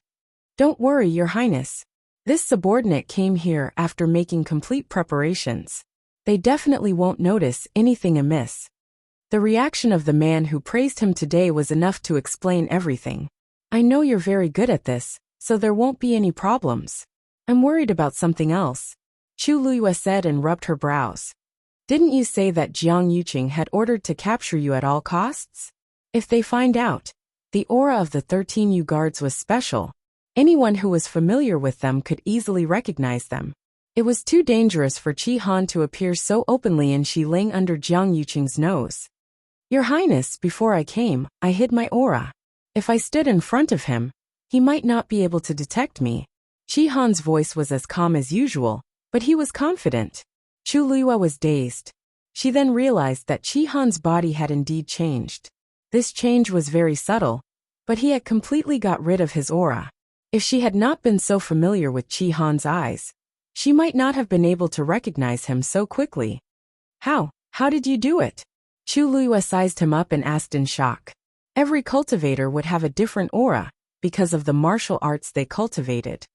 Don't worry, Your Highness. This subordinate came here after making complete preparations. They definitely won't notice anything amiss. The reaction of the man who praised him today was enough to explain everything. I know you're very good at this, so there won't be any problems. I'm worried about something else, Chu Liyue said and rubbed her brows. Didn't you say that Jiang Yuqing had ordered to capture you at all costs? If they find out, the aura of the 13 Yu guards was special. Anyone who was familiar with them could easily recognize them. It was too dangerous for Qi Han to appear so openly in Xiling under Jiang Yuqing's nose. Your Highness, before I came, I hid my aura. If I stood in front of him, he might not be able to detect me. Qi Han's voice was as calm as usual, but he was confident. Chu Liyue was dazed. She then realized that Qi Han's body had indeed changed. This change was very subtle, but he had completely got rid of his aura. If she had not been so familiar with Qi Han's eyes, she might not have been able to recognize him so quickly. How did you do it? Chu Liyue sized him up and asked in shock. Every cultivator would have a different aura, because of the martial arts they cultivated.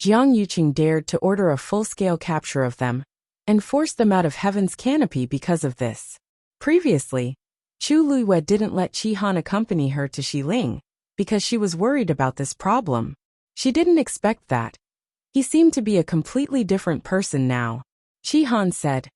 Jiang Yuqing dared to order a full-scale capture of them, and forced them out of heaven's canopy because of this. Previously, Chu Liyue didn't let Qi Han accompany her to Xiling, because she was worried about this problem. She didn't expect that. He seemed to be a completely different person now. Qi Han said,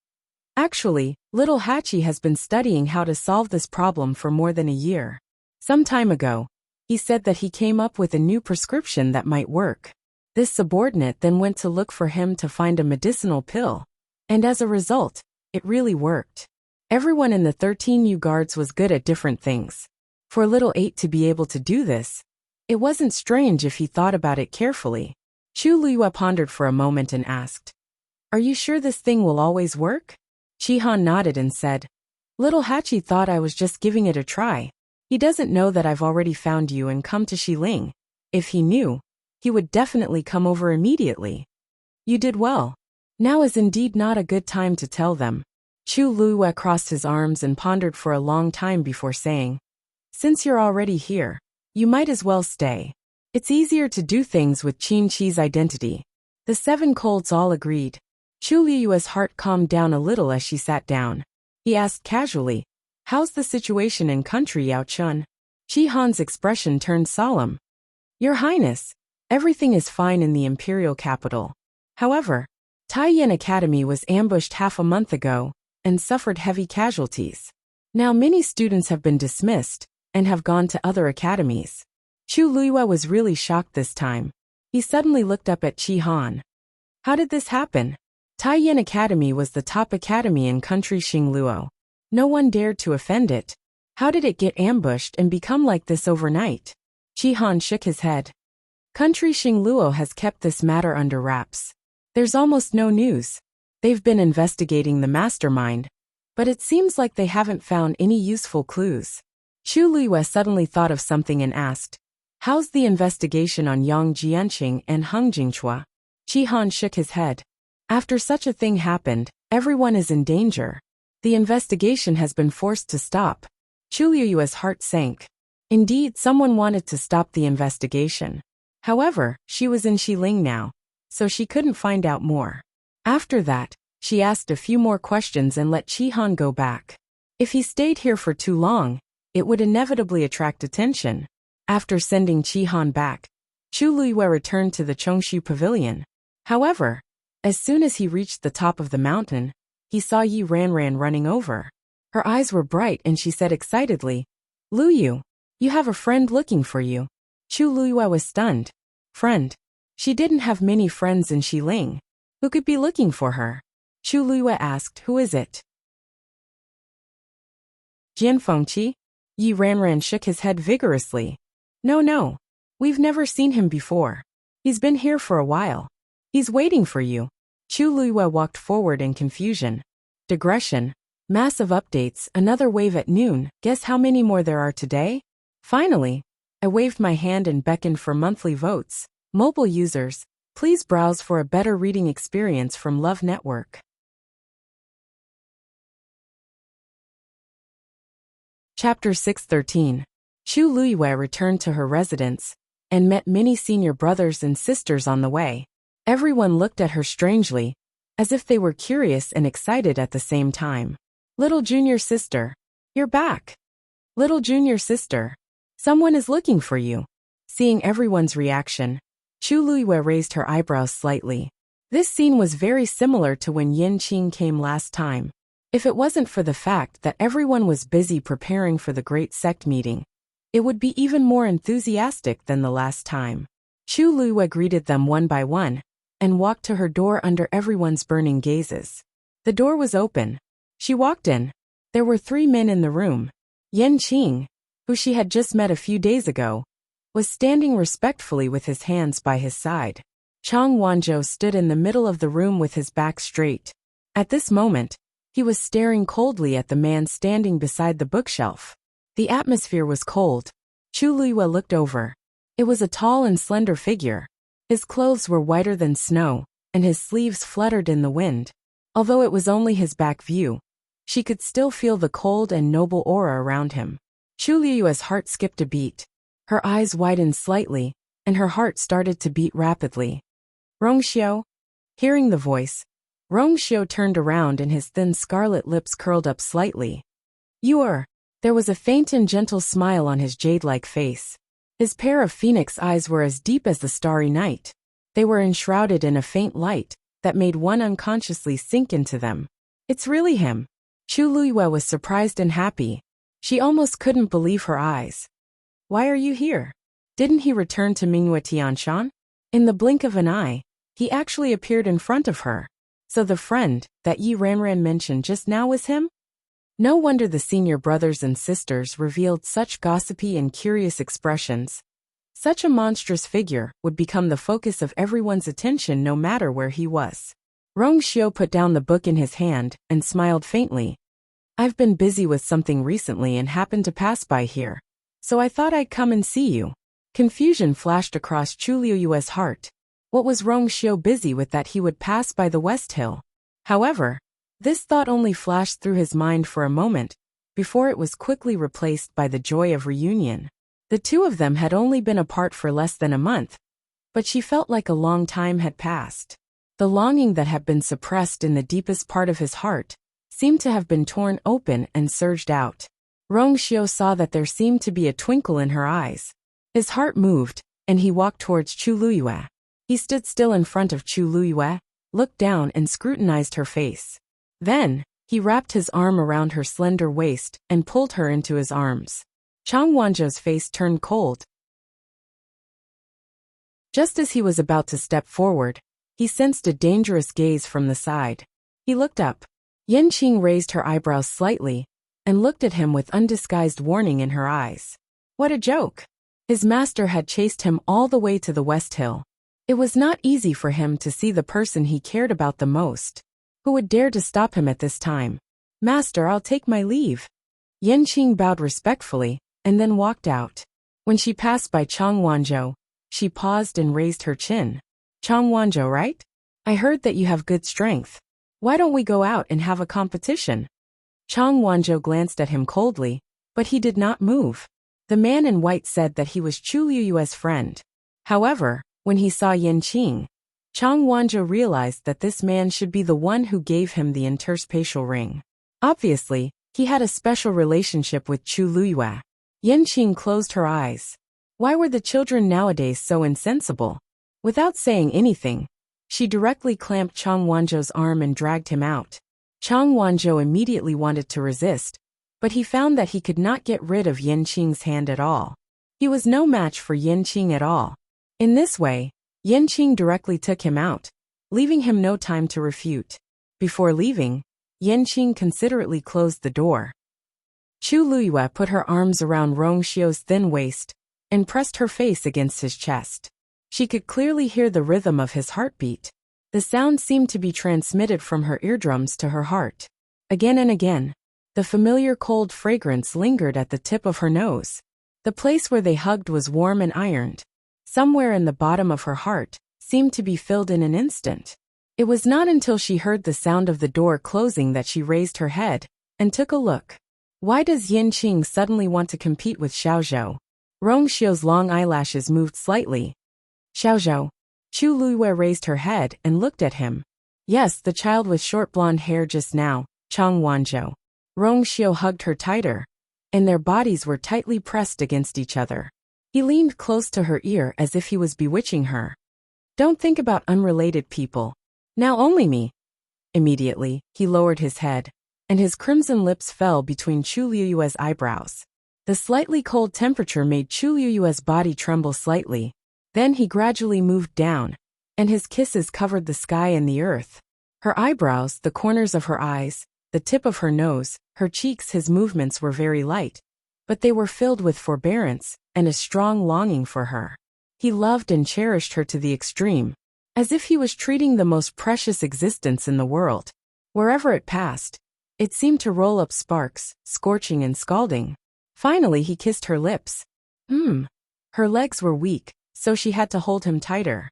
Actually, little Hachi has been studying how to solve this problem for more than a year. Some time ago, he said that he came up with a new prescription that might work. This subordinate then went to look for him to find a medicinal pill. And as a result, it really worked. Everyone in the 13 Yu guards was good at different things. For little 8 to be able to do this, it wasn't strange if he thought about it carefully. Chu Liyue pondered for a moment and asked, Are you sure this thing will always work? Qi Han nodded and said, Little Hachi thought I was just giving it a try. He doesn't know that I've already found you and come to Xiling. If he knew, he would definitely come over immediately. You did well. Now is indeed not a good time to tell them. Chu Liyue crossed his arms and pondered for a long time before saying, Since you're already here, you might as well stay. It's easier to do things with Qin Shi's identity. The 7 colts all agreed. Chu Liyue's heart calmed down a little as she sat down. He asked casually, How's the situation in country Yao Chun? Qi Han's expression turned solemn. Your Highness, everything is fine in the Imperial capital. However, Taiyan Academy was ambushed half a month ago and suffered heavy casualties. Now many students have been dismissed and have gone to other academies. Chu Liyue was really shocked this time. He suddenly looked up at Qi Han. How did this happen? Taiyan Academy was the top academy in country Xingluo. No one dared to offend it. How did it get ambushed and become like this overnight? Qi Han shook his head. Country Xingluo has kept this matter under wraps. There's almost no news. They've been investigating the mastermind, but it seems like they haven't found any useful clues. Chu Liyue suddenly thought of something and asked, How's the investigation on Yang Jianqing and Heng Jingchua? Qi Han shook his head. After such a thing happened, everyone is in danger. The investigation has been forced to stop. Chu Liyue's heart sank. Indeed, someone wanted to stop the investigation. However, she was in Xiling now, so she couldn't find out more. After that, she asked a few more questions and let Qi Han go back. If he stayed here for too long, it would inevitably attract attention. After sending Qi Han back, Chu Luiyue returned to the Chongshu Pavilion. However, as soon as he reached the top of the mountain, he saw Yi Ranran running over. Her eyes were bright and she said excitedly, "Luyu, you have a friend looking for you." Chu Luiyue was stunned. Friend? She didn't have many friends in Xiling. Who could be looking for her? Chu Luiyue asked, "Who is it?" Jian Fengqi? Yi Ranran shook his head vigorously. No. We've never seen him before. He's been here for a while. He's waiting for you." Chu Luiyue walked forward in confusion. Digression. Massive updates, another wave at noon, guess how many more there are today? Finally, I waved my hand and beckoned for monthly votes. Mobile users, please browse for a better reading experience from Love Network. Chapter 613. Chu Luiyue returned to her residence and met many senior brothers and sisters on the way. Everyone looked at her strangely, as if they were curious and excited at the same time. "Little junior sister, you're back. Little junior sister, someone is looking for you." Seeing everyone's reaction, Chu Luiyue raised her eyebrows slightly. This scene was very similar to when Yin Qing came last time. If it wasn't for the fact that everyone was busy preparing for the great sect meeting, it would be even more enthusiastic than the last time. Chu Luiyue greeted them one by one and walked to her door under everyone's burning gazes. The door was open. She walked in. There were 3 men in the room. Yin Qing, who she had just met a few days ago, was standing respectfully with his hands by his side. Chang Wanzhou stood in the middle of the room with his back straight. At this moment, he was staring coldly at the man standing beside the bookshelf. The atmosphere was cold. Chu Luiyue looked over. It was a tall and slender figure. His clothes were whiter than snow, and his sleeves fluttered in the wind. Although it was only his back view, she could still feel the cold and noble aura around him. Chu Luiyue's heart skipped a beat. Her eyes widened slightly, and her heart started to beat rapidly. "Rongxiu?" Hearing the voice, Rongxiu turned around and his thin scarlet lips curled up slightly. "You're..." There was a faint and gentle smile on his jade-like face. His pair of phoenix eyes were as deep as the starry night. They were enshrouded in a faint light that made one unconsciously sink into them. "It's really him." Chu Luiyue was surprised and happy. She almost couldn't believe her eyes. "Why are you here? Didn't he return to Mingyue Tianshan?" In the blink of an eye, he actually appeared in front of her. So the friend that Yi Ranran mentioned just now was him? No wonder the senior brothers and sisters revealed such gossipy and curious expressions. Such a monstrous figure would become the focus of everyone's attention no matter where he was. Rongxiu put down the book in his hand and smiled faintly. "I've been busy with something recently and happened to pass by here, so I thought I'd come and see you." Confusion flashed across Chu Luiyue's heart. What was Rongxiu busy with that he would pass by the West Hill? However, this thought only flashed through his mind for a moment, before it was quickly replaced by the joy of reunion. The two of them had only been apart for less than a month, but she felt like a long time had passed. The longing that had been suppressed in the deepest part of his heart seemed to have been torn open and surged out. Rongxiu saw that there seemed to be a twinkle in her eyes. His heart moved, and he walked towards Chu Luiyue. He stood still in front of Chu Luiyue, looked down and scrutinized her face. Then, he wrapped his arm around her slender waist and pulled her into his arms. Chang Wanzhou's face turned cold. Just as he was about to step forward, he sensed a dangerous gaze from the side. He looked up. Yin Qing raised her eyebrows slightly and looked at him with undisguised warning in her eyes. What a joke! His master had chased him all the way to the West Hill. It was not easy for him to see the person he cared about the most. Who would dare to stop him at this time? "Master, I'll take my leave." Yin Qing bowed respectfully and then walked out. When she passed by Chang Wanzhou, she paused and raised her chin. "Chang Wanzhou, right? I heard that you have good strength. Why don't we go out and have a competition?" Chang Wanzhou glanced at him coldly, but he did not move. The man in white said that he was Chu Luiyue's friend. However, when he saw Yin Qing, Chang Wanzhou realized that this man should be the one who gave him the interspatial ring. Obviously, He had a special relationship with Chu Luyue. Yanqing closed her eyes. Why were the children nowadays so insensible? Without saying anything, she directly clamped Chang Wanzhou's arm and dragged him out. Chang Wanzhou immediately wanted to resist, but he found that he could not get rid of Yanqing's hand at all. He was no match for Yanqing at all. In this way, Yanqing directly took him out, leaving him no time to refute. Before leaving, Yanqing considerately closed the door. Chu Luyue put her arms around Rongxiu's thin waist and pressed her face against his chest. She could clearly hear the rhythm of his heartbeat. The sound seemed to be transmitted from her eardrums to her heart. Again and again, the familiar cold fragrance lingered at the tip of her nose. The place where they hugged was warm and ironed. Somewhere in the bottom of her heart seemed to be filled in an instant. It was not until she heard the sound of the door closing that she raised her head and took a look. Why does Yanqing suddenly want to compete with Xiaozhou? Rongxiu's long eyelashes moved slightly. Xiaozhou. Chu Luyue raised her head and looked at him. Yes, the child with short blonde hair just now, Chang Wanzhou. Rongxiu hugged her tighter, and their bodies were tightly pressed against each other. He leaned close to her ear as if he was bewitching her. Don't think about unrelated people. Now only me. Immediately, he lowered his head, and his crimson lips fell between Chu Luyue's eyebrows. The slightly cold temperature made Chu Luyue's body tremble slightly. Then he gradually moved down, and his kisses covered the sky and the earth. Her eyebrows, the corners of her eyes, the tip of her nose, her cheeks, his movements were very light, but they were filled with forbearance and a strong longing for her. He loved and cherished her to the extreme, as if he was treating the most precious existence in the world. Wherever it passed, it seemed to roll up sparks, scorching and scalding. Finally he kissed her lips. Her legs were weak, so she had to hold him tighter.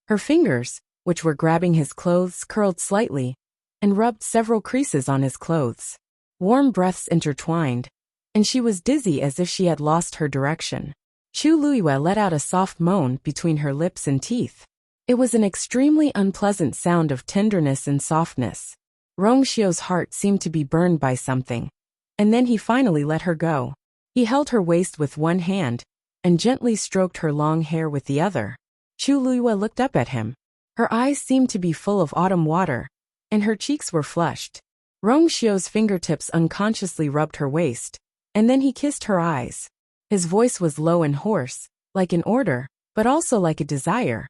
Her fingers, which were grabbing his clothes, curled slightly and rubbed several creases on his clothes. Warm breaths intertwined, and she was dizzy as if she had lost her direction. Chu Luyue let out a soft moan between her lips and teeth. It was an extremely unpleasant sound of tenderness and softness. Rongxiu's heart seemed to be burned by something, and then he finally let her go. He held her waist with one hand and gently stroked her long hair with the other. Chu Luyue looked up at him. Her eyes seemed to be full of autumn water, and her cheeks were flushed. Rongxiu's fingertips unconsciously rubbed her waist, and then he kissed her eyes. His voice was low and hoarse, like an order, but also like a desire.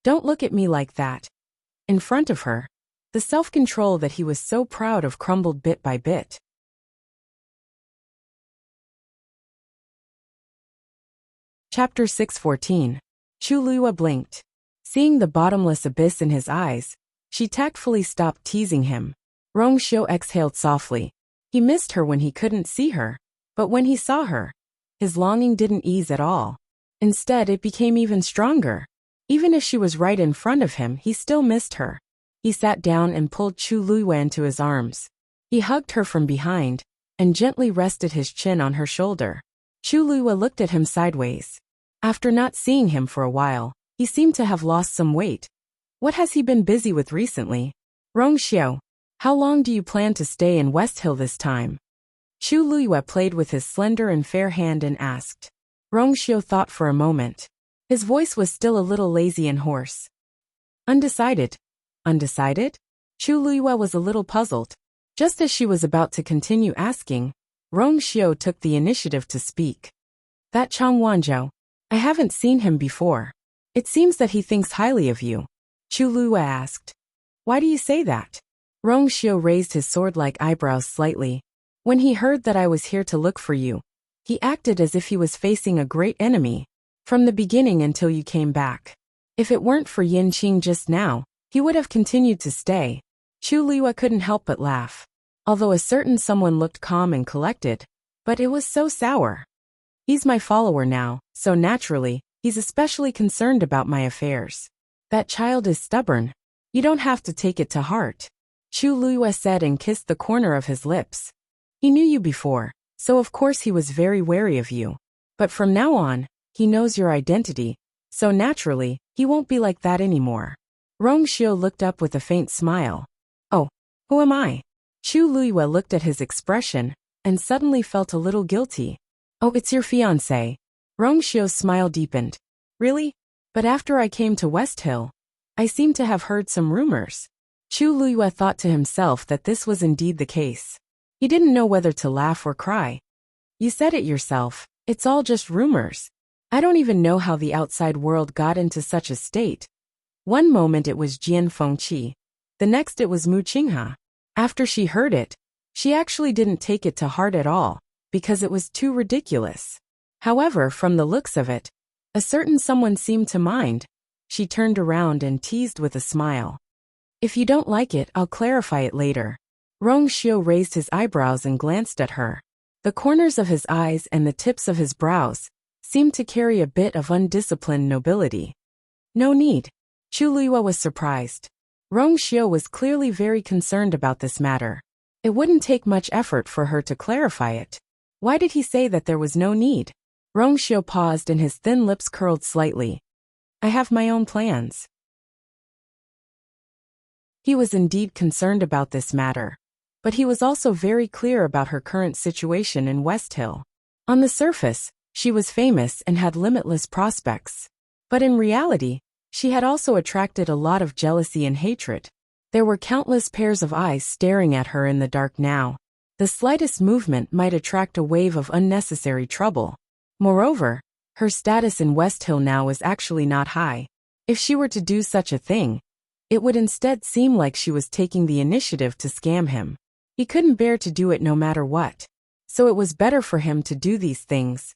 Don't look at me like that. In front of her, the self-control that he was so proud of crumbled bit by bit. Chapter 6:14. Chu Luyue blinked. Seeing the bottomless abyss in his eyes, she tactfully stopped teasing him. Rongxiu exhaled softly. He missed her when he couldn't see her, but when he saw her, his longing didn't ease at all. Instead, it became even stronger. Even if she was right in front of him, he still missed her. He sat down and pulled Chu Luyue into his arms. He hugged her from behind and gently rested his chin on her shoulder. Chu Luyue looked at him sideways. After not seeing him for a while, he seemed to have lost some weight. What has he been busy with recently? Rongxiu, how long do you plan to stay in West Hill this time? Chu Luyue played with his slender and fair hand and asked. Rongxiu thought for a moment. His voice was still a little lazy and hoarse. Undecided. Undecided? Chu Luyue was a little puzzled. Just as she was about to continue asking, Rongxiu took the initiative to speak. That Chang Wanzhou, I haven't seen him before. It seems that he thinks highly of you. Chu Luyue asked. Why do you say that? Rongxiu raised his sword-like eyebrows slightly. When he heard that I was here to look for you, he acted as if he was facing a great enemy, from the beginning until you came back. If it weren't for Yanqing just now, he would have continued to stay. Chu Luyue couldn't help but laugh. Although a certain someone looked calm and collected, but it was so sour. He's my follower now, so naturally, he's especially concerned about my affairs. That child is stubborn. You don't have to take it to heart. Chu Luyue said and kissed the corner of his lips. He knew you before, so of course he was very wary of you. But from now on, he knows your identity, so naturally, he won't be like that anymore. Rongxiu looked up with a faint smile. Oh, who am I? Chu Luiyue looked at his expression and suddenly felt a little guilty. Oh, it's your fiancé. Rong Xiu's smile deepened. Really? But after I came to West Hill, I seem to have heard some rumors. Chu Luiyue thought to himself that this was indeed the case. He didn't know whether to laugh or cry. You said it yourself, it's all just rumors. I don't even know how the outside world got into such a state. One moment it was Jian Fengqi, the next it was Mu Qinghe. After she heard it, she actually didn't take it to heart at all, because it was too ridiculous. However, from the looks of it, a certain someone seemed to mind. She turned around and teased with a smile. If you don't like it, I'll clarify it later. Rong Xiu raised his eyebrows and glanced at her. The corners of his eyes and the tips of his brows seemed to carry a bit of undisciplined nobility. No need. Chu Luiyue was surprised. Rong Xiu was clearly very concerned about this matter. It wouldn't take much effort for her to clarify it. Why did he say that there was no need? Rong Xiu paused and his thin lips curled slightly. I have my own plans. He was indeed concerned about this matter, but he was also very clear about her current situation in West Hill. On the surface, she was famous and had limitless prospects. But in reality, she had also attracted a lot of jealousy and hatred. There were countless pairs of eyes staring at her in the dark now. The slightest movement might attract a wave of unnecessary trouble. Moreover, her status in West Hill now was actually not high. If she were to do such a thing, it would instead seem like she was taking the initiative to scam him. He couldn't bear to do it no matter what. So it was better for him to do these things.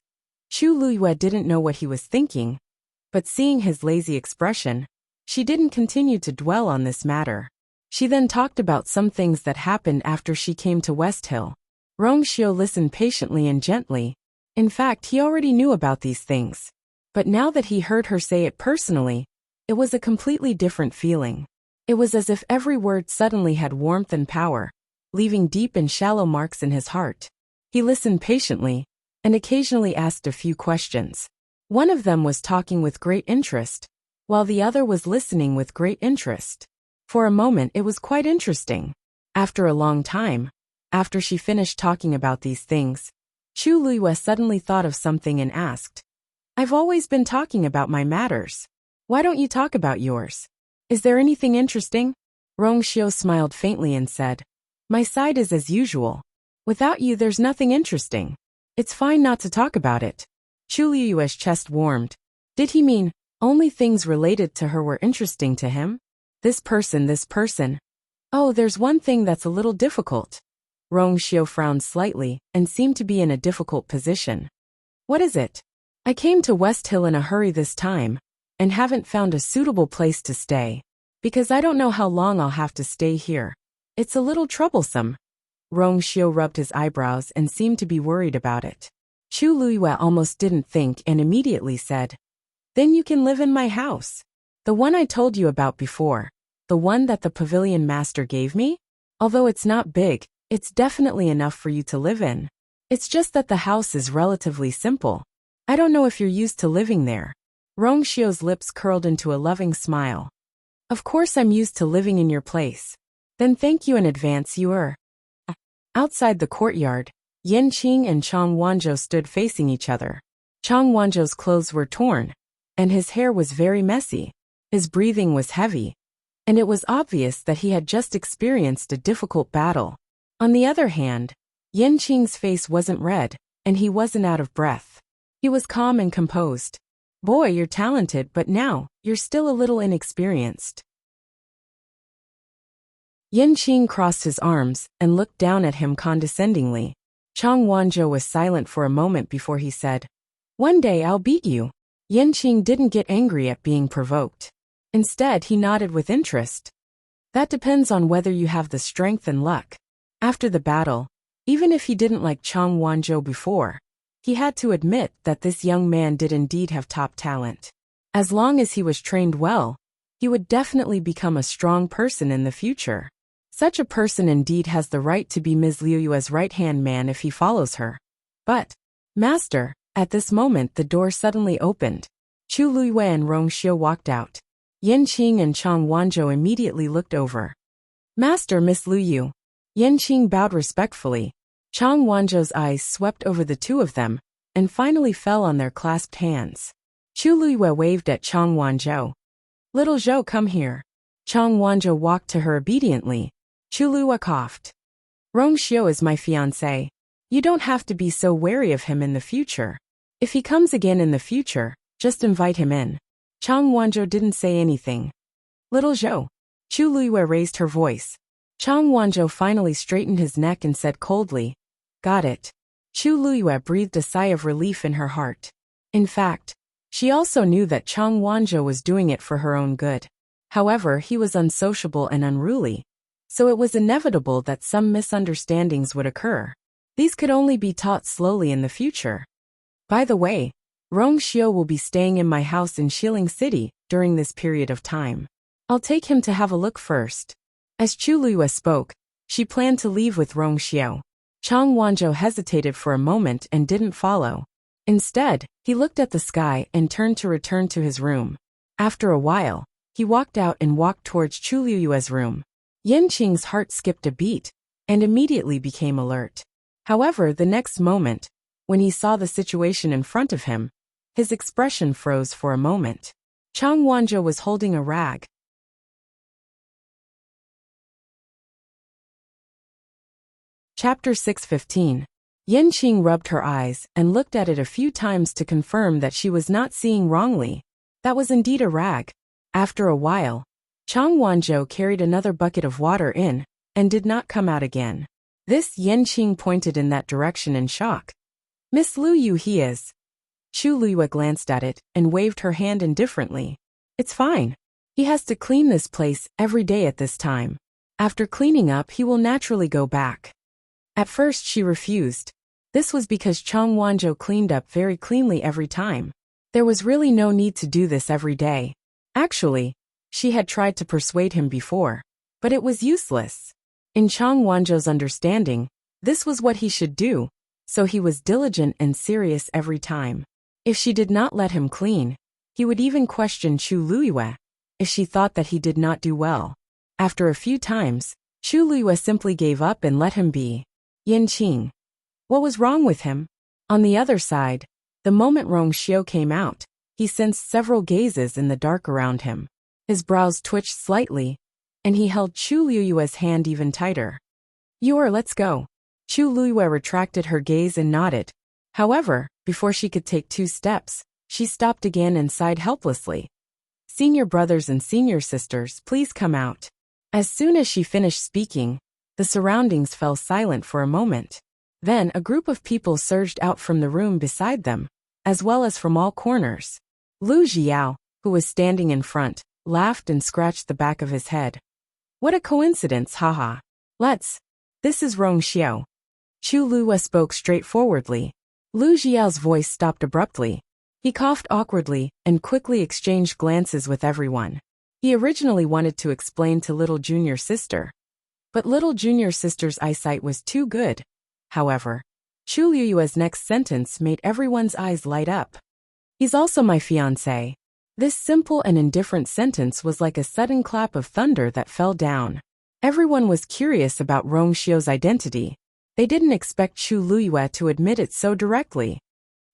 Chu Luiyue didn't know what he was thinking, but seeing his lazy expression, she didn't continue to dwell on this matter. She then talked about some things that happened after she came to West Hill. Rong Xiu listened patiently and gently. In fact, he already knew about these things. But now that he heard her say it personally, it was a completely different feeling. It was as if every word suddenly had warmth and power, leaving deep and shallow marks in his heart. He listened patiently, and occasionally asked a few questions. One of them was talking with great interest, while the other was listening with great interest. For a moment it was quite interesting. After a long time, after she finished talking about these things, Chu Luiyue suddenly thought of something and asked, I've always been talking about my matters. Why don't you talk about yours? Is there anything interesting? Rong Xiu smiled faintly and said, My side is as usual. Without you there's nothing interesting. It's fine not to talk about it. Chu Luiyue's chest warmed. Did he mean, only things related to her were interesting to him? This person. Oh, there's one thing that's a little difficult. Rong Xiu frowned slightly and seemed to be in a difficult position. What is it? I came to West Hill in a hurry this time, and haven't found a suitable place to stay, because I don't know how long I'll have to stay here. It's a little troublesome. Rong Xiu rubbed his eyebrows and seemed to be worried about it. Chu Luiyue almost didn't think and immediately said, Then you can live in my house. The one I told you about before. The one that the pavilion master gave me? Although it's not big, it's definitely enough for you to live in. It's just that the house is relatively simple. I don't know if you're used to living there. Rong Xiu's lips curled into a loving smile. Of course I'm used to living in your place. Then thank you in advance you are. Outside the courtyard, Yan Qing and Chang Wanzhou stood facing each other. Chang Wanzhou's clothes were torn, and his hair was very messy. His breathing was heavy, and it was obvious that he had just experienced a difficult battle. On the other hand, Yan Qing's face wasn't red, and he wasn't out of breath. He was calm and composed. Boy, you're talented, but now, you're still a little inexperienced. Yan Qing crossed his arms and looked down at him condescendingly. Chang Wanzhou was silent for a moment before he said, One day I'll beat you. Yan Qing didn't get angry at being provoked. Instead, he nodded with interest. That depends on whether you have the strength and luck. After the battle, even if he didn't like Chang Wanzhou before, he had to admit that this young man did indeed have top talent. As long as he was trained well, he would definitely become a strong person in the future. Such a person indeed has the right to be Ms. Liuyue's right-hand man if he follows her. But, Master, at this moment the door suddenly opened. Chu Luiyue and Rong Xiu walked out. Yan Qing and Chang Wanzhou immediately looked over. Master, Miss Liuyu. Yanqing bowed respectfully. Chang Wanzhou's eyes swept over the two of them, and finally fell on their clasped hands. Chu Luiyue waved at Chang Wanzhou. Little Zhou, come here. Chang Wanzhou walked to her obediently. Chu Luiyue coughed. Rongxiu is my fiancé. You don't have to be so wary of him in the future. If he comes again in the future, just invite him in. Chang Wanzhou didn't say anything. Little Zhou. Chu Luiyue raised her voice. Chang Wanzhou finally straightened his neck and said coldly, Got it. Chu Luiyue breathed a sigh of relief in her heart. In fact, she also knew that Chang Wanzhou was doing it for her own good. However, he was unsociable and unruly, so it was inevitable that some misunderstandings would occur. These could only be taught slowly in the future. By the way, Rongxiu will be staying in my house in Xiling City during this period of time. I'll take him to have a look first. As Chu Luiyue spoke, she planned to leave with Rongxiu. Chang Wanzhou hesitated for a moment and didn't follow. Instead, he looked at the sky and turned to return to his room. After a while, he walked out and walked towards Chu Luiyue's room. Yanqing's heart skipped a beat and immediately became alert. However, the next moment, when he saw the situation in front of him, his expression froze for a moment. Chang Wanzhou was holding a rag. Chapter 6:15. Yanqing rubbed her eyes and looked at it a few times to confirm that she was not seeing wrongly. That was indeed a rag. After a while, Chang Wanzhou carried another bucket of water in and did not come out again. This Yanqing pointed in that direction in shock. Miss Lu Yu he is. Chu Luiyue glanced at it and waved her hand indifferently. It's fine. He has to clean this place every day at this time. After cleaning up, he will naturally go back. At first she refused. This was because Chang Wanzhou cleaned up very cleanly every time. There was really no need to do this every day. Actually, she had tried to persuade him before, but it was useless. In Chang Wanzhou's understanding, this was what he should do, so he was diligent and serious every time. If she did not let him clean, he would even question Chu Luiyue if she thought that he did not do well. After a few times, Chu Luiyue simply gave up and let him be. Yanqing. What was wrong with him? On the other side, the moment Rongxiu came out, he sensed several gazes in the dark around him. His brows twitched slightly, and he held Chu Luiyue's hand even tighter. Let's go. Chu Luiyue retracted her gaze and nodded. However, before she could take 2 steps, she stopped again and sighed helplessly. Senior brothers and senior sisters, please come out. As soon as she finished speaking, the surroundings fell silent for a moment. Then a group of people surged out from the room beside them, as well as from all corners. Lu Jiao, who was standing in front, laughed and scratched the back of his head. What a coincidence, haha. This is Rongxiu. Chu Luiyue spoke straightforwardly. Lu Jiao's voice stopped abruptly. He coughed awkwardly and quickly exchanged glances with everyone. He originally wanted to explain to little junior sister, but little junior sister's eyesight was too good. However, Chu Luiyue's next sentence made everyone's eyes light up. He's also my fiancé. This simple and indifferent sentence was like a sudden clap of thunder that fell down. Everyone was curious about Rongxiu's identity. They didn't expect Chu Luiyue to admit it so directly.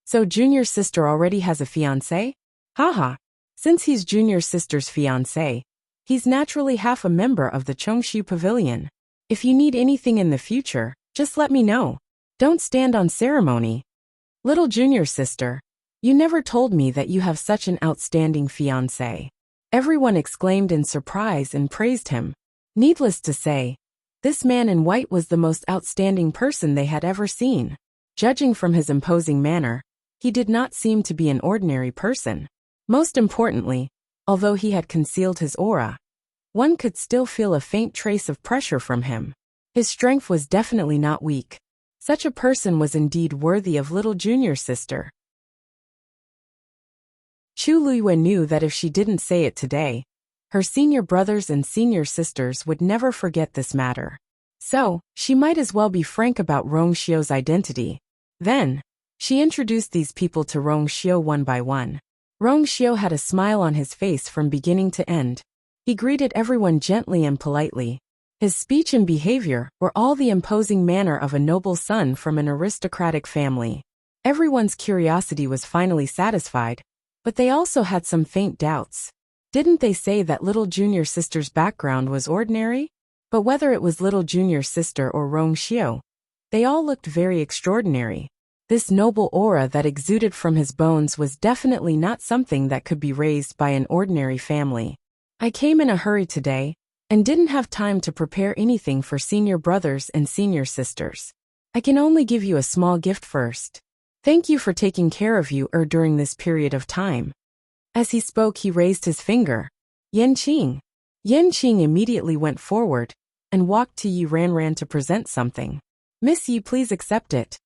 So junior sister already has a fiancé? Haha. Since he's junior sister's fiancé, he's naturally half a member of the Chongxi Pavilion. If you need anything in the future, just let me know. Don't stand on ceremony. Little junior sister, you never told me that you have such an outstanding fiancé. Everyone exclaimed in surprise and praised him. Needless to say, this man in white was the most outstanding person they had ever seen. Judging from his imposing manner, he did not seem to be an ordinary person. Most importantly, although he had concealed his aura, one could still feel a faint trace of pressure from him. His strength was definitely not weak. Such a person was indeed worthy of little junior sister. Chu Luiyue knew that if she didn't say it today, her senior brothers and senior sisters would never forget this matter. So, she might as well be frank about Rongxiu's identity. Then, she introduced these people to Rongxiu one by one. Rongxiu had a smile on his face from beginning to end. He greeted everyone gently and politely. His speech and behavior were all the imposing manner of a noble son from an aristocratic family. Everyone's curiosity was finally satisfied, but they also had some faint doubts. Didn't they say that little junior sister's background was ordinary? But whether it was little junior sister or Rong Xiu, they all looked very extraordinary. This noble aura that exuded from his bones was definitely not something that could be raised by an ordinary family. I came in a hurry today, and didn't have time to prepare anything for senior brothers and senior sisters. I can only give you a small gift first. Thank you for taking care of you during this period of time. As he spoke, he raised his finger. Yanqing. Yanqing immediately went forward and walked to Yi Ranran to present something. Miss Yi, please accept it.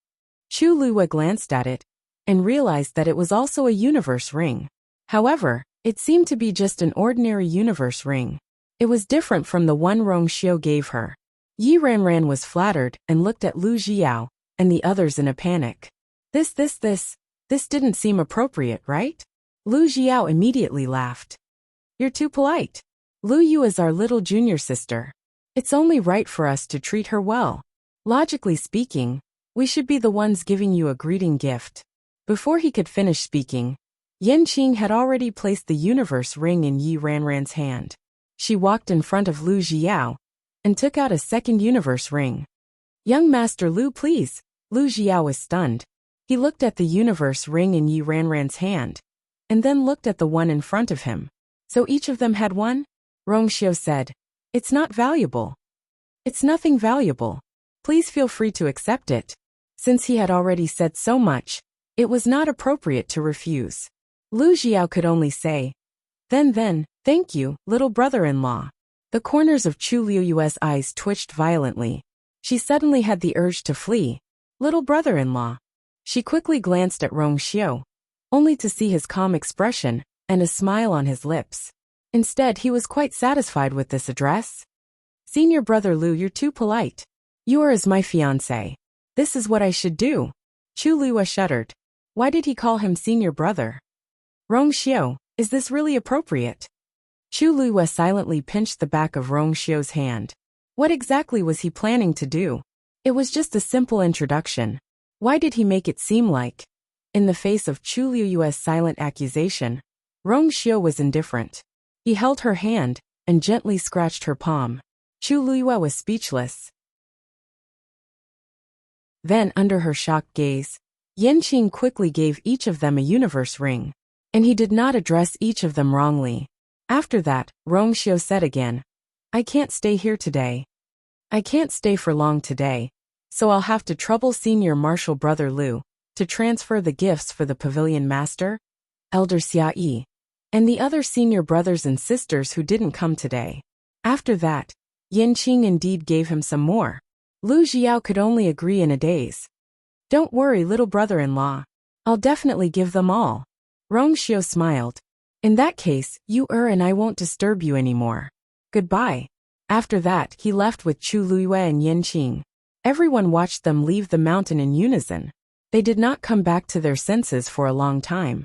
Chu Luwa glanced at it and realized that it was also a universe ring. However, it seemed to be just an ordinary universe ring. It was different from the one Rong Xiu gave her. Yi Ranran was flattered and looked at Lu Jiao and the others in a panic. This didn't seem appropriate, right? Lu Jiao immediately laughed. You're too polite. Lu Yu is our little junior sister. It's only right for us to treat her well. Logically speaking, we should be the ones giving you a greeting gift. Before he could finish speaking, Yanqing had already placed the universe ring in Yi Ranran's hand. She walked in front of Lu Jiao and took out a second universe ring. Young Master Lu, please. Lu Jiao was stunned. He looked at the universe ring in Yi Ranran's hand, and then looked at the one in front of him. So each of them had one? Rong Xiu said. It's not valuable. It's nothing valuable. Please feel free to accept it. Since he had already said so much, it was not appropriate to refuse. Lu Jiao could only say, Then, thank you, little brother-in-law. The corners of Chu Liuyue's eyes twitched violently. She suddenly had the urge to flee. Little brother-in-law. She quickly glanced at Rong Xiu, only to see his calm expression and a smile on his lips. Instead, he was quite satisfied with this address. Senior brother Lu, you're too polite. You are as my fiancé. This is what I should do. Chu Liuwe shuddered. Why did he call him senior brother? Rong Xiu, is this really appropriate? Chu Liuwe silently pinched the back of Rong Xiu's hand. What exactly was he planning to do? It was just a simple introduction. Why did he make it seem like? In the face of Chu Liuyue's silent accusation, Rong Xiu was indifferent. He held her hand and gently scratched her palm. Chu Liuyue was speechless. Then, under her shocked gaze, Yanqing quickly gave each of them a universe ring, and he did not address each of them wrongly. After that, Rong Xiu said again, I can't stay here today. I can't stay for long today, so I'll have to trouble senior martial brother Lu to transfer the gifts for the pavilion master, Elder Xia Yi, and the other senior brothers and sisters who didn't come today. After that, Yanqing indeed gave him some more. Lu Jiao could only agree in a daze. Don't worry, little brother-in-law. I'll definitely give them all. Rong Xiu smiled. In that case, you and I won't disturb you anymore. Goodbye. After that, he left with Chu Liuyue and Yanqing. Everyone watched them leave the mountain in unison. They did not come back to their senses for a long time.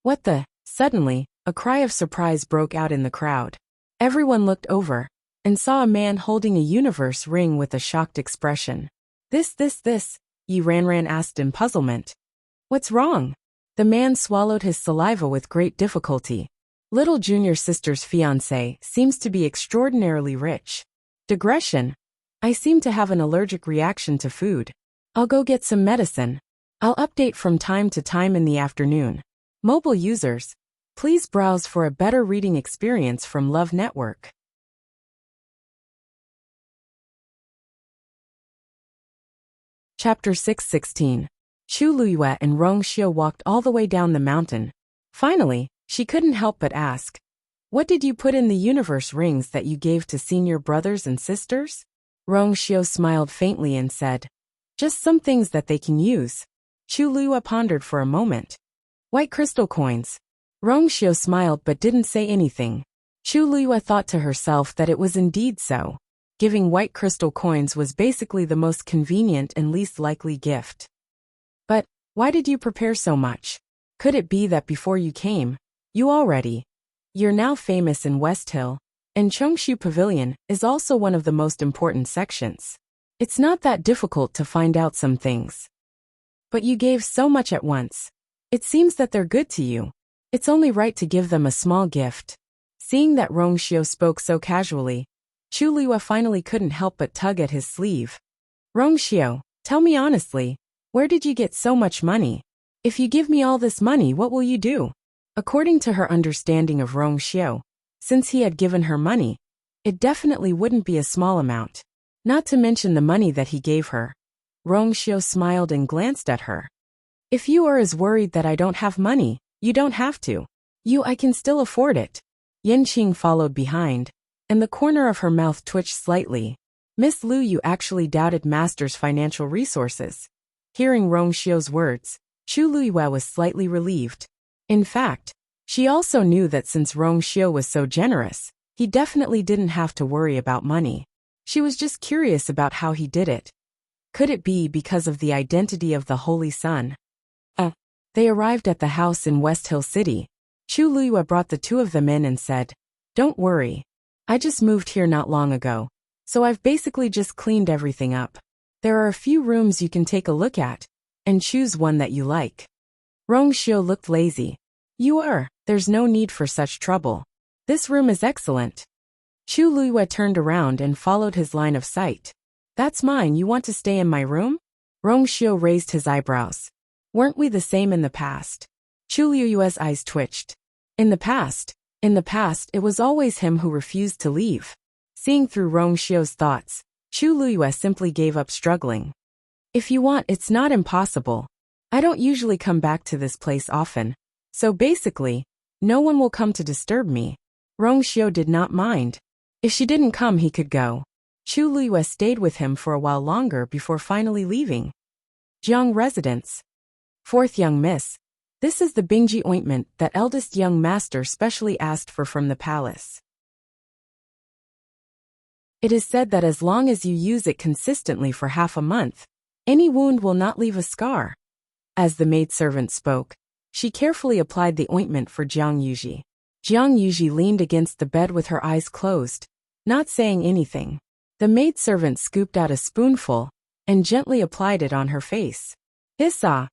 What the? Suddenly, a cry of surprise broke out in the crowd. Everyone looked over and saw a man holding a universe ring with a shocked expression. This, Yi Ranran asked in puzzlement. What's wrong? The man swallowed his saliva with great difficulty. Little junior sister's fiancé seems to be extraordinarily rich. Digression. I seem to have an allergic reaction to food. I'll go get some medicine. I'll update from time to time in the afternoon. Mobile users, please browse for a better reading experience from Love Network. Chapter 6:16. Chu Liuyue and Rong Xiu walked all the way down the mountain. Finally, she couldn't help but ask, What did you put in the universe rings that you gave to senior brothers and sisters? Rong Xiu smiled faintly and said, Just some things that they can use. Chu Liuyue pondered for a moment. White crystal coins. Rong Xiu smiled but didn't say anything. Chu Liuyue thought to herself that it was indeed so. Giving white crystal coins was basically the most convenient and least likely gift. But, why did you prepare so much? Could it be that before you came, you're now famous in West Hill, and Chongshu Pavilion is also one of the most important sections. It's not that difficult to find out some things. But you gave so much at once. It seems that they're good to you. It's only right to give them a small gift. Seeing that Rongxiu spoke so casually, Chu Liyue finally couldn't help but tug at his sleeve. Rongxiu, tell me honestly, where did you get so much money? If you give me all this money, what will you do? According to her understanding of Rongxiu, since he had given her money, it definitely wouldn't be a small amount. Not to mention the money that he gave her. Rongxiu smiled and glanced at her. If you are as worried that I don't have money, you don't have to. I can still afford it. Yanqing followed behind, and the corner of her mouth twitched slightly. Miss Lu Yu actually doubted Master's financial resources. Hearing Rongxiu's words, Chu Liyue was slightly relieved. In fact, she also knew that since Rongxiu was so generous, he definitely didn't have to worry about money. She was just curious about how he did it. Could it be because of the identity of the Holy Sun? They arrived at the house in West Hill City. Chu Liyue brought the two of them in and said, "Don't worry. I just moved here not long ago, so I've basically just cleaned everything up. There are a few rooms you can take a look at, and choose one that you like." Rongxiu looked lazy. There's no need for such trouble. This room is excellent. Chu Liyue turned around and followed his line of sight. That's mine, you want to stay in my room? Rongxiu raised his eyebrows. Weren't we the same in the past? Chu Liyue's eyes twitched. In the past, it was always him who refused to leave. Seeing through Rongxiu's thoughts, Chu Liyue simply gave up struggling. If you want, it's not impossible. I don't usually come back to this place often, so basically, no one will come to disturb me. Rongxiu did not mind. If she didn't come, he could go. Chu Liyue stayed with him for a while longer before finally leaving. Jiang residence. Fourth young miss. This is the Bingji ointment that eldest young master specially asked for from the palace. It is said that as long as you use it consistently for half a month, any wound will not leave a scar. As the maidservant spoke, she carefully applied the ointment for Jiang Yuji. Jiang Yuji leaned against the bed with her eyes closed, not saying anything. The maidservant scooped out a spoonful and gently applied it on her face. Hissa!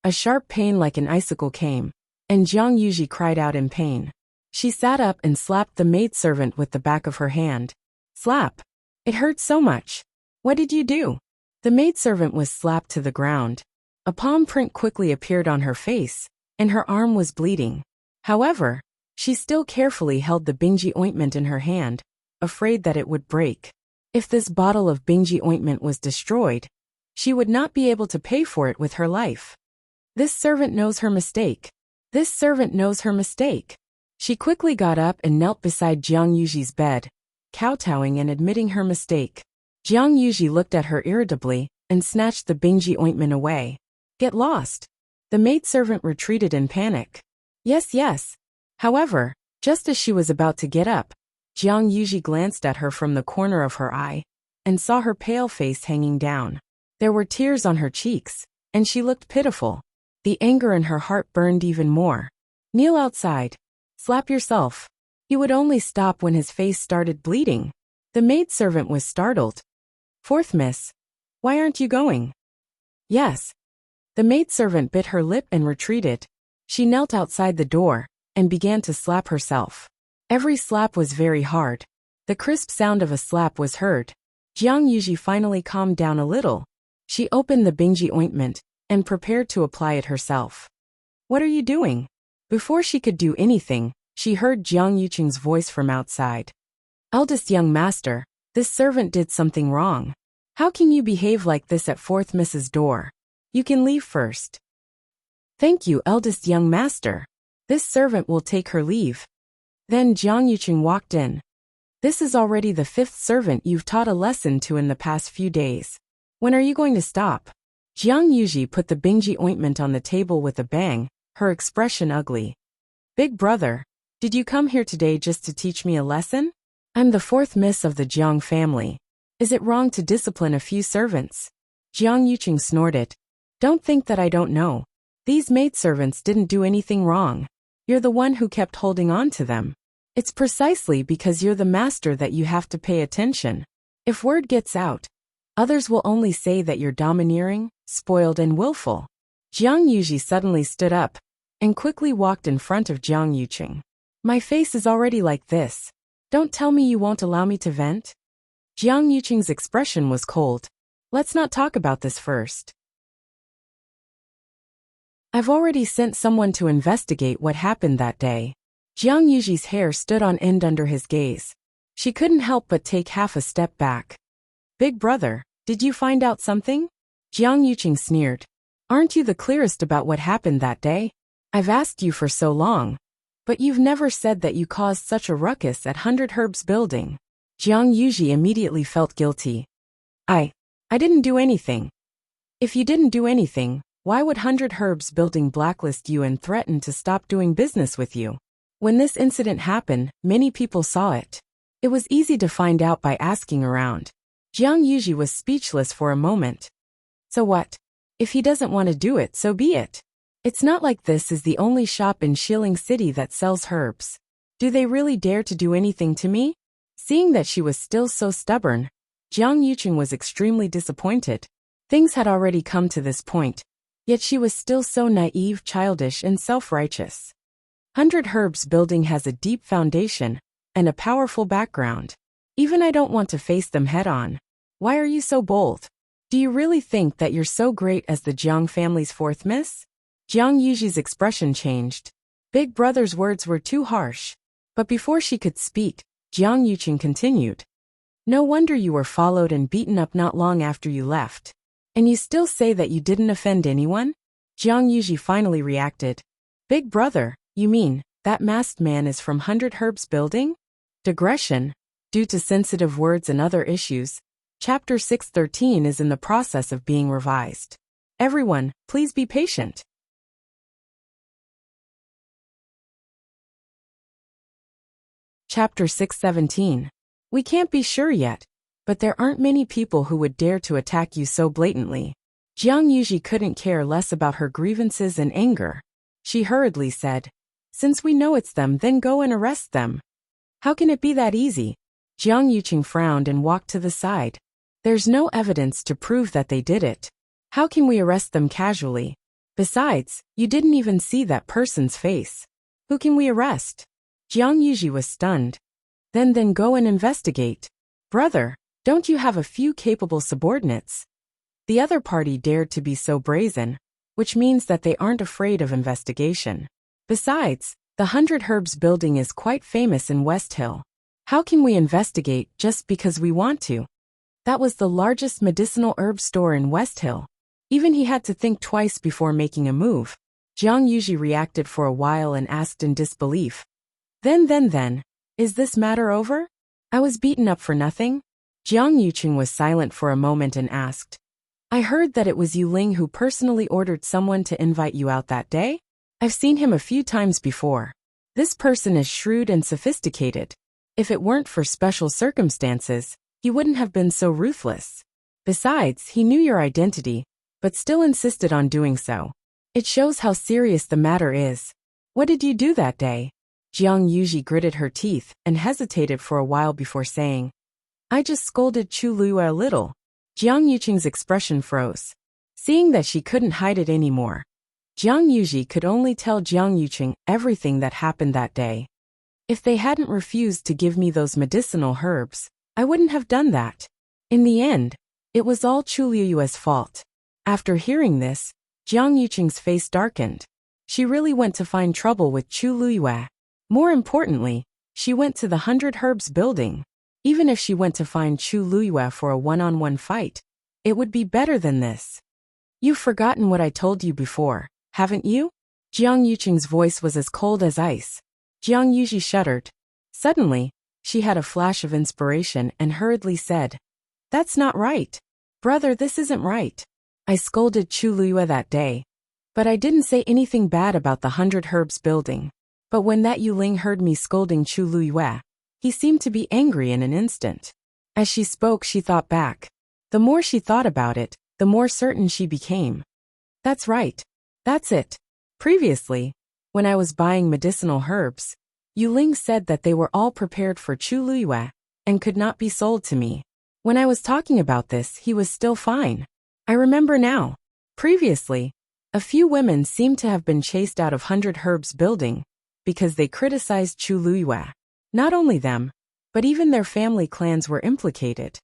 A sharp pain like an icicle came, and Jiang Yuji cried out in pain. She sat up and slapped the maidservant with the back of her hand. Slap! It hurt so much. What did you do? The maidservant was slapped to the ground. A palm print quickly appeared on her face, and her arm was bleeding. However, she still carefully held the Bingji ointment in her hand, afraid that it would break. If this bottle of Bingji ointment was destroyed, she would not be able to pay for it with her life. This servant knows her mistake. This servant knows her mistake. She quickly got up and knelt beside Jiang Yuji's bed, kowtowing and admitting her mistake. Jiang Yuji looked at her irritably and snatched the Bingji ointment away. Get lost. The maidservant retreated in panic. Yes. However, just as she was about to get up, Jiang Yuji glanced at her from the corner of her eye and saw her pale face hanging down. There were tears on her cheeks, and she looked pitiful. The anger in her heart burned even more. Kneel outside. Slap yourself. He would only stop when his face started bleeding. The maidservant was startled. Fourth miss. Why aren't you going? Yes. The maidservant bit her lip and retreated. She knelt outside the door and began to slap herself. Every slap was very hard. The crisp sound of a slap was heard. Jiang Yuji finally calmed down a little. She opened the Bingji ointment and prepared to apply it herself. What are you doing? Before she could do anything, she heard Jiang Yuqing's voice from outside. Eldest young master, this servant did something wrong. How can you behave like this at fourth Mrs. door? You can leave first. Thank you, eldest young master. This servant will take her leave. Then Jiang Yuqing walked in. This is already the fifth servant you've taught a lesson to in the past few days. When are you going to stop? Jiang Yuji put the Bingji ointment on the table with a bang, her expression ugly. Big brother, did you come here today just to teach me a lesson? I'm the fourth miss of the Jiang family. Is it wrong to discipline a few servants? Jiang Yuqing snorted. Don't think that I don't know. These maidservants didn't do anything wrong. You're the one who kept holding on to them. It's precisely because you're the master that you have to pay attention. If word gets out, others will only say that you're domineering, spoiled and willful. Jiang Yuji suddenly stood up and quickly walked in front of Jiang Yuqing. My face is already like this. Don't tell me you won't allow me to vent? Jiang Yuqing's expression was cold. Let's not talk about this first. I've already sent someone to investigate what happened that day. Jiang Yuji's hair stood on end under his gaze. She couldn't help but take half a step back. Big brother, did you find out something? Jiang Yuqing sneered. Aren't you the clearest about what happened that day? I've asked you for so long, but you've never said that you caused such a ruckus at 100 Herbs Building. Jiang Yuji immediately felt guilty. I didn't do anything. If you didn't do anything, why would 100 Herbs Building blacklist you and threaten to stop doing business with you? When this incident happened, many people saw it. It was easy to find out by asking around. Jiang Yuji was speechless for a moment. So what? If he doesn't want to do it, so be it. It's not like this is the only shop in Shilling City that sells herbs. Do they really dare to do anything to me? Seeing that she was still so stubborn, Jiang Yuqing was extremely disappointed. Things had already come to this point, yet she was still so naive, childish, and self-righteous. 100 Herbs Building has a deep foundation and a powerful background. Even I don't want to face them head-on. Why are you so bold? Do you really think that you're so great as the Jiang family's fourth miss? Jiang Yuji's expression changed. Big brother's words were too harsh. But before she could speak, Jiang Yuqing continued. No wonder you were followed and beaten up not long after you left. And you still say that you didn't offend anyone? Jiang Yuji finally reacted. Big brother, you mean, that masked man is from 100 Herbs Building? Digression. Due to sensitive words and other issues, Chapter 613 is in the process of being revised. Everyone, please be patient. Chapter 617. We can't be sure yet, but there aren't many people who would dare to attack you so blatantly. Jiang Yuji couldn't care less about her grievances and anger. She hurriedly said, Since we know it's them, then go and arrest them. How can it be that easy? Jiang Yuqing frowned and walked to the side. There's no evidence to prove that they did it. How can we arrest them casually? Besides, you didn't even see that person's face. Who can we arrest? Jiang Yuji was stunned. Then go and investigate. Brother, don't you have a few capable subordinates? The other party dared to be so brazen, which means that they aren't afraid of investigation. Besides, the 100 Herbs Building is quite famous in West Hill. How can we investigate just because we want to? That was the largest medicinal herb store in West Hill. Even he had to think twice before making a move. Jiang Yuji reacted for a while and asked in disbelief. Then, is this matter over? I was beaten up for nothing? Jiang Yuqing was silent for a moment and asked. I heard that it was Yu Ling who personally ordered someone to invite you out that day? I've seen him a few times before. This person is shrewd and sophisticated. If it weren't for special circumstances, he wouldn't have been so ruthless. Besides, he knew your identity, but still insisted on doing so. It shows how serious the matter is. What did you do that day? Jiang Yuji gritted her teeth and hesitated for a while before saying, I just scolded Chu Lu a little. Jiang Yuqing's expression froze. Seeing that she couldn't hide it anymore, Jiang Yuji could only tell Jiang Yuqing everything that happened that day. If they hadn't refused to give me those medicinal herbs, I wouldn't have done that. In the end, it was all Chu Liyue's fault. After hearing this, Jiang Yuqing's face darkened. She really went to find trouble with Chu Liyue. More importantly, she went to the 100 Herbs Building. Even if she went to find Chu Liyue for a one-on-one fight, it would be better than this. You've forgotten what I told you before, haven't you? Jiang Yuqing's voice was as cold as ice. Jiang Yuji shuddered. Suddenly, she had a flash of inspiration and hurriedly said, That's not right. Brother, this isn't right. I scolded Chu Liyue that day, but I didn't say anything bad about the 100 Herbs Building. But when that Yu Ling heard me scolding Chu Liyue, he seemed to be angry in an instant. As she spoke, she thought back. The more she thought about it, the more certain she became. That's right. That's it. Previously, when I was buying medicinal herbs, Yu Ling said that they were all prepared for Chu Luyue and could not be sold to me. When I was talking about this, he was still fine. I remember now. Previously, a few women seemed to have been chased out of 100 Herbs building because they criticized Chu Luyue. Not only them, but even their family clans were implicated.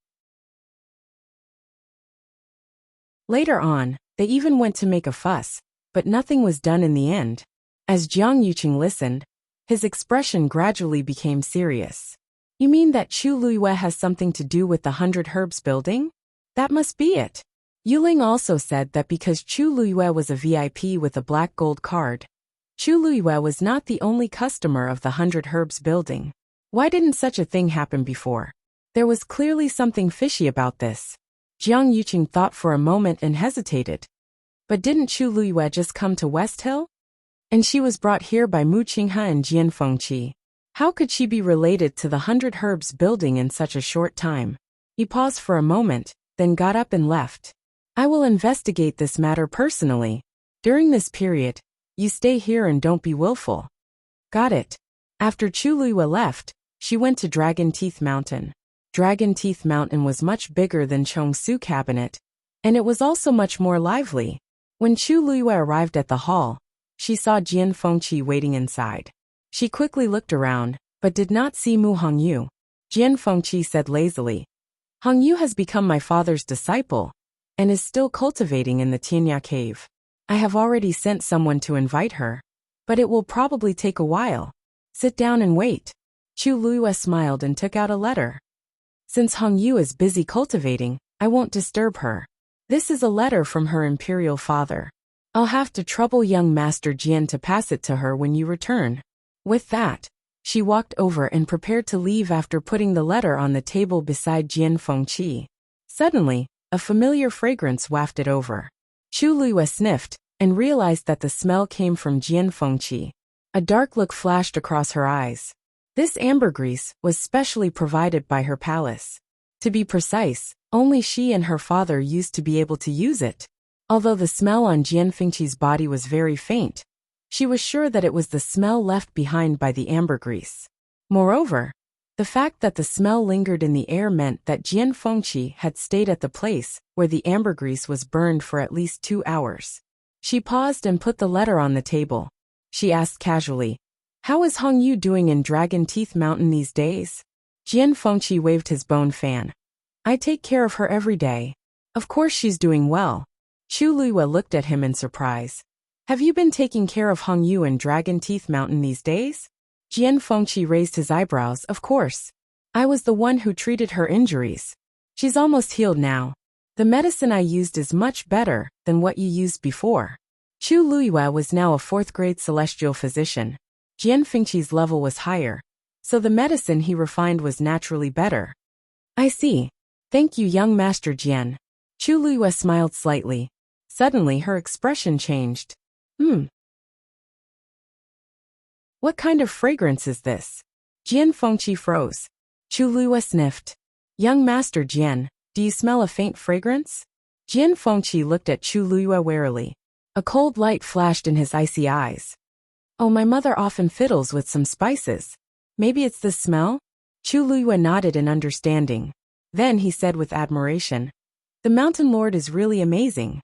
Later on, they even went to make a fuss, but nothing was done in the end. As Jiang Yuqing listened, his expression gradually became serious. You mean that Chu Luyue has something to do with the 100 Herbs building? That must be it. Yu Ling also said that because Chu Luyue was a VIP with a black gold card, Chu Luyue was not the only customer of the 100 Herbs building. Why didn't such a thing happen before? There was clearly something fishy about this. Jiang Yuqing thought for a moment and hesitated. But didn't Chu Luyue just come to West Hill? And she was brought here by Mu Qinghe and Jian Fengqi. How could she be related to the 100 Herbs building in such a short time? He paused for a moment, then got up and left. I will investigate this matter personally. During this period, you stay here and don't be willful. Got it. After Chu Luyue left, she went to Dragon Teeth Mountain. Dragon Teeth Mountain was much bigger than Chongsu Cabinet, and it was also much more lively. When Chu Luyue arrived at the hall, she saw Jian Fengqi waiting inside. She quickly looked around, but did not see Mu Hongyu. Jian Fengqi said lazily, Hongyu has become my father's disciple, and is still cultivating in the Tianya cave. I have already sent someone to invite her, but it will probably take a while. Sit down and wait. Chu Luyue smiled and took out a letter. Since Hongyu is busy cultivating, I won't disturb her. This is a letter from her Imperial father. I'll have to trouble young Master Jian to pass it to her when you return. With that, she walked over and prepared to leave after putting the letter on the table beside Jian Fengqi. Suddenly, a familiar fragrance wafted over. Chu Luyue sniffed and realized that the smell came from Jian Fengqi. A dark look flashed across her eyes. This ambergris was specially provided by her palace. To be precise, only she and her father used to be able to use it. Although the smell on Jian Fengqi's body was very faint, she was sure that it was the smell left behind by the ambergris. Moreover, the fact that the smell lingered in the air meant that Jian Fengqi had stayed at the place where the ambergris was burned for at least 2 hours. She paused and put the letter on the table. She asked casually, How is Hongyu doing in Dragon Teeth Mountain these days? Jian Fengqi waved his bone fan. I take care of her every day. Of course she's doing well. Chu Luyue looked at him in surprise. Have you been taking care of Hongyu in Dragon Teeth Mountain these days? Jian Fengqi raised his eyebrows. Of course. I was the one who treated her injuries. She's almost healed now. The medicine I used is much better than what you used before. Chu Luyue was now a 4th-grade celestial physician. Jian Fengqi's level was higher, so the medicine he refined was naturally better. I see. Thank you, young Master Jian. Chu Luyue smiled slightly. Suddenly her expression changed. What kind of fragrance is this? Jian Fengqi froze. Chu Luyue sniffed. Young Master Jian, do you smell a faint fragrance? Jian Fengqi looked at Chu Luyue warily. A cold light flashed in his icy eyes. Oh, my mother often fiddles with some spices. Maybe it's the smell? Chu Luyue nodded in understanding. Then he said with admiration, The Mountain Lord is really amazing.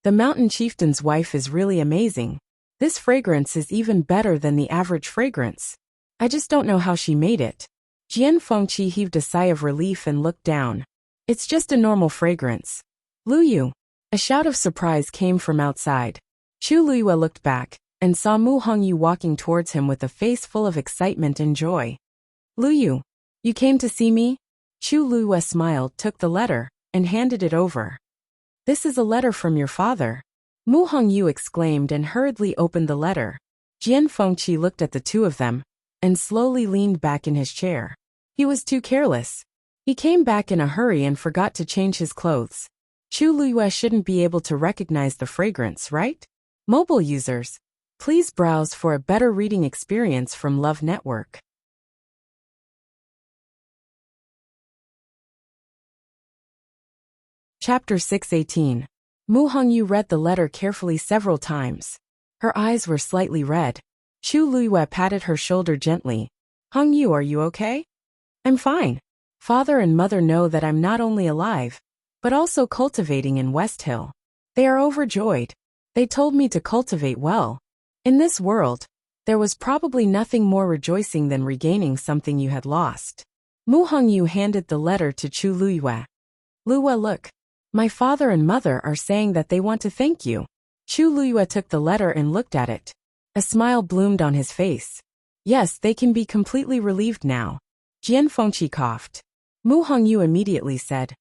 The Mountain Chieftain's wife is really amazing. This fragrance is even better than the average fragrance. I just don't know how she made it. Jian Fengqi heaved a sigh of relief and looked down. It's just a normal fragrance. Luyu. A shout of surprise came from outside. Chu Luyue looked back and saw Mu Hongyu walking towards him with a face full of excitement and joy. Luyu, you came to see me? Chu Luyue smiled, took the letter, and handed it over. This is a letter from your father. Mu Hongyu exclaimed and hurriedly opened the letter. Jian Fengqi looked at the two of them and slowly leaned back in his chair. He was too careless. He came back in a hurry and forgot to change his clothes. Chu Luyue shouldn't be able to recognize the fragrance, right? Mobile users, please browse for a better reading experience from Love Network. Chapter 618. Mu Hongyu read the letter carefully several times. Her eyes were slightly red. Chu Luyue patted her shoulder gently Hung Yu, are you okay? I'm fine. Father and mother know that I'm not only alive, but also cultivating in West Hill. They are overjoyed. They told me to cultivate well. In this world, there was probably nothing more rejoicing than regaining something you had lost. Mu Hongyu handed the letter to Chu Luyue. Luyue, look. My father and mother are saying that they want to thank you. Chu Luyue took the letter and looked at it. A smile bloomed on his face. Yes, they can be completely relieved now. Jian Fengqi coughed. Mu Hongyu immediately said,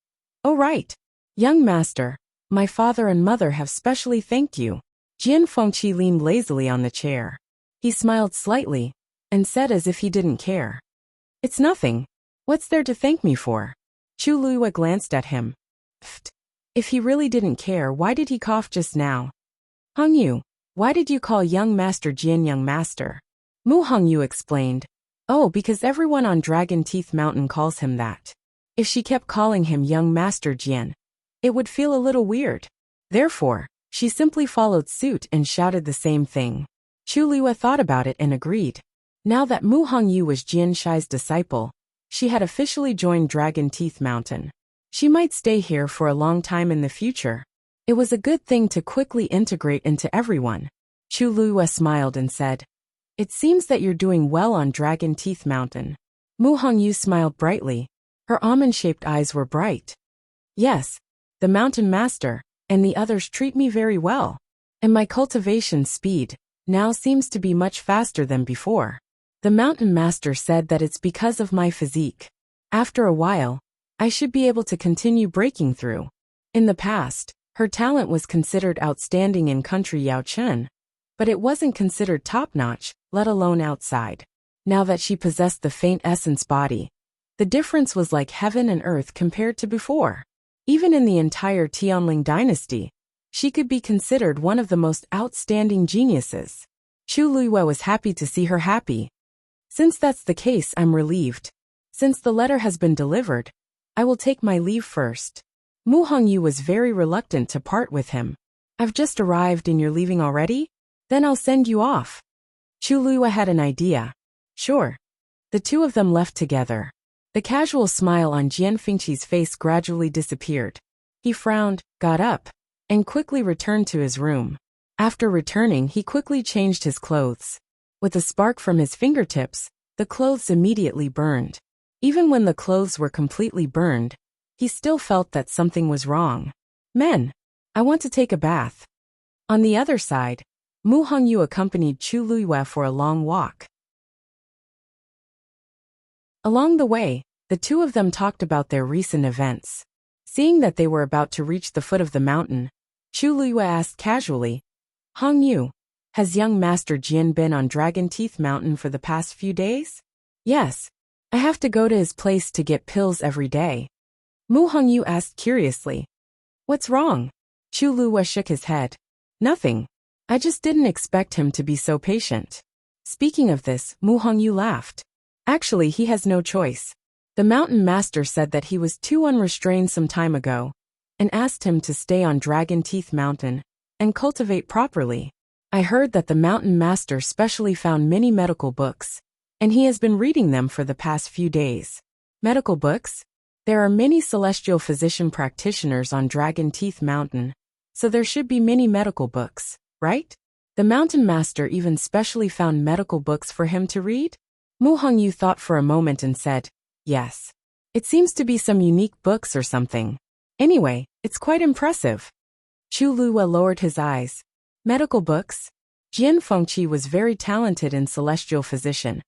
Oh right. Young master, my father and mother have specially thanked you. Jian Fengqi leaned lazily on the chair. He smiled slightly, and said as if he didn't care. It's nothing. What's there to thank me for? Chu Luyue glanced at him. Pfft. If he really didn't care, why did he cough just now? Hongyu, why did you call young master Jian young master? Mu Hongyu explained. Oh, because everyone on Dragon Teeth Mountain calls him that. If she kept calling him young master Jian, it would feel a little weird. Therefore, she simply followed suit and shouted the same thing. Chu Luyue thought about it and agreed. Now that Mu Hongyu was Jian Shai's disciple, she had officially joined Dragon Teeth Mountain. She might stay here for a long time in the future. It was a good thing to quickly integrate into everyone. Chu Luyue smiled and said, It seems that you're doing well on Dragon Teeth Mountain. Mu Hongyu smiled brightly. Her almond-shaped eyes were bright. Yes, the mountain master and the others treat me very well. And my cultivation speed now seems to be much faster than before. The mountain master said that it's because of my physique. After a while, I should be able to continue breaking through. In the past, her talent was considered outstanding in country Yaochen, but it wasn't considered top-notch, let alone outside. Now that she possessed the faint essence body, the difference was like heaven and earth compared to before. Even in the entire Tianling dynasty, she could be considered one of the most outstanding geniuses. Chu Luyue was happy to see her happy. Since that's the case, I'm relieved. Since the letter has been delivered, I will take my leave first. Mu Hongyu was very reluctant to part with him. I've just arrived and you're leaving already? Then I'll send you off. Chu Luyue had an idea. Sure. The two of them left together. The casual smile on Jian Fengqi's face gradually disappeared. He frowned, got up, and quickly returned to his room. After returning, he quickly changed his clothes. With a spark from his fingertips, the clothes immediately burned. Even when the clothes were completely burned, he still felt that something was wrong. Men, I want to take a bath. On the other side, Mu Hongyu accompanied Chu Luyue for a long walk. Along the way, the two of them talked about their recent events. Seeing that they were about to reach the foot of the mountain, Chu Luyue asked casually, Hongyu, has young Master Jian been on Dragon Teeth Mountain for the past few days? Yes. I have to go to his place to get pills every day. Mu Hongyu asked curiously. What's wrong? Chu Luyue shook his head. Nothing. I just didn't expect him to be so patient. Speaking of this, Mu Hongyu laughed. Actually, he has no choice. The mountain master said that he was too unrestrained some time ago, and asked him to stay on Dragon Teeth Mountain and cultivate properly. I heard that the mountain master specially found many medical books, and he has been reading them for the past few days. Medical books? There are many celestial physician practitioners on Dragon Teeth Mountain, so there should be many medical books, right? The mountain master even specially found medical books for him to read? Mu Hongyu thought for a moment and said, yes. It seems to be some unique books or something. Anyway, it's quite impressive. Chu Luyue lowered his eyes. Medical books? Jian Fengqi was very talented in celestial physician,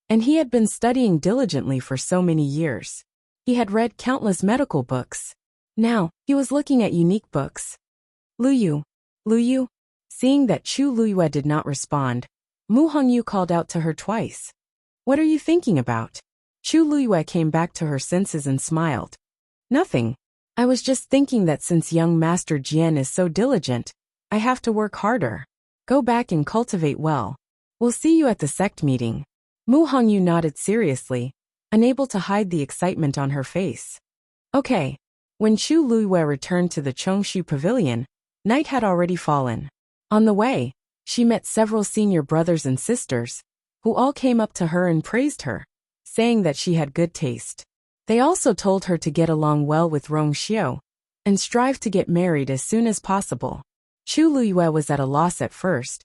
and he had been studying diligently for so many years. He had read countless medical books. Now, he was looking at unique books. Luyu. Seeing that Chu Luyue did not respond, Mu Hongyu called out to her twice. What are you thinking about? Chu Luyue came back to her senses and smiled. Nothing. I was just thinking that since young Master Jian is so diligent, I have to work harder. Go back and cultivate well. We'll see you at the sect meeting. Mu Hongyu nodded seriously, unable to hide the excitement on her face. Okay. When Chu Luyue returned to the Chongshu Pavilion, night had already fallen. On the way, she met several senior brothers and sisters, who all came up to her and praised her. saying that she had good taste. They also told her to get along well with Rong Xiu and strive to get married as soon as possible. Chu Luyue was at a loss at first,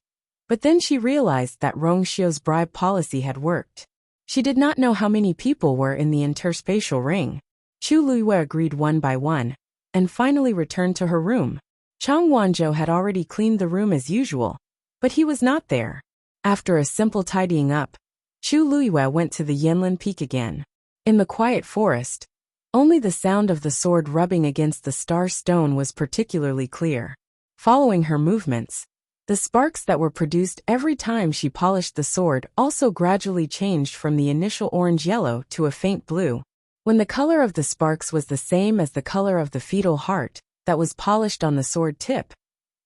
but then she realized that Rong Xiu's bribe policy had worked. She did not know how many people were in the interspatial ring. Chu Luyue agreed one by one, and finally returned to her room. Chang Wanzhou had already cleaned the room as usual, but he was not there. After a simple tidying up, Chu Luyue went to the Yanlin Peak again. In the quiet forest, only the sound of the sword rubbing against the star stone was particularly clear. Following her movements, the sparks that were produced every time she polished the sword also gradually changed from the initial orange-yellow to a faint blue. When the color of the sparks was the same as the color of the fetal heart that was polished on the sword tip,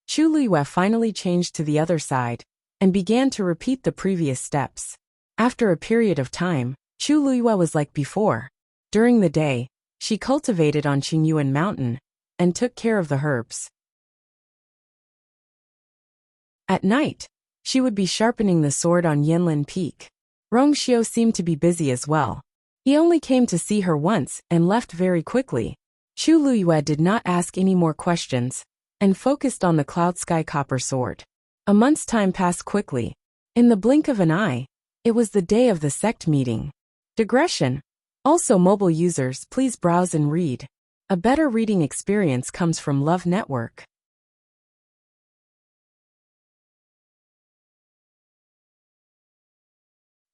Chu Luyue finally changed to the other side and began to repeat the previous steps. After a period of time, Chu Luyue was like before. During the day, she cultivated on Qingyuan Mountain and took care of the herbs. At night, she would be sharpening the sword on Yanlin Peak. Rong Xiu seemed to be busy as well. He only came to see her once and left very quickly. Chu Luyue did not ask any more questions and focused on the cloud sky copper sword. A month's time passed quickly. In the blink of an eye, it was the day of the sect meeting. Digression. Also, mobile users, please browse and read. A better reading experience comes from Love Network.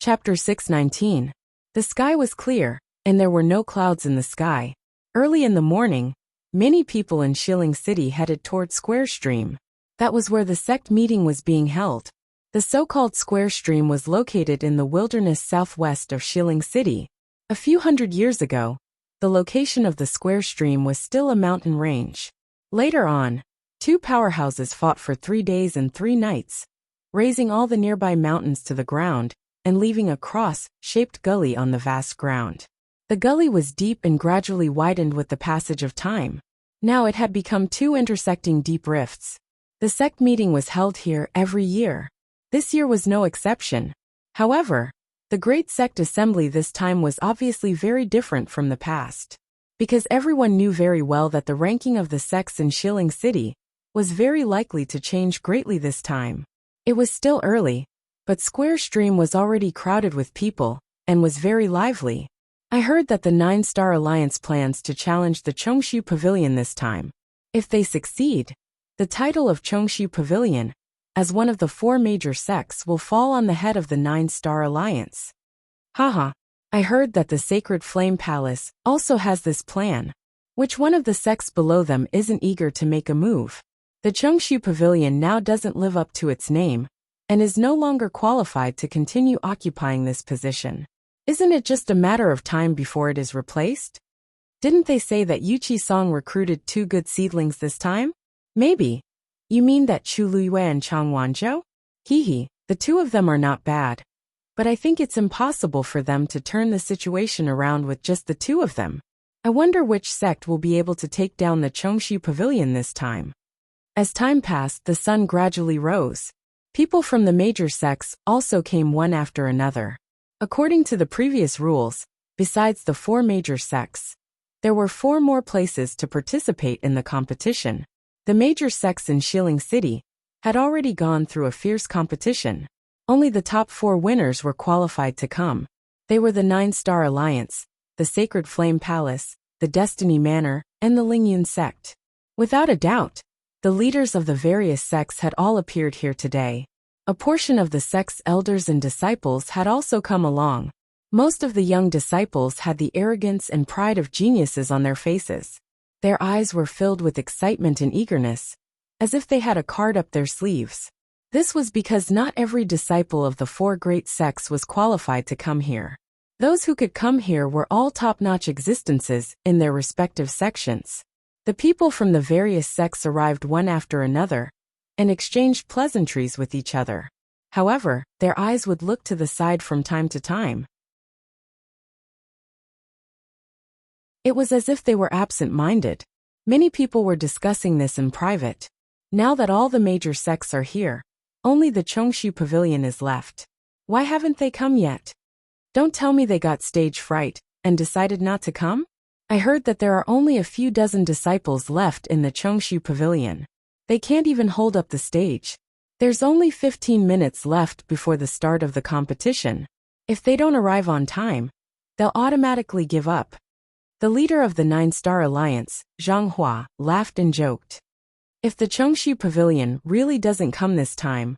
Chapter 619. The sky was clear, and there were no clouds in the sky. Early in the morning, many people in Shilling City headed toward Square Stream. That was where the sect meeting was being held. The so-called Square Stream was located in the wilderness southwest of Shilling City. A few hundred years ago, the location of the Square Stream was still a mountain range. Later on, two powerhouses fought for 3 days and 3 nights, razing all the nearby mountains to the ground and leaving a cross-shaped gully on the vast ground. The gully was deep and gradually widened with the passage of time. Now it had become 2 intersecting deep rifts. The sect meeting was held here every year. This year was no exception. However, the Great Sect Assembly this time was obviously very different from the past. Because everyone knew very well that the ranking of the sects in Shilling City was very likely to change greatly this time. It was still early, but Square Stream was already crowded with people and was very lively. I heard that the 9-Star Alliance plans to challenge the Chongshu Pavilion this time. If they succeed, the title of Chongshu Pavilion, as one of the 4 major sects, will fall on the head of the 9-Star Alliance. Haha, I heard that the Sacred Flame Palace also has this plan. Which one of the sects below them isn't eager to make a move? The Chongshu Pavilion now doesn't live up to its name, and is no longer qualified to continue occupying this position. Isn't it just a matter of time before it is replaced? Didn't they say that Yu Qi-song recruited 2 good seedlings this time? Maybe. You mean that Chu Luyue and Chang Wanzhou? Hehe, the 2 of them are not bad. But I think it's impossible for them to turn the situation around with just the 2 of them. I wonder which sect will be able to take down the Chongshu Pavilion this time. As time passed, the sun gradually rose. People from the major sects also came one after another. According to the previous rules, besides the 4 major sects, there were 4 more places to participate in the competition. The major sects in Shilling City had already gone through a fierce competition. Only the top 4 winners were qualified to come. They were the 9-Star Alliance, the Sacred Flame Palace, the Destiny Manor, and the Lingyun sect. Without a doubt, the leaders of the various sects had all appeared here today. A portion of the sect's elders and disciples had also come along. Most of the young disciples had the arrogance and pride of geniuses on their faces. Their eyes were filled with excitement and eagerness, as if they had a card up their sleeves. This was because not every disciple of the 4 great sects was qualified to come here. Those who could come here were all top-notch existences in their respective sections. The people from the various sects arrived one after another and exchanged pleasantries with each other. However, their eyes would look to the side from time to time. It was as if they were absent-minded. Many people were discussing this in private. Now that all the major sects are here, only the Chongshu Pavilion is left. Why haven't they come yet? Don't tell me they got stage fright and decided not to come? I heard that there are only a few dozen disciples left in the Chongshu Pavilion. They can't even hold up the stage. There's only 15 minutes left before the start of the competition. If they don't arrive on time, they'll automatically give up. The leader of the 9-Star Alliance, Zhang Hua, laughed and joked. If the Chongshu Pavilion really doesn't come this time,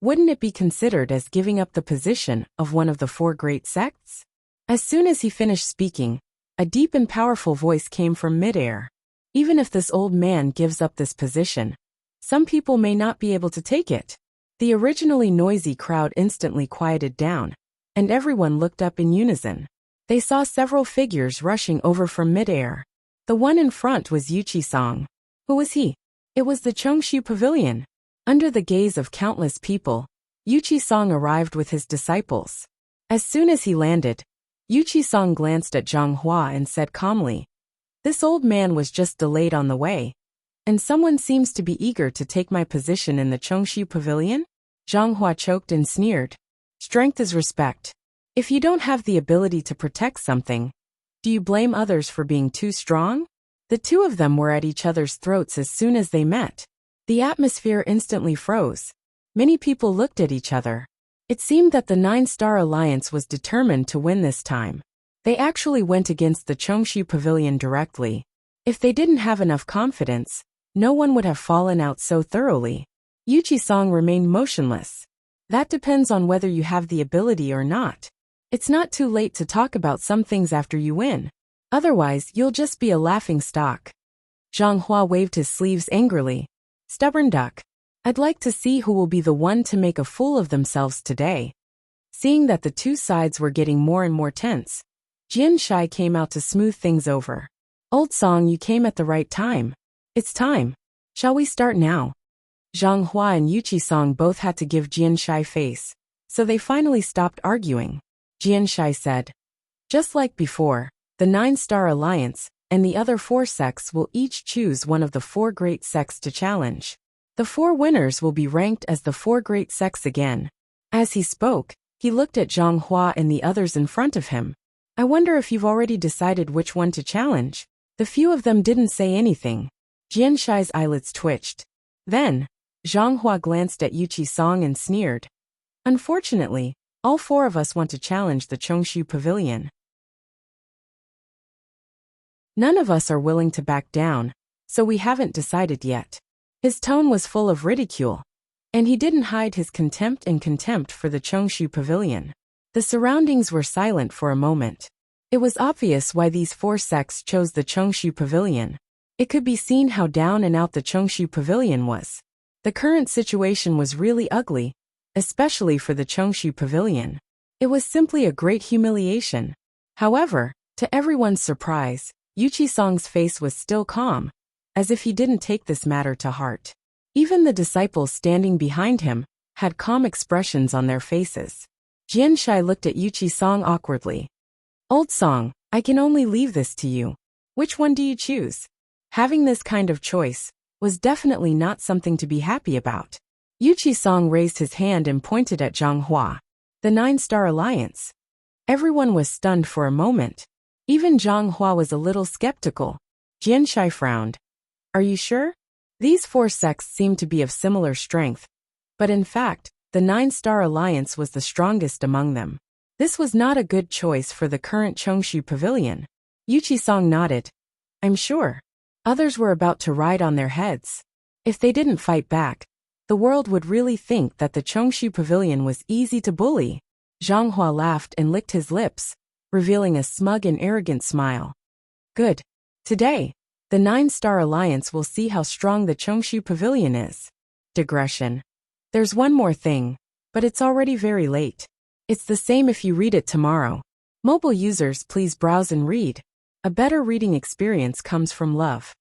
wouldn't it be considered as giving up the position of one of the 4 great sects? As soon as he finished speaking, a deep and powerful voice came from midair. Even if this old man gives up this position, some people may not be able to take it. The originally noisy crowd instantly quieted down, and everyone looked up in unison. They saw several figures rushing over from midair. The one in front was Yuchi-song. Who was he? It was the Chongshu Pavilion. Under the gaze of countless people, Yuchi-song arrived with his disciples. As soon as he landed, Yuchi-song glanced at Zhang Hua and said calmly, "This old man was just delayed on the way, and someone seems to be eager to take my position in the Chongshu Pavilion?" Zhang Hua choked and sneered. Strength is respect. If you don't have the ability to protect something, do you blame others for being too strong? The two of them were at each other's throats as soon as they met. The atmosphere instantly froze. Many people looked at each other. It seemed that the 9-Star Alliance was determined to win this time. They actually went against the Chongshu Pavilion directly. If they didn't have enough confidence, no one would have fallen out so thoroughly. Yuchi-song remained motionless. That depends on whether you have the ability or not. It's not too late to talk about some things after you win. Otherwise, you'll just be a laughing stock. Zhang Hua waved his sleeves angrily. Stubborn duck. I'd like to see who will be the one to make a fool of themselves today. Seeing that the two sides were getting more and more tense, Jian Shai came out to smooth things over. Old Song, you came at the right time. It's time. Shall we start now? Zhang Hua and Yuchi-song both had to give Jian Shai face, so they finally stopped arguing. Jian Shai said, "Just like before, the 9-Star Alliance and the other 4 sects will each choose one of the 4 great sects to challenge. The 4 winners will be ranked as the 4 great sects again." As he spoke, he looked at Zhang Hua and the others in front of him. "I wonder if you've already decided which one to challenge." The few of them didn't say anything. Jian Shai's eyelids twitched. Then, Zhang Hua glanced at Yuchi-song and sneered. "Unfortunately, all 4 of us want to challenge the Chongshu Pavilion. None of us are willing to back down, so we haven't decided yet." His tone was full of ridicule, and he didn't hide his contempt for the Chongshu Pavilion. The surroundings were silent for a moment. It was obvious why these 4 sects chose the Chongshu Pavilion. It could be seen how down and out the Chongshu Pavilion was. The current situation was really ugly, especially for the Chongshu Pavilion. It was simply a great humiliation. However, to everyone's surprise, Yuchi-song's face was still calm, as if he didn't take this matter to heart. Even the disciples standing behind him had calm expressions on their faces. Jian Shai looked at Yuchi-song awkwardly. "Old Song, I can only leave this to you. Which one do you choose?" Having this kind of choice was definitely not something to be happy about. Yuchi-song raised his hand and pointed at Zhang Hua. The 9-Star Alliance. Everyone was stunned for a moment. Even Zhang Hua was a little skeptical. Jian Shai frowned. "Are you sure? These 4 sects seem to be of similar strength, but in fact, the 9-Star Alliance was the strongest among them. This was not a good choice for the current Chongshu Pavilion." Yuchi-song nodded. "I'm sure." Others were about to ride on their heads. If they didn't fight back, the world would really think that the Chongshu Pavilion was easy to bully. Zhang Hua laughed and licked his lips, revealing a smug and arrogant smile. "Good. Today, the 9-Star Alliance will see how strong the Chongshu Pavilion is." Digression. There's one more thing, but it's already very late. It's the same if you read it tomorrow. Mobile users, please browse and read. A better reading experience comes from love.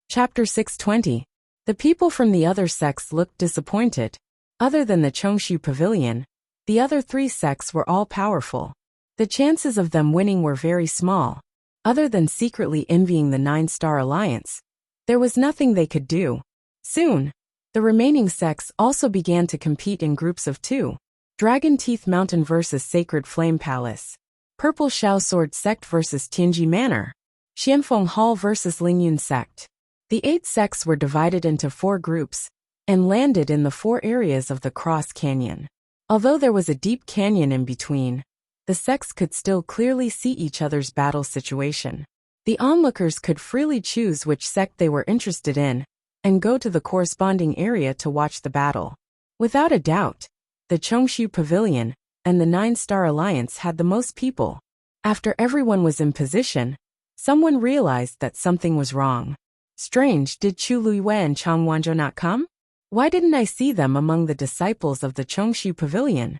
Chapter 620. The people from the other sects looked disappointed. Other than the Chongshu Pavilion, the other 3 sects were all powerful. The chances of them winning were very small. Other than secretly envying the 9-Star Alliance, there was nothing they could do. Soon, The remaining sects also began to compete in groups of 2. Dragon Teeth Mountain vs. Sacred Flame Palace. Purple Shao Sword Sect vs. Tianji Manor. Xianfeng Hall vs. Lingyun Sect. The 8 sects were divided into 4 groups and landed in the 4 areas of the Cross Canyon. Although there was a deep canyon in between, the sects could still clearly see each other's battle situation. The onlookers could freely choose which sect they were interested in and go to the corresponding area to watch the battle. Without a doubt, the Chongshu Pavilion and the 9-Star Alliance had the most people. After everyone was in position, someone realized that something was wrong. Strange, did Chu Luiyue and Chang Wanzhou not come? Why didn't I see them among the disciples of the Chongshu Pavilion?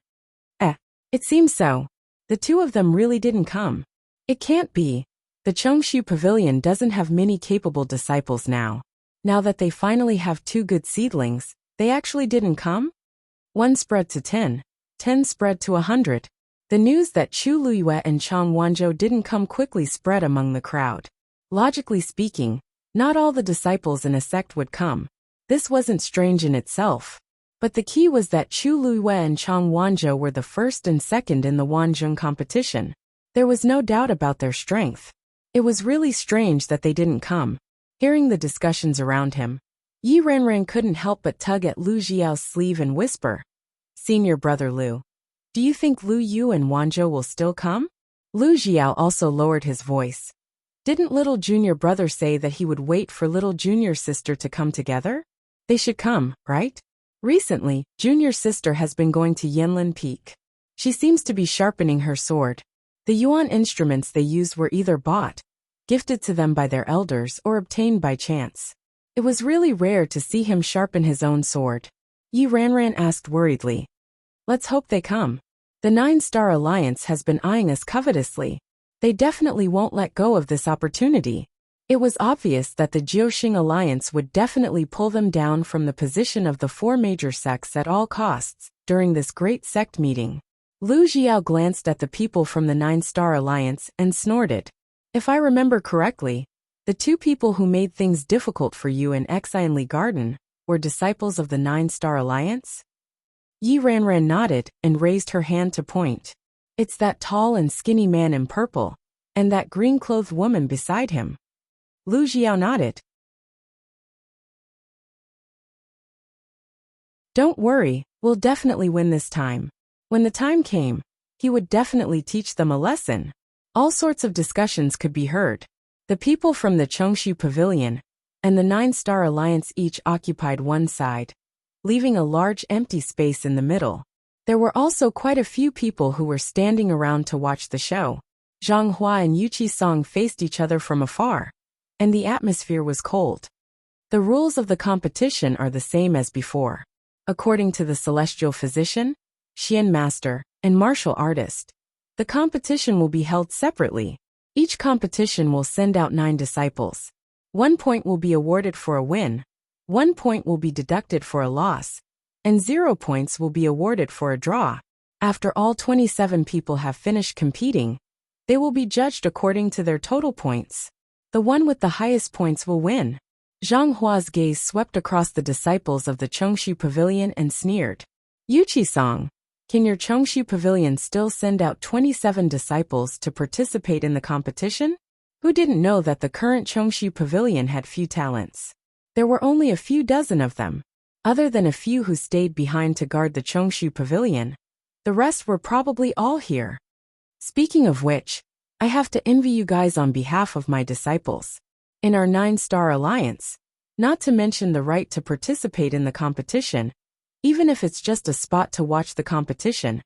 It seems so. The 2 of them really didn't come. It can't be. The Chongshu Pavilion doesn't have many capable disciples now. Now that they finally have 2 good seedlings, they actually didn't come? 1 spread to 10. 10 spread to 100. The news that Chu Luiyue and Chang Wanzhou didn't come quickly spread among the crowd. Logically speaking, not all the disciples in a sect would come. This wasn't strange in itself. But the key was that Chu Luiyue and Chang Wanzhou were the first and second in the Wanzhong competition. There was no doubt about their strength. It was really strange that they didn't come. Hearing the discussions around him, Yi Ranran couldn't help but tug at Lu Jiao's sleeve and whisper, "Senior brother Lu, do you think Lu Yu and Wanzhou will still come?" Lu Jiao also lowered his voice. Didn't little junior brother say that he would wait for little junior sister to come together? They should come, right? Recently, junior sister has been going to Yanlin Peak. She seems to be sharpening her sword. The yuan instruments they used were either bought, gifted to them by their elders, or obtained by chance. It was really rare to see him sharpen his own sword. Yi Ranran asked worriedly. Let's hope they come. The 9-Star Alliance has been eyeing us covetously. They definitely won't let go of this opportunity. It was obvious that the Jiuxing Alliance would definitely pull them down from the position of the 4 major sects at all costs during this great sect meeting. Lu Jiao glanced at the people from the 9-Star Alliance and snorted. If I remember correctly, the 2 people who made things difficult for you in Exilely Garden were disciples of the 9-Star Alliance? Yi Ranran nodded and raised her hand to point. It's that tall and skinny man in purple, and that green-clothed woman beside him. Lu Jiao nodded. Don't worry, we'll definitely win this time. When the time came, he would definitely teach them a lesson. All sorts of discussions could be heard. The people from the Chongshu Pavilion and the 9-Star Alliance each occupied one side, leaving a large empty space in the middle. There were also quite a few people who were standing around to watch the show. Zhang Hua and Yu Qisong faced each other from afar, and the atmosphere was cold. The rules of the competition are the same as before. According to the celestial physician, Xian master, and martial artist, the competition will be held separately. Each competition will send out 9 disciples. 1 point will be awarded for a win, 1 point will be deducted for a loss, and 0 points will be awarded for a draw. After all 27 people have finished competing, they will be judged according to their total points. The one with the highest points will win. Zhang Hua's gaze swept across the disciples of the Chongshu Pavilion and sneered. Yu Qisong, can your Chongshu Pavilion still send out 27 disciples to participate in the competition? Who didn't know that the current Chongshu Pavilion had few talents? There were only a few dozen of them. Other than a few who stayed behind to guard the Chongshu Pavilion, the rest were probably all here. Speaking of which, I have to envy you guys on behalf of my disciples. In our 9-Star Alliance, not to mention the right to participate in the competition, even if it's just a spot to watch the competition,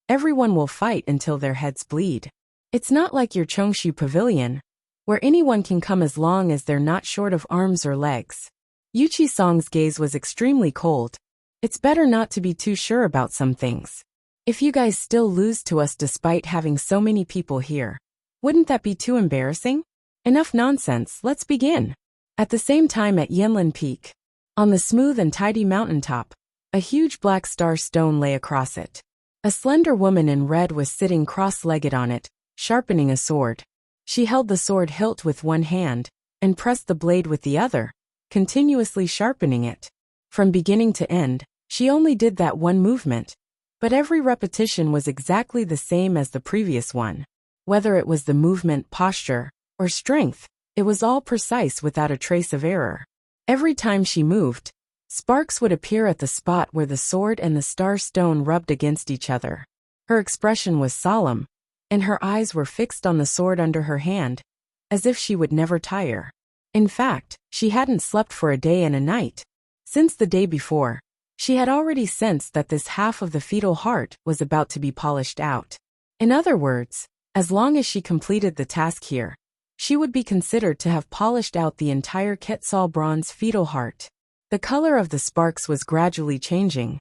everyone will fight until their heads bleed. It's not like your Chongshu Pavilion, where anyone can come as long as they're not short of arms or legs. Yu Qisong's gaze was extremely cold. It's better not to be too sure about some things. If you guys still lose to us despite having so many people here, wouldn't that be too embarrassing? Enough nonsense, let's begin. At the same time at Yanlin Peak, on the smooth and tidy mountaintop, a huge black star stone lay across it. A slender woman in red was sitting cross-legged on it, sharpening a sword. She held the sword hilt with one hand and pressed the blade with the other, continuously sharpening it. From beginning to end, she only did that one movement, but every repetition was exactly the same as the previous one. Whether it was the movement, posture, or strength, it was all precise without a trace of error. Every time she moved, sparks would appear at the spot where the sword and the star stone rubbed against each other. Her expression was solemn, and her eyes were fixed on the sword under her hand, as if she would never tire. In fact, she hadn't slept for a day and a night. Since the day before, she had already sensed that this half of the fetal heart was about to be polished out. In other words, as long as she completed the task here, she would be considered to have polished out the entire Quetzal bronze fetal heart. The color of the sparks was gradually changing.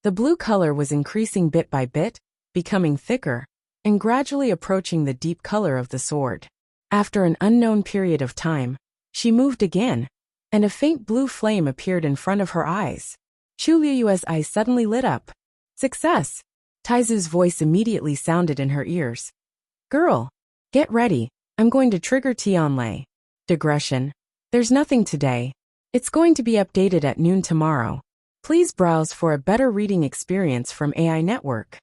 The blue color was increasing bit by bit, becoming thicker, and gradually approaching the deep color of the sword. After an unknown period of time, she moved again, and a faint blue flame appeared in front of her eyes. Chu Liyue's eyes suddenly lit up. Success! Taizu's voice immediately sounded in her ears. Girl, get ready, I'm going to trigger Tianlei. Digression. There's nothing today. It's going to be updated at noon tomorrow. Please browse for a better reading experience from AI Network.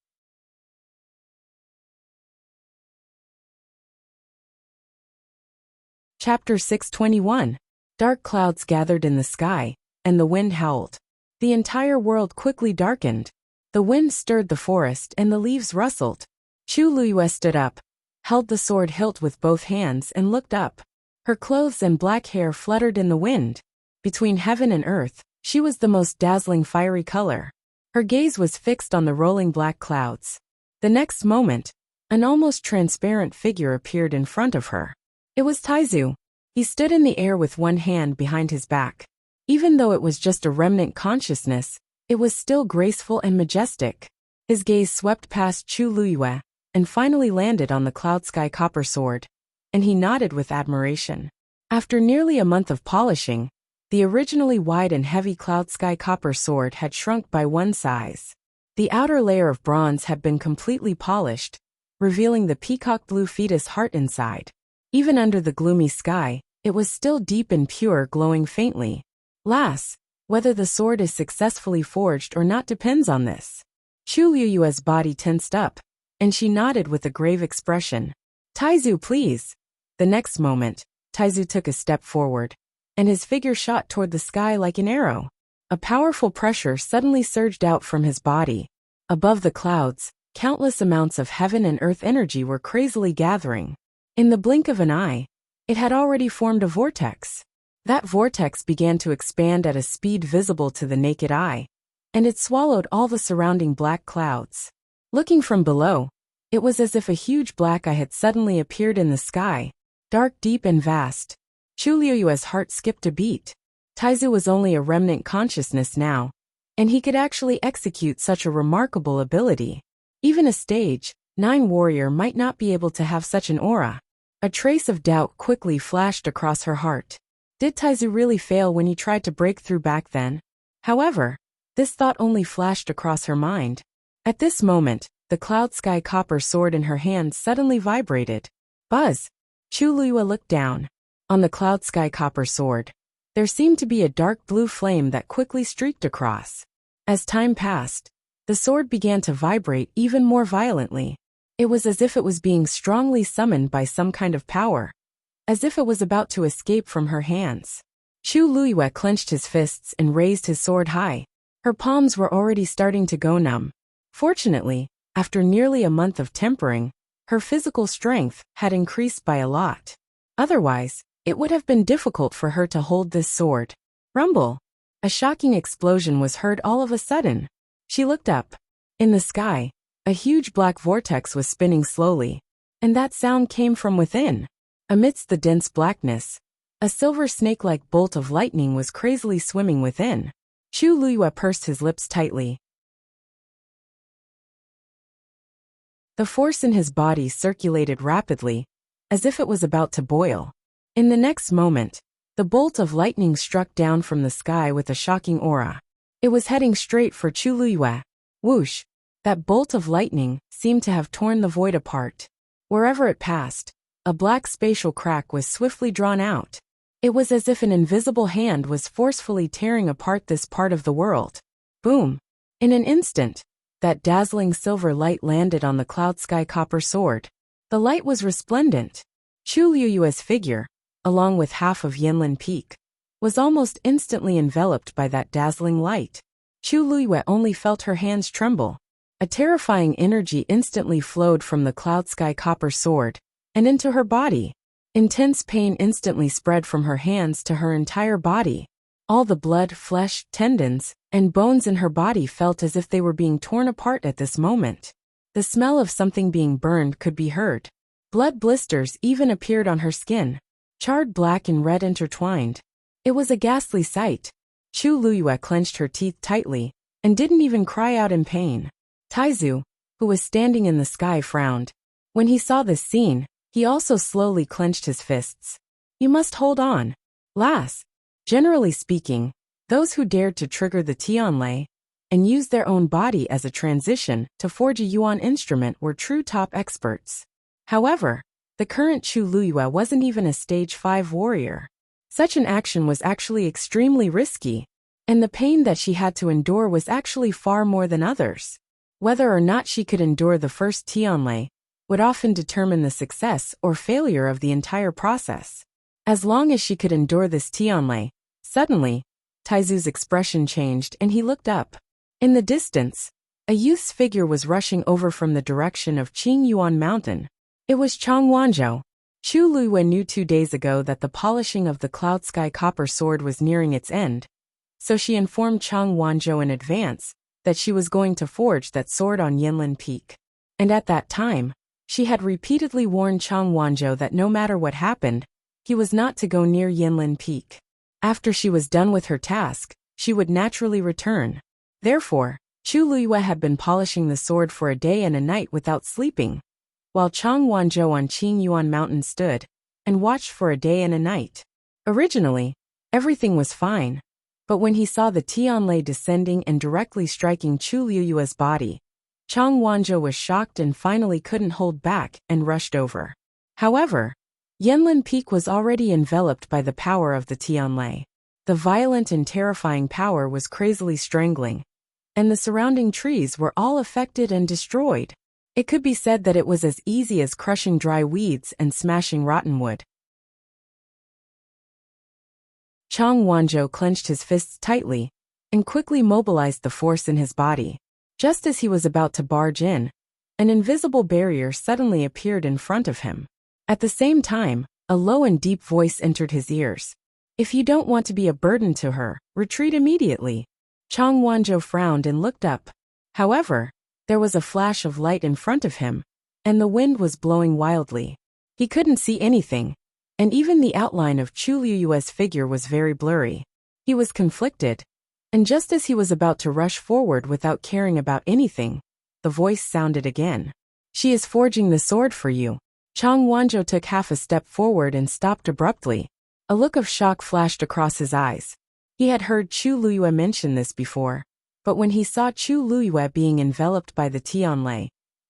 Chapter 621. Dark clouds gathered in the sky, and the wind howled. The entire world quickly darkened. The wind stirred the forest and the leaves rustled. Chu Liyue stood up, held the sword hilt with both hands and looked up. Her clothes and black hair fluttered in the wind. Between heaven and earth, she was the most dazzling fiery color. Her gaze was fixed on the rolling black clouds. The next moment, an almost transparent figure appeared in front of her. It was Taizu. He stood in the air with one hand behind his back. Even though it was just a remnant consciousness, it was still graceful and majestic. His gaze swept past Chu Liyue and finally landed on the cloud sky copper sword, and he nodded with admiration. After nearly a month of polishing, the originally wide and heavy cloud sky copper sword had shrunk by one size. The outer layer of bronze had been completely polished, revealing the peacock blue fetus heart inside. Even under the gloomy sky, it was still deep and pure, glowing faintly. Las, whether the sword is successfully forged or not depends on this. Chu Liyue's body tensed up, and she nodded with a grave expression. Taizu, please. The next moment, Taizu took a step forward, and his figure shot toward the sky like an arrow. A powerful pressure suddenly surged out from his body. Above the clouds, countless amounts of heaven and earth energy were crazily gathering. In the blink of an eye, it had already formed a vortex. That vortex began to expand at a speed visible to the naked eye, and it swallowed all the surrounding black clouds. Looking from below, it was as if a huge black eye had suddenly appeared in the sky, dark, deep, and vast. Chu Liyue's heart skipped a beat. Taizu was only a remnant consciousness now, and he could actually execute such a remarkable ability. Even a stage 9 warrior might not be able to have such an aura. A trace of doubt quickly flashed across her heart. Did Taizu really fail when he tried to break through back then? However, this thought only flashed across her mind. At this moment, the cloud sky copper sword in her hand suddenly vibrated. Buzz! Chu Liyue looked down. On the cloud sky copper sword, there seemed to be a dark blue flame that quickly streaked across. As time passed, the sword began to vibrate even more violently. It was as if it was being strongly summoned by some kind of power, as if it was about to escape from her hands. Chu Liyue clenched his fists and raised his sword high. Her palms were already starting to go numb. Fortunately, after nearly a month of tempering, her physical strength had increased by a lot. Otherwise, it would have been difficult for her to hold this sword. Rumble! A shocking explosion was heard all of a sudden. She looked up. In the sky, a huge black vortex was spinning slowly, and that sound came from within. Amidst the dense blackness, a silver snake-like bolt of lightning was crazily swimming within. Chu Liyue pursed his lips tightly. The force in his body circulated rapidly, as if it was about to boil. In the next moment, the bolt of lightning struck down from the sky with a shocking aura. It was heading straight for Chu Liyue. Whoosh! That bolt of lightning seemed to have torn the void apart. Wherever it passed, a black spatial crack was swiftly drawn out. It was as if an invisible hand was forcefully tearing apart this part of the world. Boom! In an instant, that dazzling silver light landed on the cloud sky copper sword. The light was resplendent. Chu Liyue's figure, along with half of Yanlin Peak, was almost instantly enveloped by that dazzling light. Chu Liyue only felt her hands tremble. A terrifying energy instantly flowed from the cloud sky copper sword and into her body. Intense pain instantly spread from her hands to her entire body. All the blood, flesh, tendons, and bones in her body felt as if they were being torn apart at this moment. The smell of something being burned could be heard. Blood blisters even appeared on her skin, charred black and red intertwined. It was a ghastly sight. Chu Liyue clenched her teeth tightly and didn't even cry out in pain. Taizu, who was standing in the sky, frowned. When he saw this scene, he also slowly clenched his fists. You must hold on. Lass. Generally speaking, those who dared to trigger the Tianlei and use their own body as a transition to forge a yuan instrument were true top experts. However, the current Chu Liyue wasn't even a stage 5 warrior. Such an action was actually extremely risky, and the pain that she had to endure was actually far more than others. Whether or not she could endure the first Tianlei would often determine the success or failure of the entire process. As long as she could endure this Tianlei, suddenly, Taizu's expression changed and he looked up. In the distance, a youth's figure was rushing over from the direction of Qingyuan Mountain. It was Chang Wanzhou. Chu Liyue knew 2 days ago that the polishing of the cloud sky copper sword was nearing its end, so she informed Chang Wanzhou in advance that she was going to forge that sword on Yanlin Peak. And at that time, she had repeatedly warned Chang Wanzhou that no matter what happened, he was not to go near Yanlin Peak. After she was done with her task, she would naturally return. Therefore, Chu Liyue had been polishing the sword for a day and a night without sleeping, while Chang Wanzhou on Qingyuan Mountain stood and watched for a day and a night. Originally, everything was fine, but when he saw the Tianlei descending and directly striking Chu Liyue's body, Chang Wanzhou was shocked and finally couldn't hold back and rushed over. However, Yanlin Peak was already enveloped by the power of the Tianlei. The violent and terrifying power was crazily strangling, and the surrounding trees were all affected and destroyed. It could be said that it was as easy as crushing dry weeds and smashing rotten wood. Chang Wanzhou clenched his fists tightly and quickly mobilized the force in his body. Just as he was about to barge in, an invisible barrier suddenly appeared in front of him. At the same time, a low and deep voice entered his ears. If you don't want to be a burden to her, retreat immediately. Chang Wanzhou frowned and looked up. However, there was a flash of light in front of him, and the wind was blowing wildly. He couldn't see anything, and even the outline of Chu Liyue's figure was very blurry. He was conflicted, and just as he was about to rush forward without caring about anything, the voice sounded again. She is forging the sword for you. Chang Wanzhou took half a step forward and stopped abruptly. A look of shock flashed across his eyes. He had heard Chu Liyue mention this before, but when he saw Chu Liyue being enveloped by the Tianlei,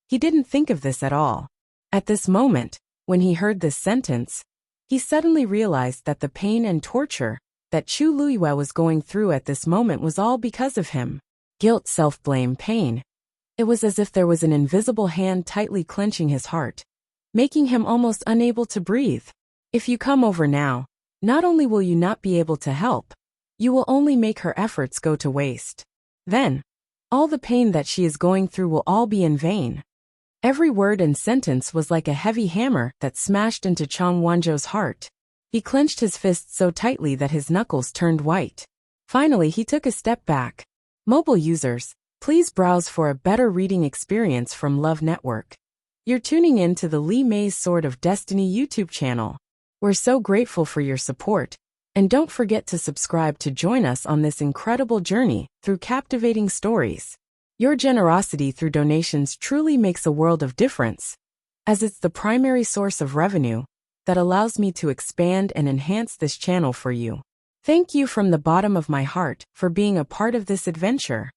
he didn't think of this at all. At this moment, when he heard this sentence, he suddenly realized that the pain and torture that Chu Liyue was going through at this moment was all because of him. Guilt, self-blame, pain. It was as if there was an invisible hand tightly clenching his heart, making him almost unable to breathe. If you come over now, not only will you not be able to help, you will only make her efforts go to waste. Then, all the pain that she is going through will all be in vain. Every word and sentence was like a heavy hammer that smashed into Chang Wanzhou's heart. He clenched his fists so tightly that his knuckles turned white. Finally, he took a step back. Mobile users, please browse for a better reading experience from Love Network. You're tuning in to the Li Mei's Sword of Destiny YouTube channel. We're so grateful for your support, and don't forget to subscribe to join us on this incredible journey through captivating stories. Your generosity through donations truly makes a world of difference, as it's the primary source of revenue that allows me to expand and enhance this channel for you. Thank you from the bottom of my heart for being a part of this adventure.